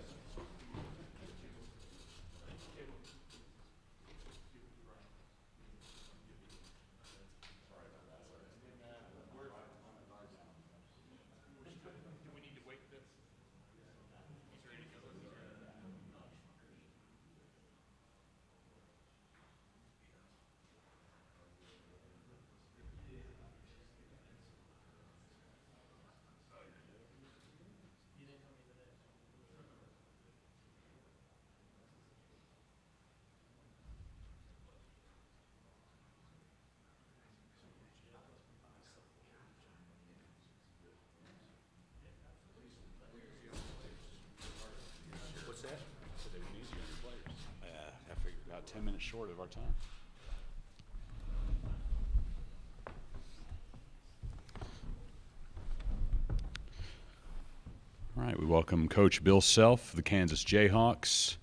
What's that? So they were easier on the players. I figured about 10 minutes short of our time. All right, we welcome Coach Bill Self of the Kansas Jayhawks.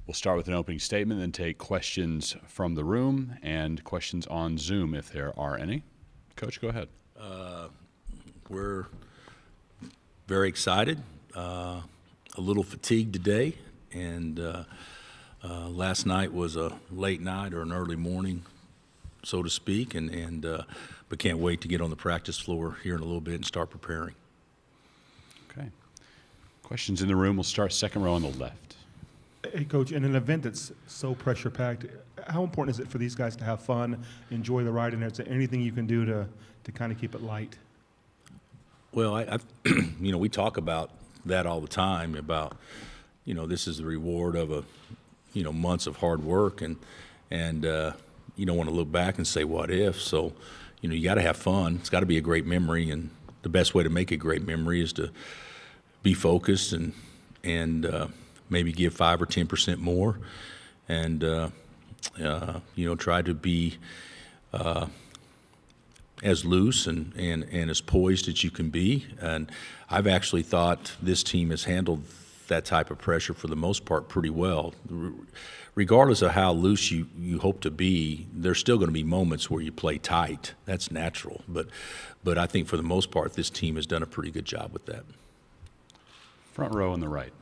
We'll start with an opening statement, then take questions from the room and questions on Zoom if there are any. Coach, go ahead. We're very excited, a little fatigued today, and last night was a late night or an early morning, so to speak, but can't wait to get on the practice floor here in a little bit and start preparing. Okay. Questions in the room. We'll start second row on the left. Hey, Coach, in an event that's so pressure-packed, how important is it for these guys to have fun, enjoy the ride, and is there anything you can do to kind of keep it light? Well, we talk about that all the time, about, this is the reward of months of hard work, and you don't want to look back and say, what if? So, you got to have fun. It's got to be a great memory, and the best way to make a great memory is to be focused and maybe give 5 or 10% more, and try to be as loose and as poised as you can be. And I've actually thought this team has handled that type of pressure for the most part pretty well. Regardless of how loose you hope to be, there's still going to be moments where you play tight. That's natural. But I think for the most part, this team has done a pretty good job with that. Front row on the right.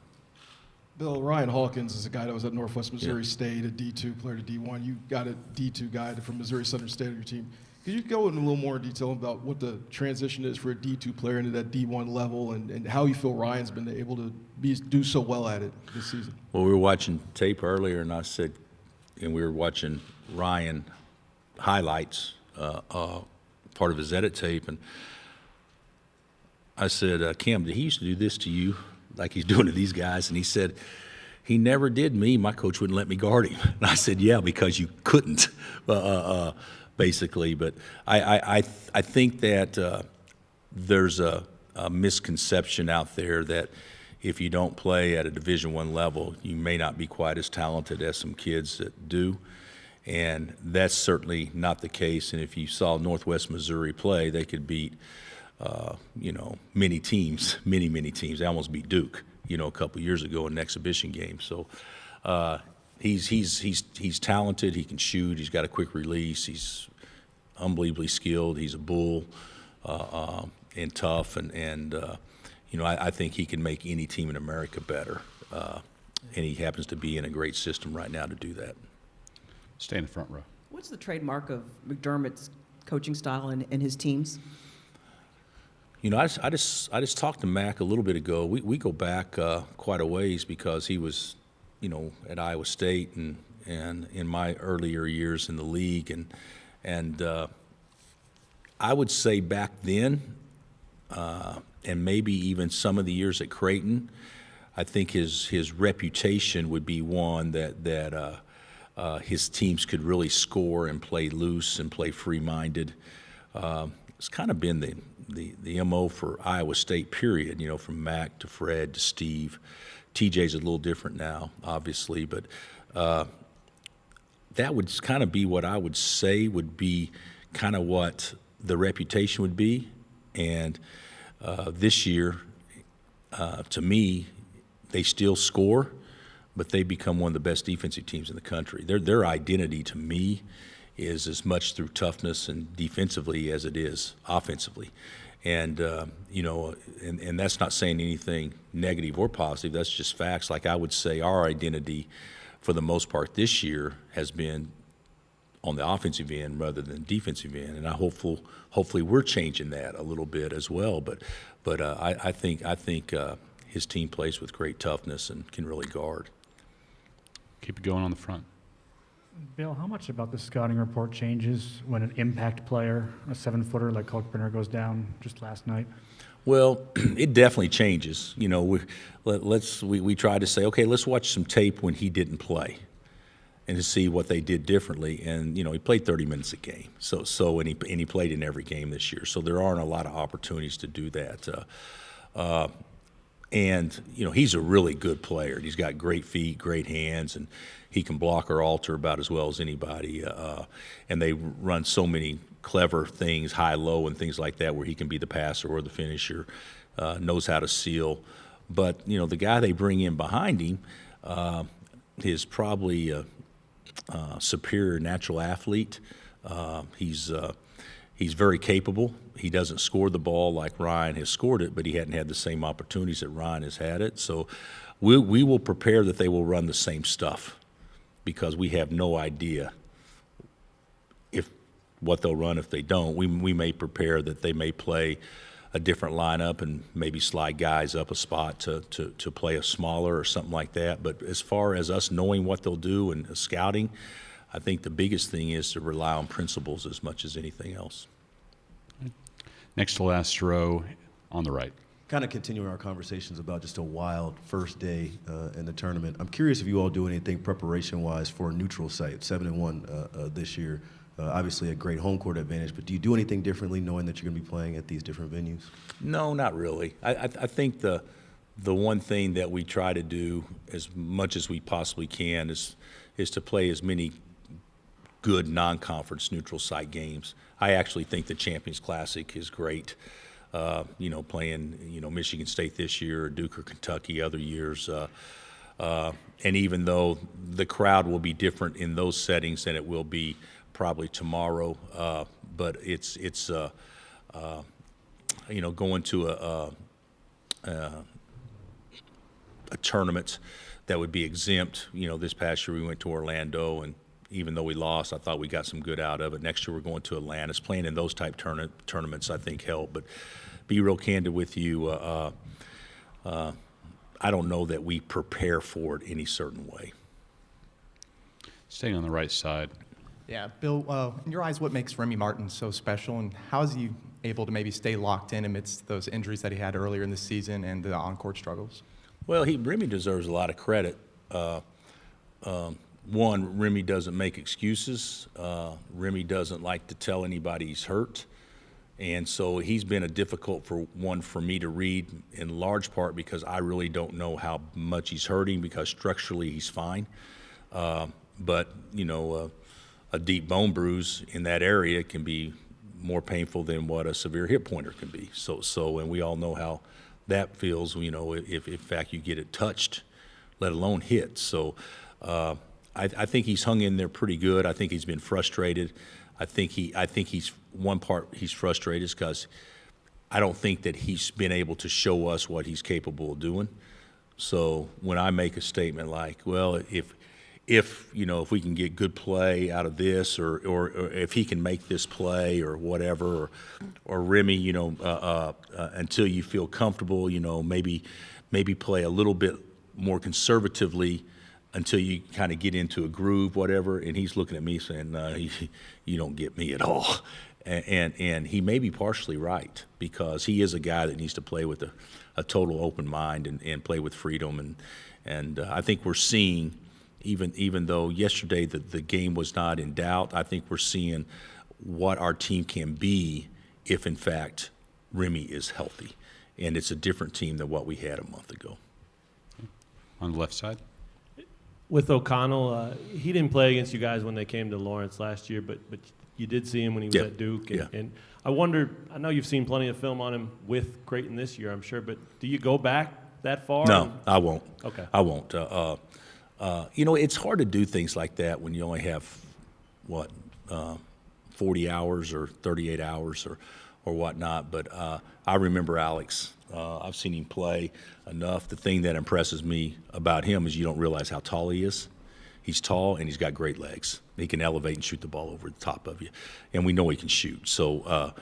Bill, Ryan Hawkins is a guy that was at Northwest Missouri State, a D2 player to D1. You got a D2 guy from Missouri Southern State on your team. Could you go into a little more detail about what the transition is for a D2 player into that D1 level and how you feel Ryan's been able to do so well at it this season? Well, we were watching tape earlier, and we were watching Ryan highlights, part of his edit tape, and I said, Kim, did he used to do this to you like he's doing to these guys? And he said, he never did me. My coach wouldn't let me guard him. And I said, yeah, because you couldn't, basically. But I think that there's a misconception out there that if you don't play at a Division I level, you may not be quite as talented as some kids that do. And that's certainly not the case. And if you saw Northwest Missouri play, they could beat many teams. They almost beat Duke, a couple years ago in an exhibition game. So he's talented. He can shoot. He's got a quick release. He's unbelievably skilled. He's a bull and tough. And I think he can make any team in America better. And he happens to be in a great system right now to do that. Stay in the front row. What's the trademark of McDermott's coaching style and his teams? I just talked to Mac a little bit ago. We go back quite a ways because he was, at Iowa State and in my earlier years in the league, and I would say back then, and maybe even some of the years at Creighton, I think his reputation would be one that his teams could really score and play loose and play free-minded. It's kind of been the MO for Iowa State, period, from Mac to Fred to Steve. TJ's a little different now, obviously, but that would kind of be what I would say would be kind of what the reputation would be. And this year, to me, they still score, but they become one of the best defensive teams in the country. Their identity, to me, is as much through toughness and defensively as it is offensively. And, and that's not saying anything negative or positive. That's just facts. Like I would say our identity for the most part this year has been on the offensive end rather than defensive end. And hopefully we're changing that a little bit as well. But I think his team plays with great toughness and can really guard. Keep it going on the front. Bill, how much about the scouting report changes when an impact player, a 7-footer like Kalkbrenner, goes down just last night? Well, it definitely changes. We try to say, okay, let's watch some tape when he didn't play, and to see what they did differently. And he played 30 minutes a game, and he played in every game this year. So there aren't a lot of opportunities to do that. And he's a really good player. He's got great feet, great hands, and he can block or alter about as well as anybody. And they run so many clever things, high-low and things like that, where he can be the passer or the finisher. knows how to seal. But, the guy they bring in behind him is probably a superior natural athlete. He's very capable. He doesn't score the ball like Ryan has scored it, but he hadn't had the same opportunities that Ryan has had it. So we will prepare that they will run the same stuff because we have no idea what they'll run if they don't. We may prepare that they may play a different lineup and maybe slide guys up a spot to play a smaller or something like that. But as far as us knowing what they'll do and scouting, I think the biggest thing is to rely on principles as much as anything else. Next to last row on the right. Kind of continuing our conversations about just a wild first day in the tournament. I'm curious if you all do anything preparation-wise for a neutral site, 7-1 this year. Obviously a great home court advantage, but do you do anything differently knowing that you're going to be playing at these different venues? No, not really. I think the one thing that we try to do as much as we possibly can is to play as many good non-conference neutral site games. I actually think the Champions Classic is great. Playing, Michigan State this year, or Duke or Kentucky other years. And even though the crowd will be different in those settings than it will be probably tomorrow, but it's going to a tournament that would be exempt. This past year we went to Orlando, and even though we lost, I thought we got some good out of it. Next year we're going to Atlanta. Playing in those type tournaments I think help. But be real candid with you, I don't know that we prepare for it any certain way. Staying on the right side. Yeah, Bill, in your eyes, what makes Remy Martin so special, and how is he able to maybe stay locked in amidst those injuries that he had earlier in the season and the on-court struggles? Well, Remy deserves a lot of credit. One, Remy doesn't make excuses. Remy doesn't like to tell anybody he's hurt. And so he's been a difficult one for me to read, in large part because I really don't know how much he's hurting, because structurally he's fine. But, a deep bone bruise in that area can be more painful than what a severe hip pointer can be. And we all know how that feels, if in fact you get it touched, let alone hit. So I think he's hung in there pretty good. I think he's been frustrated. I think he's one part he's frustrated is because I don't think that he's been able to show us what he's capable of doing. So when I make a statement like, well, if we can get good play out of this, or if he can make this play or whatever, or Remy, until you feel comfortable, maybe play a little bit more conservatively until you kind of get into a groove, whatever. And he's looking at me saying, you don't get me at all. And he may be partially right, because he is a guy that needs to play with a total open mind and play with freedom. And I think we're seeing, even though yesterday the game was not in doubt, I think we're seeing what our team can be if, in fact, Remy is healthy. And it's a different team than what we had a month ago. On the left side. With O'Connell, he didn't play against you guys when they came to Lawrence last year, but you did see him when he was at Duke. And I wonder, I know you've seen plenty of film on him with Creighton this year, I'm sure, but do you go back that far? No, I won't. Okay. I won't. It's hard to do things like that when you only have, 40 hours or 38 hours or whatnot. But I remember Alex. I've seen him play enough. The thing that impresses me about him is you don't realize how tall he is. He's tall and he's got great legs. He can elevate and shoot the ball over the top of you, and we know he can shoot. So,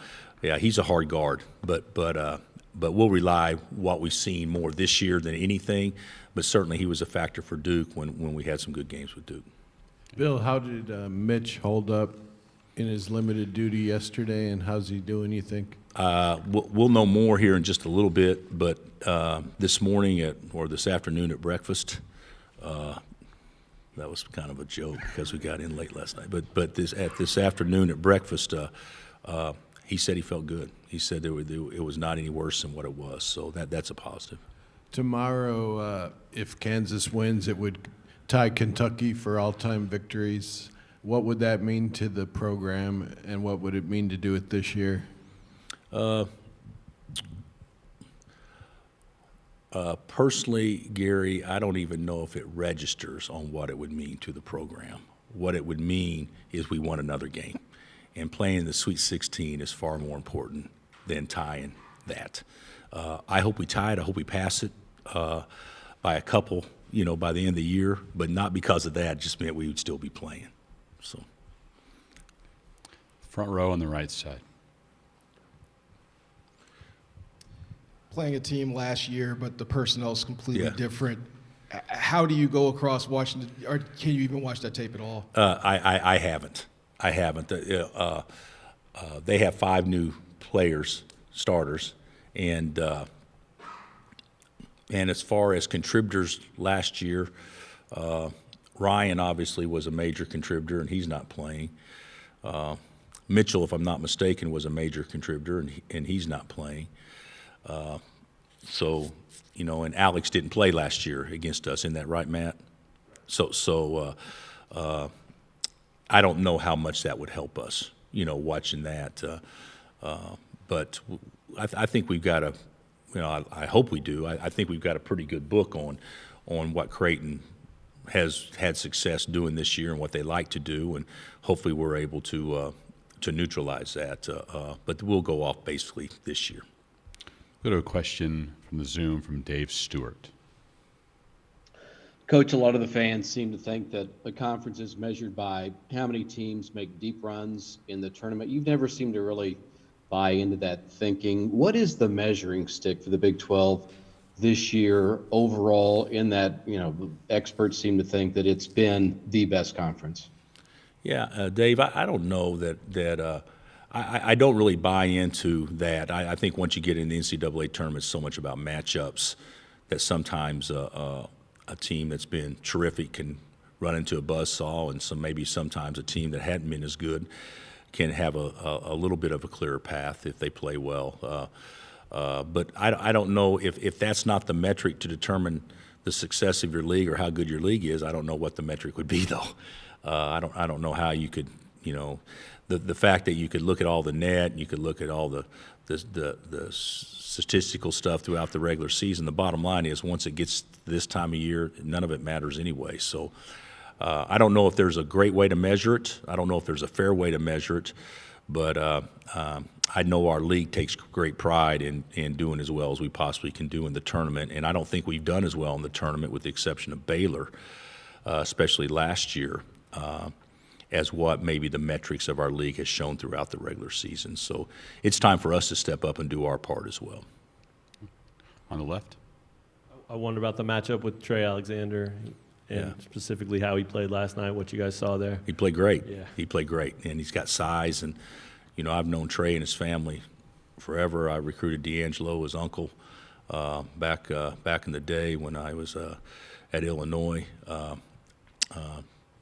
he's a hard guard. But we'll rely what we've seen more this year than anything. But certainly he was a factor for Duke when we had some good games with Duke. Bill, how did Mitch hold up in his limited duty yesterday, and how's he doing, you think? We'll know more here in just a little bit, but this morning this afternoon at breakfast, that was kind of a joke because we got in late last night. But this afternoon at breakfast, he said he felt good. He said it was not any worse than what it was, so that's a positive. Tomorrow, if Kansas wins, it would tie Kentucky for all-time victories. What would that mean to the program, and what would it mean to do it this year? Personally, Gary, I don't even know if it registers on what it would mean to the program. What it would mean is we won another game. And playing the Sweet 16 is far more important than tying that. I hope we tie it. I hope we pass it by a couple, by the end of the year, but not because of that. It just meant we would still be playing. So, front row on the right side. Playing a team last year, but the personnel is completely Yeah. different. How do you go across watching it, or can you even watch that tape at all? I haven't. They have 5 new players, starters, and as far as contributors last year, Ryan obviously was a major contributor, and he's not playing. Mitchell, if I'm not mistaken, was a major contributor, and he's not playing. And Alex didn't play last year against us. Isn't that right, Matt? So I don't know how much that would help us, watching that. But I think we've got I hope we do. I think we've got a pretty good book on what Creighton has had success doing this year and what they like to do, and hopefully we're able to neutralize that. But we'll go off basically this year. Go to a question from the Zoom from Dave Stewart. Coach, a lot of the fans seem to think that the conference is measured by how many teams make deep runs in the tournament. You've never seemed to really buy into that thinking. What is the measuring stick for the Big 12 this year overall in that, experts seem to think that it's been the best conference? Yeah, Dave, I don't know that I don't really buy into that. I think once you get in the NCAA tournament, it's so much about matchups that sometimes a team that's been terrific can run into a buzzsaw, and maybe sometimes a team that hadn't been as good can have a little bit of a clearer path if they play well. But I don't know if that's not the metric to determine the success of your league or how good your league is. I don't know what the metric would be, though. I don't know how you could, the fact that you could look at all the net, and you could look at all the statistical stuff throughout the regular season. The bottom line is, once it gets this time of year, none of it matters anyway. So I don't know if there's a great way to measure it. I don't know if there's a fair way to measure it. But I know our league takes great pride in doing as well as we possibly can do in the tournament. And I don't think we've done as well in the tournament, with the exception of Baylor, especially last year, as what maybe the metrics of our league has shown throughout the regular season. So it's time for us to step up and do our part as well. On the left? I wonder about the matchup with Trey Alexander, and specifically how he played last night, what you guys saw there. He played great. Yeah. He played great, and he's got size. And, I've known Trey and his family forever. I recruited D'Angelo, his uncle, back in the day when I was at Illinois.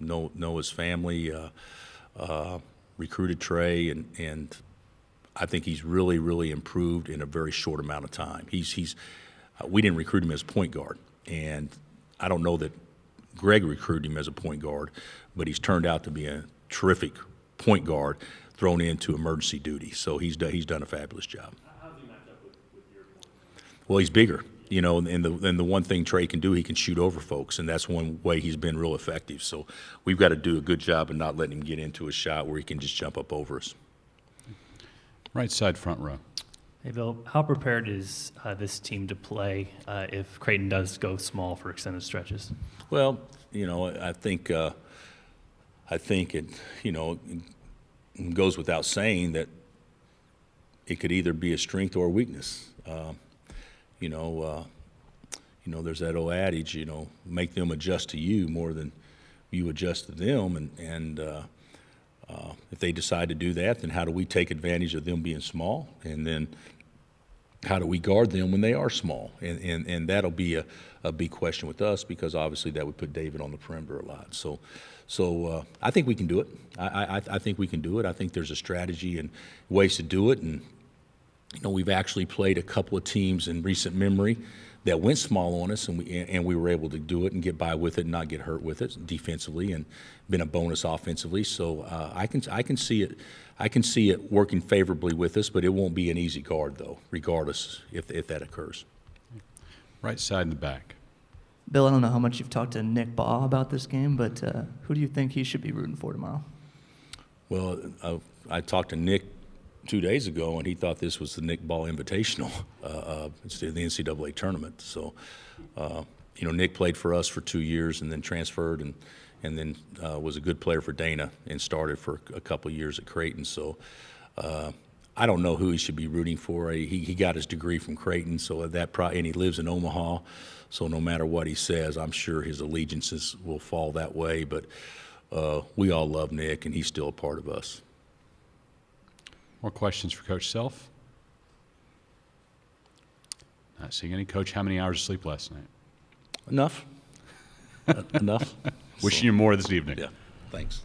Know his family, recruited Trey, and I think he's really, really improved in a very short amount of time. We didn't recruit him as a point guard, and I don't know that Greg recruited him as a point guard, but he's turned out to be a terrific point guard thrown into emergency duty. So he's done a fabulous job. How does he match up with your point guard? Well, he's bigger, and the one thing Trey can do, he can shoot over folks, and that's one way he's been real effective. So we've got to do a good job of not letting him get into a shot where he can just jump up over us. Right side, front row. Hey, Bill, how prepared is this team to play if Creighton does go small for extended stretches? Well, I think it, it goes without saying that it could either be a strength or a weakness. There's that old adage, make them adjust to you more than you adjust to them, and if they decide to do that, then how do we take advantage of them being small, and then how do we guard them when they are small? And that'll be a big question with us, because obviously that would put David on the perimeter a lot. So I think we can do it. I think we can do it. I think there's a strategy and ways to do it. And we've actually played a couple of teams in recent memory that went small on us, and we were able to do it and get by with it and not get hurt with it defensively, and been a bonus offensively. So I can see it. I can see it working favorably with us, but it won't be an easy guard, though, regardless if that occurs. Right side in the back. Bill, I don't know how much you've talked to Nick Baugh about this game, but who do you think he should be rooting for tomorrow? Well, I talked to Nick 2 days ago, and he thought this was the Nick Ball Invitational. It's the NCAA tournament. So, Nick played for us for 2 years and then transferred and then was a good player for Dana and started for a couple of years at Creighton. So I don't know who he should be rooting for. He got his degree from Creighton, so and he lives in Omaha. So no matter what he says, I'm sure his allegiances will fall that way. But we all love Nick, and he's still a part of us. More questions for Coach Self? Not seeing any. Coach, how many hours of sleep last night? Enough. Enough. Wishing you more this evening. Yeah, thanks.